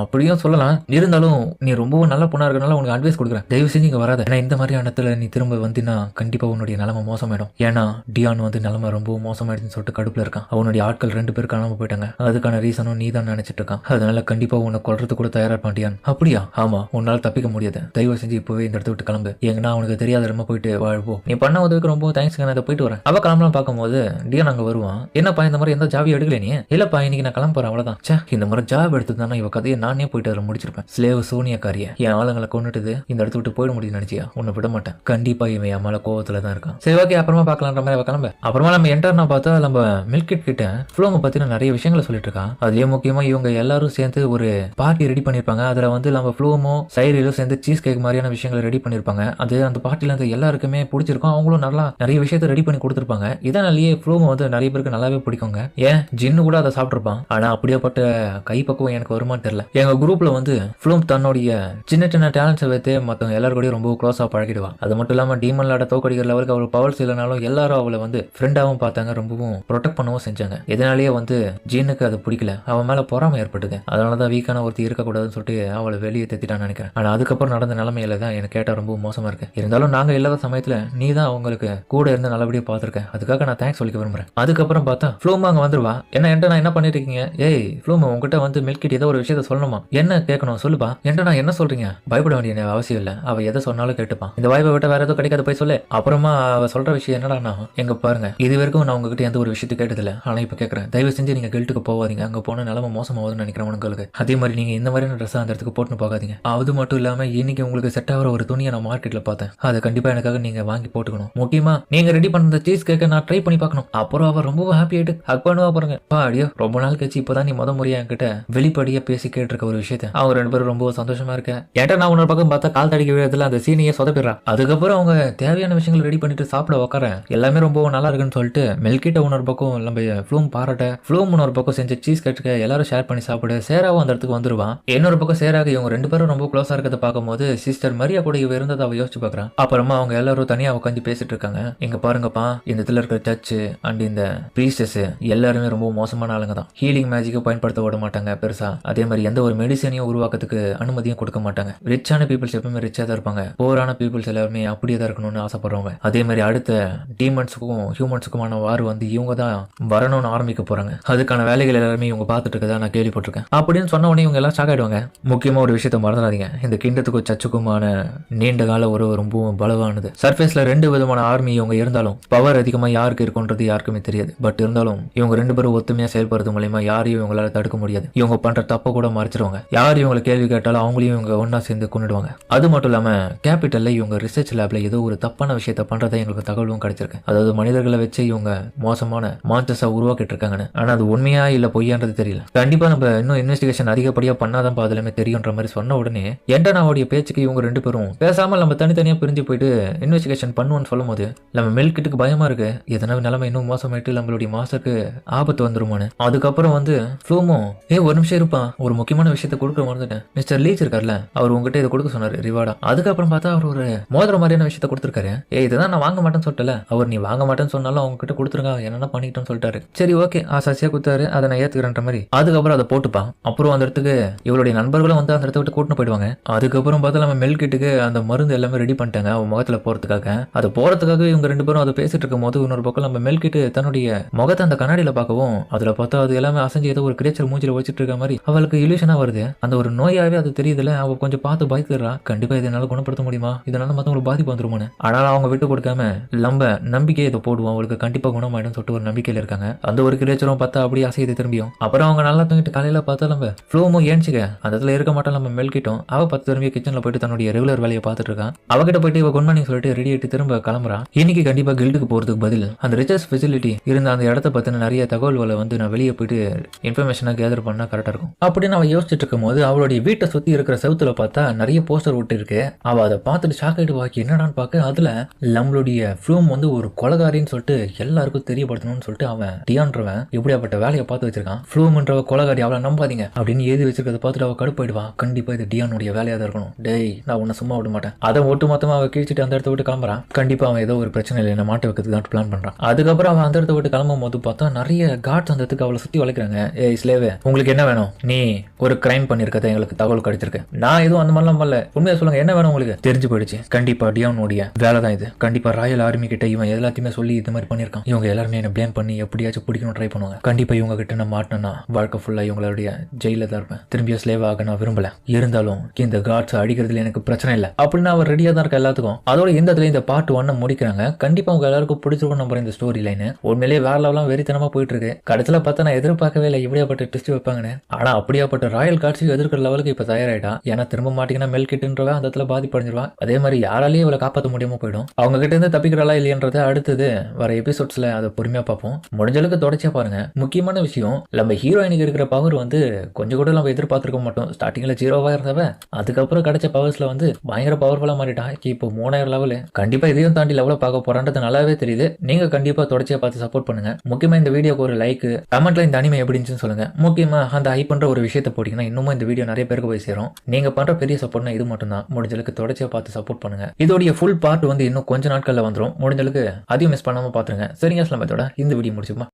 A: அப்படியும் சொல்லலாம். இருந்தாலும் நீ ரொம்பவும் நல்ல பொண்ணா இருக்கனால உனக்கு அட்வைஸ் கொடுக்குறேன், தயவு செஞ்சு நீங்க வராத. ஏன்னா இந்த மாதிரியான இடத்துல நீ திரும்ப வந்தினா கண்டிப்பா உன்னுடைய நிலைமை மோசமாயிடும். ஏன்னா டியான் வந்து நிலைமை ரொம்ப மோசமாயிடுச்சுன்னு சொல்லிட்டு கடுப்புல இருக்கான். அவனுடைய ஆட்கள் 2 பேர் காணாம போயிட்டாங்க. அதுக்கான ரீசனும் நீ தான் நினைச்சிட்டு இருக்கான். அதனால கண்டிப்பா உன்னை கொல்றது கூட தயாரா இருப்பான் டியான். அப்படியா? ஆமா, உன்னால தப்பிக்க முடியாது. தயவு செஞ்சு இப்பவே இந்த இடத்த விட்டு கிளம்பு. எங்கன்னா அவனுக்கு தெரியாத இடமா போயிட்டு வாழ்வோம். நீ பண்ண உதவிக்கு ரொம்ப தேங்க்ஸ், நான் போயிட்டு வரேன். அவ கிளம்பலாம் பார்க்கும்போது டியான் அங்க வருவான். என்னப்பா இந்த மாதிரி எந்த ஜாபி எடுக்கல நீ? இல்லப்பா இன்னைக்கு நான் கிளம்ப போறேன் அவ்வளவுதான். சே இந்த மாதிரி ஜாப் எடுத்ததுதானே இவ கதையை நானே போயிட்டு அதில் முடிச்சிருப்பேன். ஸ்லேவ் சோனியா காரிய என் ஆளுங்களை கொண்டுட்டு இந்த இடத்த விட்டு போயிட முடியும்னு நினைச்சியா? உன்னை விட மாட்டேன். கண்டிப்பா இவன் என் மேல கோவத்துல தான் இருக்கான். சரி ஓகே அப்புறமா பார்க்கலான்ற மாதிரி அவ கிளம்ப. அப்புறமா நம்ம என்டர்னா பார்த்தா நம்ம மில்கிட் கிட்ட ஃப்ளோமை பத்தின நிறைய விஷயங்களை சொல்லிட்டு இருக்கான். அதே முக்கியமா இவங்க எல்லாரும் சேர்ந்து ஒரு பார்ட்டி ரெடி பண்ணிருப்பாங்க. அதுல வந்து நம்ம ஃப்ளோமோ சைரிலும் சேர்ந்து சீஸ் கேக் மாதிரியான விஷயங்களை ரெடி பண்ணிருப்பாங்க. அது அந்த பார்ட்டில இருந்து எல்லாருக்குமே பிடிச்சிருக்கும். அவங்களும் நல்லா நிறைய விஷயத்த ரெடி பண்ணி கொடுத்துருப்பாங்க. இதனாலேயே ஃப்ளோமோ வந்து நிறைய பேருக்கு நல்லாவே பிடிக்குங்க. ஏன் ஜின்னு கூட அதை சாப்பிட்டுருப்பான். ஆனா அப்படியேப்பட்ட கைப்பக்குவம் எனக்கு வருமானு தெரியல. எங்க குரூப்ல வந்து ஃப்ளூம் தன்னுடைய சின்ன சின்ன டேலண்ட்ஸை வைத்து மற்றவங்க எல்லாரும் ரொம்ப க்ளோஸா பழகிடுவான். அது மட்டும் இல்லாம டீமன் லாட தோக்கடிக்கிற லெவலுக்கு அவள் பவர்ஸ் இல்லைனாலும் எல்லாரும் அவளை வந்து ஃப்ரெண்டாவும் பார்த்தாங்க, ரொம்பவும் ப்ரொடெக்ட் பண்ணவும் செஞ்சாங்க. இதனாலேயே வந்து ஜீனுக்கு அது பிடிக்கல, அவன் மேல பொறாமை ஏற்பட்டது. அதனாலதான் வீக்கான ஒருத்தி இருக்கக்கூடாதுன்னு சொல்லிட்டு அவளை வெளியே தெத்திட்டான்னு நினைக்கிறேன். ஆனா அதுக்கப்புறம் நடந்த நிலைமையில தான் எனக்கு கேட்டா ரொம்ப மோசமா இருக்கு. இருந்தாலும் நாங்க இல்லாத சமயத்துல நீ தான் அவங்களுக்கு கூட இருந்து நல்லபடியா பாத்துருக்கேன். அதுக்காக நான் தேங்க்ஸ் சொல்லிக்க விரும்புறேன். அதுக்கப்புறம் பார்த்தா ஃப்ளூம் அங்க வந்துருவா. நான் என்ன பண்ணிட்டு இருக்கீங்க? ஏய் ஃப்ளூம் உங்ககிட்ட வந்து மில்கிட் ஏதோ ஒரு விஷயத்த சொல்லணுமா? என்ன கேட்கணும் சொல்லுப்பா. நான் என்ன சொல்றீங்க? பயப்பட வேண்டிய அவசியம் இல்ல, அவ எதை சொன்னாலும் கேட்டுப்பான். இந்த வாய்ப்பை விட்ட வேற எதுவும் கிடைக்காது போய் சொல்லு. அப்புறமா அவ சொல்ற விஷயம் என்னடா, எங்க பாருங்க இது வரைக்கும் நான் உங்ககிட்ட எந்த ஒரு விஷயத்தை கேட்டதில்ல, ஆனா இப்ப கேட்கறேன். தயவு செஞ்சு நீங்க கில்ட்டுக்கு போவாதீங்க. அங்க போன நிலைமை மோசமாகுதுன்னு நினைக்கிறேன் உங்களுக்கு. அதே மாதிரி நீங்க இந்த மாதிரியான ட்ரெஸ் அந்த இடத்துக்கு போட்டுன்னு போகாதீங்க. அது மட்டும் இல்லாம இன்னைக்கு உங்களுக்கு செட் ஆகிற ஒரு துணியை நான் மார்க்கெட்ல பார்த்தேன். அதை கண்டிப்பா எனக்காக நீங்க வாங்கி போட்டுக்கணும். முக்கியமா நீங்க ரெடி பண்ண சீஸ் கேக்க நான் ட்ரை பண்ணி பார்க்கணும். அப்புறம் அவ ரொம்ப ஹாப்பி ஆயிட்டு ஹக் பண்ணுவா பாருங்க. பாடியோ ரொம்ப நாள் கழிச்சு இப்பதான் நீ முறையா என்கிட்ட வெளிப்படையா பேசி கேட்டிருக்க ஒரு விஷயத்த. அவங்க 2 பேரும் ரொம்ப சந்தோஷமா இருக்கேன். ஏன்டா நான் உன்னோட பக்கம் பார்த்தா கால் தடிக்க விழத்துல அந்த சீனியை சொதப்பிடுறா. அதுக்கப்புறம் அவங்க தேவையான விஷயங்கள் ரெடி பண்ணிட்டு சாப்பிட உட்காரேன். எல்லாமே ரொம்ப நல்லா இருக்குன்னு சொல்லிட்டு மில்கிட்ட உன்னொரு பக்கம் நம்ம ஃப்ளூம் பாராட்ட, ஃப்ளூம் உன்னொரு பக்கம் செஞ்ச சீஸ் கேட்டுக்க எல்லாரும் ஷேர் பண்ணி சாப்பிடு. சேராவும் அந்த இடத்துக்கு வந்துருவான். இன்னொரு பக்கம் சேராக இவங்க 2 பேரும் ரொம்ப க்ளோஸா இருக்கிறத பார்க்கும்போது சிஸ்டர் மரியா கூட இவ இருந்ததை அவ யோசிச்சு பாக்குறான். அப்புறமா அவங்க எல்லாரும் தனியா உட்காந்து பேசிட்டு இருக்காங்க. இங்க பாருங்கப்பா, இந்த இடத்துல இருக்கிற சர்ச்சு அண்ட் இந்த பிரீஸ்டஸ் எல்லாருமே ரொம்ப மோசமான ஆளுங்க தான். ஹீலிங் மேஜிக்கை பயன்படுத்த விட மாட்டாங்க பெருசா. அதே மாதிரி எந்த ஒரு மெடிசனையும் உருவாக்கத்துக்கு அனுமதியும் கொடுக்க மாட்டாங்க. ரிச்சான பீப்புள்ஸ் எப்பவுமே ரிச்சா தான் இருப்பாங்க. போரான பீப்புள்ஸ் எல்லாருமே அப்படியே தான் இருக்கணும்னு ஆசைப்படுறவங்க. அதே மாதிரி அடுத்த டீமன்ஸுக்கும் ஹியூமன்ஸுக்குமான வார் வந்து இவங்க தான் வரணும்னு ஆரம்பிக்க போறாங்க. அதுக்கான வேலைகள் எல்லாருமே இவங்க பார்த்துட்டு இருக்கதா நான் கேள்விப்பட்டிருக்கேன். அப்படின்னு சொன்ன உடனே இவங்க எல்லாம் ஷாக் ஆயிடுவாங்க. முக்கியமா ஒரு விஷயத்த மறந்துடாதீங்க, இந்த கிண்டத்துக்கும் சர்ச்சுக்குமான நீண்ட கால ஒரு ரொம்பவும் பலவானது. சர்ஃபேஸ்ல 2 விதமான ஆர்மி இவங்க இருந்தாலும் பவர் அதிகமா யாருக்கு இருக்குன்றது யாருக்குமே தெரியாது. பட் இருந்தாலும் இவங்க 2 பேரும் ஒத்துமையா செயல்படுறது மூலமா யாரையும் இவங்களால தடுக்க முடியாது. இவங்க பண்ற தப்ப கூட மறைச்சிருவாங்க. யார் இவங்களை கேள்வி கேட்டாலும் அவங்களையும் இவங்க ஒன்னா சேர்ந்து கொண்டுடுவாங்க. அது மட்டும் இல்லாம கேபிட்டல்ல இவங்க ரிசர்ச் லேப்ல ஏதோ ஒரு தப்பான விஷயத்த பண்றதை எங்களுக்கு தகவலும் கிடைச்சிருக்கு. அதாவது மனிதர்களை வச்சு இவங்க மோசமான மான்ஸ்டர்ஸா உருவாக்கிட்டு இருக்காங்கன்னு. ஆனா அது உண்மையா இல்ல பொய்யான்றது தெரியல. கண்டிப்பா நம்ம இன்னும் இன்வெஸ்டிகேஷன் அதிகப்படியா பண்ணாதான் அதுலமே தெரியும்ன்ற மாதிரி சொன்ன உடனே என்டனாவுடைய பேச்சுக்கு இவங்க 2 பேரும் பேசாம நம்ம தனித்தனியா பிரிஞ்சு போயிட்டு இன்வெஸ்டிகேஷன் பண்ணுவோம்னு சொல்லும் போது நம்ம மில்கிட்டுக்கு பயமா இருக்கு. எதனா நிலைமை இன்னும் மோசமாயிட்டு நம்மளுடைய மாஸ்டருக்கு ஆபத்து வந்துருமான்னு. அதுக்கப்புறம் வந்து ஃப்ளூமும் ஒரு நிமிஷம் இருப்பா, ஒரு முக்கியமான விஷயத்த கொடுக்க மறந்துட்டேன், மிஸ்டர் லீச் இருக்கார்ல அவர் உங்ககிட்ட இதை கொடுக்க சொன்னாரு ரிவார்டா. அதுக்கப்புறம் பார்த்தா அவர் ஒரு மோதிர மாதிரியான விஷயத்த கொடுத்துருக்காரு. இதுதான் நான் வாங்க மாட்டேன்னு சொல்லிட்டல, அவர் நீ வாங்க மாட்டேன்னு சொன்னாலும் அவங்க கிட்ட கொடுத்துருங்க, என்னென்ன பண்ணிக்கிட்டோன்னு சொல்லிட்டாரு. சரி ஓகே ஆசாசியா கொடுத்தாரு, அதை நான் ஏத்துக்கிறேன்ற மாதிரி. அதுக்கப்புறம் அதை போட்டுப்பான். அப்புறம் அந்த இடத்துக்கு இவளுடைய நண்பர்களும் வந்து அந்த இடத்த விட்டு கூட்டிட்டு போயிடுவாங்க. அதுக்கப்புறம் பார்த்தா நம்ம மெல்கிட்டுக்கு அந்த மருந்து எல்லாமே ரெடி பண்ணிட்டாங்க அவன் முகத்துல போறதுக்காக. அது போறதுக்காக இவங்க ரெண்டு பேரும் அதை பேசிட்டு இருக்கும் போது இன்னொரு பக்கம் நம்ம மெல்கிட்டு தன்னுடைய முகத்தை அந்த கண்ணாடியில பார்க்கவும் அதுல பார்த்தா அது எல்லாமே அசைஞ்சு ஏதோ ஒரு கிரேச்சர் மூஞ்சில வச்சிட்டு இருக்க மாதிரி அவளுக்கு இல்யூஷனா வருது. அந்த ஒரு நோயாவே அது தெரியுதுல, அவ கொஞ்சம் பார்த்து பயந்துடுறா. கண்டிப்பா இதனால குணப்படுத்த முடியுமா, இதனால மத்தவங்களுக்கு பாதிப்பு வந்துருமான்னு. ஆனால் அவங்க விட்டு கொடுக்காம நம்ம நம்பிக்கையை இதை போடுவோம், அவளுக்கு கண்டிப்பா குணமாயிடும் சொல்லிட்டு ஒரு நம்பிக்கையில இருக்காங்க. அந்த ஒரு கிரேச்சரும் பார்த்தா அப்படியே அசையுது திரும்பியும். அப்புறம் அவங்க நல்லா தூங்கிட்டு காலையில பார்த்தா நம்ம ஃப்ளோமும் ஏன்ச்சிக்க அந்த இடத்துல இருக்க மாட்டோம். நம்ம மெல்கிட்டோம் அவ பார்த்து திரும்பி கிச்சன்ல போயிட்டு தன்னுடைய ரெகுலர் வேலையை பார்த்துட்டு இருக்கான். அவகிட்ட போயிட்டு இவ குட் மார்னிங் சொல்லிட்டு ரெடி ஆயிட்டு திரும்ப கிளம்புறான். இன்னைக்கு கண்டிப்பா கில்டுக்கு போறதுக்கு பதில் அந்த ரிசர்ச் ஃபெசிலிட்டி இருந்த அந்த இடத்த பத்தின நிறைய தகவல்களை வந்து நான் வெளியே போயிட்டு இன்ஃபர்மேஷனை கேதர் பண்ணா கரெக்டா இருக்கும் அப்படின்னு அவ யோசிச்சுட்டு இருக்கும் போது அவளுடைய வீட்டை சுத்தி இருக்கிற செவுத்துல பார்த்தா நிறைய போஸ்டர் விட்டு இருக்கு. அவ அதை பார்த்துட்டு ஷாக் ஆயிட்டு வாக்கி என்னடான்னு பார்க்க அதுல நம்மளுடைய ஃப்ளூம் வந்து ஒரு கொலகாரின்னு சொல்லிட்டு எல்லாருக்கும் தெரியப்படுத்தணும்னு சொல்லிட்டு அவன் டியான்றவன் எப்படியாப்பட்ட வேலையை பார்த்து வச்சிருக்கான். ஃப்ளூம்ன்றவ கொலகாரி அவளை நம்பாதீங்க அப்படின்னு எழுதி வச்சிருக்கிறத பார்த்துட்டு அவ கடுப்பாயிடுவான். கண்டிப்பா இது டியானுடைய வேலையா தான் இருக்கணும். டேய் நான் உன்னை சும்மா விட மாட்டேன். அதை ஒட்டு மொத்தமா அவ கிழிச்சிட்டு அந்த இடத்த விட்டு கிளம்புறான். கண்டிப்பா அவன் ஏதோ ஒரு பிரச்சனை இல்லை என்ன மாட்ட வைக்கிறதுக்கு தான் பிளான் பண்றான். அதுக்கப்புறம் அவன் அந்த இடத்த விட்டு கிளம்பும் போது பார்த்தா நிறைய காட்ஸ் அந்த இடத்துக்கு அவளை சுத்தி வளைக்கிறாங்க. ஸ்லேவே உங்களுக்கு என்ன வேணும், நீ ஒரு கிரைம் பண்ணிருக்கத எங்களுக்கு தகவல் கிடைச்சிருக்கு, நான் எதுவும் அந்த மாதிரிலாம் பண்ணல, உண்மையா சொல்லுங்க என்ன வேணும் உங்களுக்கு. தெரிஞ்சு போயிடுச்சு, கண்டிப்பா டியானுடைய வேலை தான் இது, கண்டிப்பா ராயல் ஆர்மி கிட்ட இவன் எல்லாத்தையுமே சொல்லி இது மாதிரி பண்ணிருக்கான், இவங்க எல்லாருமே என்ன பிளேம் பண்ணி எப்படியாச்சும் பிடிக்கணும் ட்ரை பண்ணுவாங்க, கண்டிப்பா இவங்க கிட்ட நான் மாட்டினா வாழ்க்கை ஃபுல்லா இவங்களுடைய ஜெயில தான் இருப்பேன், திரும்பியும் ஸ்லேவ் ஆக நான் விரும்பல, இருந்தாலும் இந்த காட்ஸ் அடிக்கிறதுல எனக்கு பிரச்சனை இல்லை அப்படின்னு அவர் ரெடியா தான் இருக்க எல்லாத்துக்கும். அதோட இந்த இடத்துல இந்த பார்ட் 1 முடிக்கிறாங்க. கண்டிப்பா உங்க எல்லாருக்கும் பிடிச்சிருக்கும் நம்புற இந்த ஸ்டோரி லைன் உண்மையிலேயே வேற லெவலாம் வெறித்தனமா போயிட்டு இருக்கு. கடைசியில பார்த்தா நான் எதிர்பார்க்கவே இல்லை இப்படியாப்பட்ட ட்விஸ்ட் வைப்பாங்கன்னு. ஆனா அப்படியாப்பட்ட ராயல் காட்சி எதிர்க்கிற லெவலுக்கு இப்ப தயாராயிட்டா. ஏன்னா திரும்ப மாட்டீங்கன்னா மெல்கிட்டுன்றவ அந்த இடத்துல பாதிப்படைஞ்சிருவா. அதே மாதிரி யாராலையும் இவளை காப்பாற்ற முடியாம போயிடும். அவங்க கிட்ட இருந்து தப்பிக்கிறாளா இல்லையன்றதை அடுத்தது வர எபிசோட்ஸ்ல அதை பொறுமையா பார்ப்போம். முடிஞ்சளவுக்கு தொடர்ச்சியா பாருங்க. முக்கியமான விஷயம் நம்ம ஹீரோயினுக்கு இருக்கிற பவர் வந்து கொஞ்சம் கூட நம்ம எதிர்பார்த்திருக்க மாட்டோம். ஸ்டார்டிங்ல 0வா இருந்தவ அதுக்கப்புறம் கிடைச்ச பவர்ஸ்ல வந்து பயங்கர பவர்ஃபுல்லா மாறிட்டா. இப்போ 3000 லெவலு. கண்டிப்பா இதையும் தாண்டி லெவல பார்க்க போறான்றது நல்லாவே தெரியுது. நீங்க கண்டிப்பா தொடர்ச்சியா பார்த்து சப்போர்ட் பண்ணுங்க. முக்கியமா இந்த வீடியோக்கு ஒரு லைக், கமெண்ட்ல இந்த அனிமே எப்படி இருந்துச்சுன்னு சொல்லுங்க. முக்கியமா அந்த ஹைப் பண்ற ஒரு விஷயத்தை போட்டீங்கன்னா இன்னும் இந்த வீடியோ நிறைய பேருக்கு போய் சேரும். நீங்க பண்ற பெரிய சப்போர்ட்னா இது மட்டும் தான். முடிஞ்சளவுக்கு தொடர்ச்சியா பார்த்து சப்போர்ட் பண்ணுங்க. இதோடைய ஃபுல் பார்ட் வந்து இன்னும் கொஞ்ச நாட்கள்ல வந்துடும். முடிஞ்சளவுக்கு அதையும் மிஸ் பண்ணாம பாத்துருங்க. சரிங்க, இதோட இந்த வீடியோ முடிச்சுமா.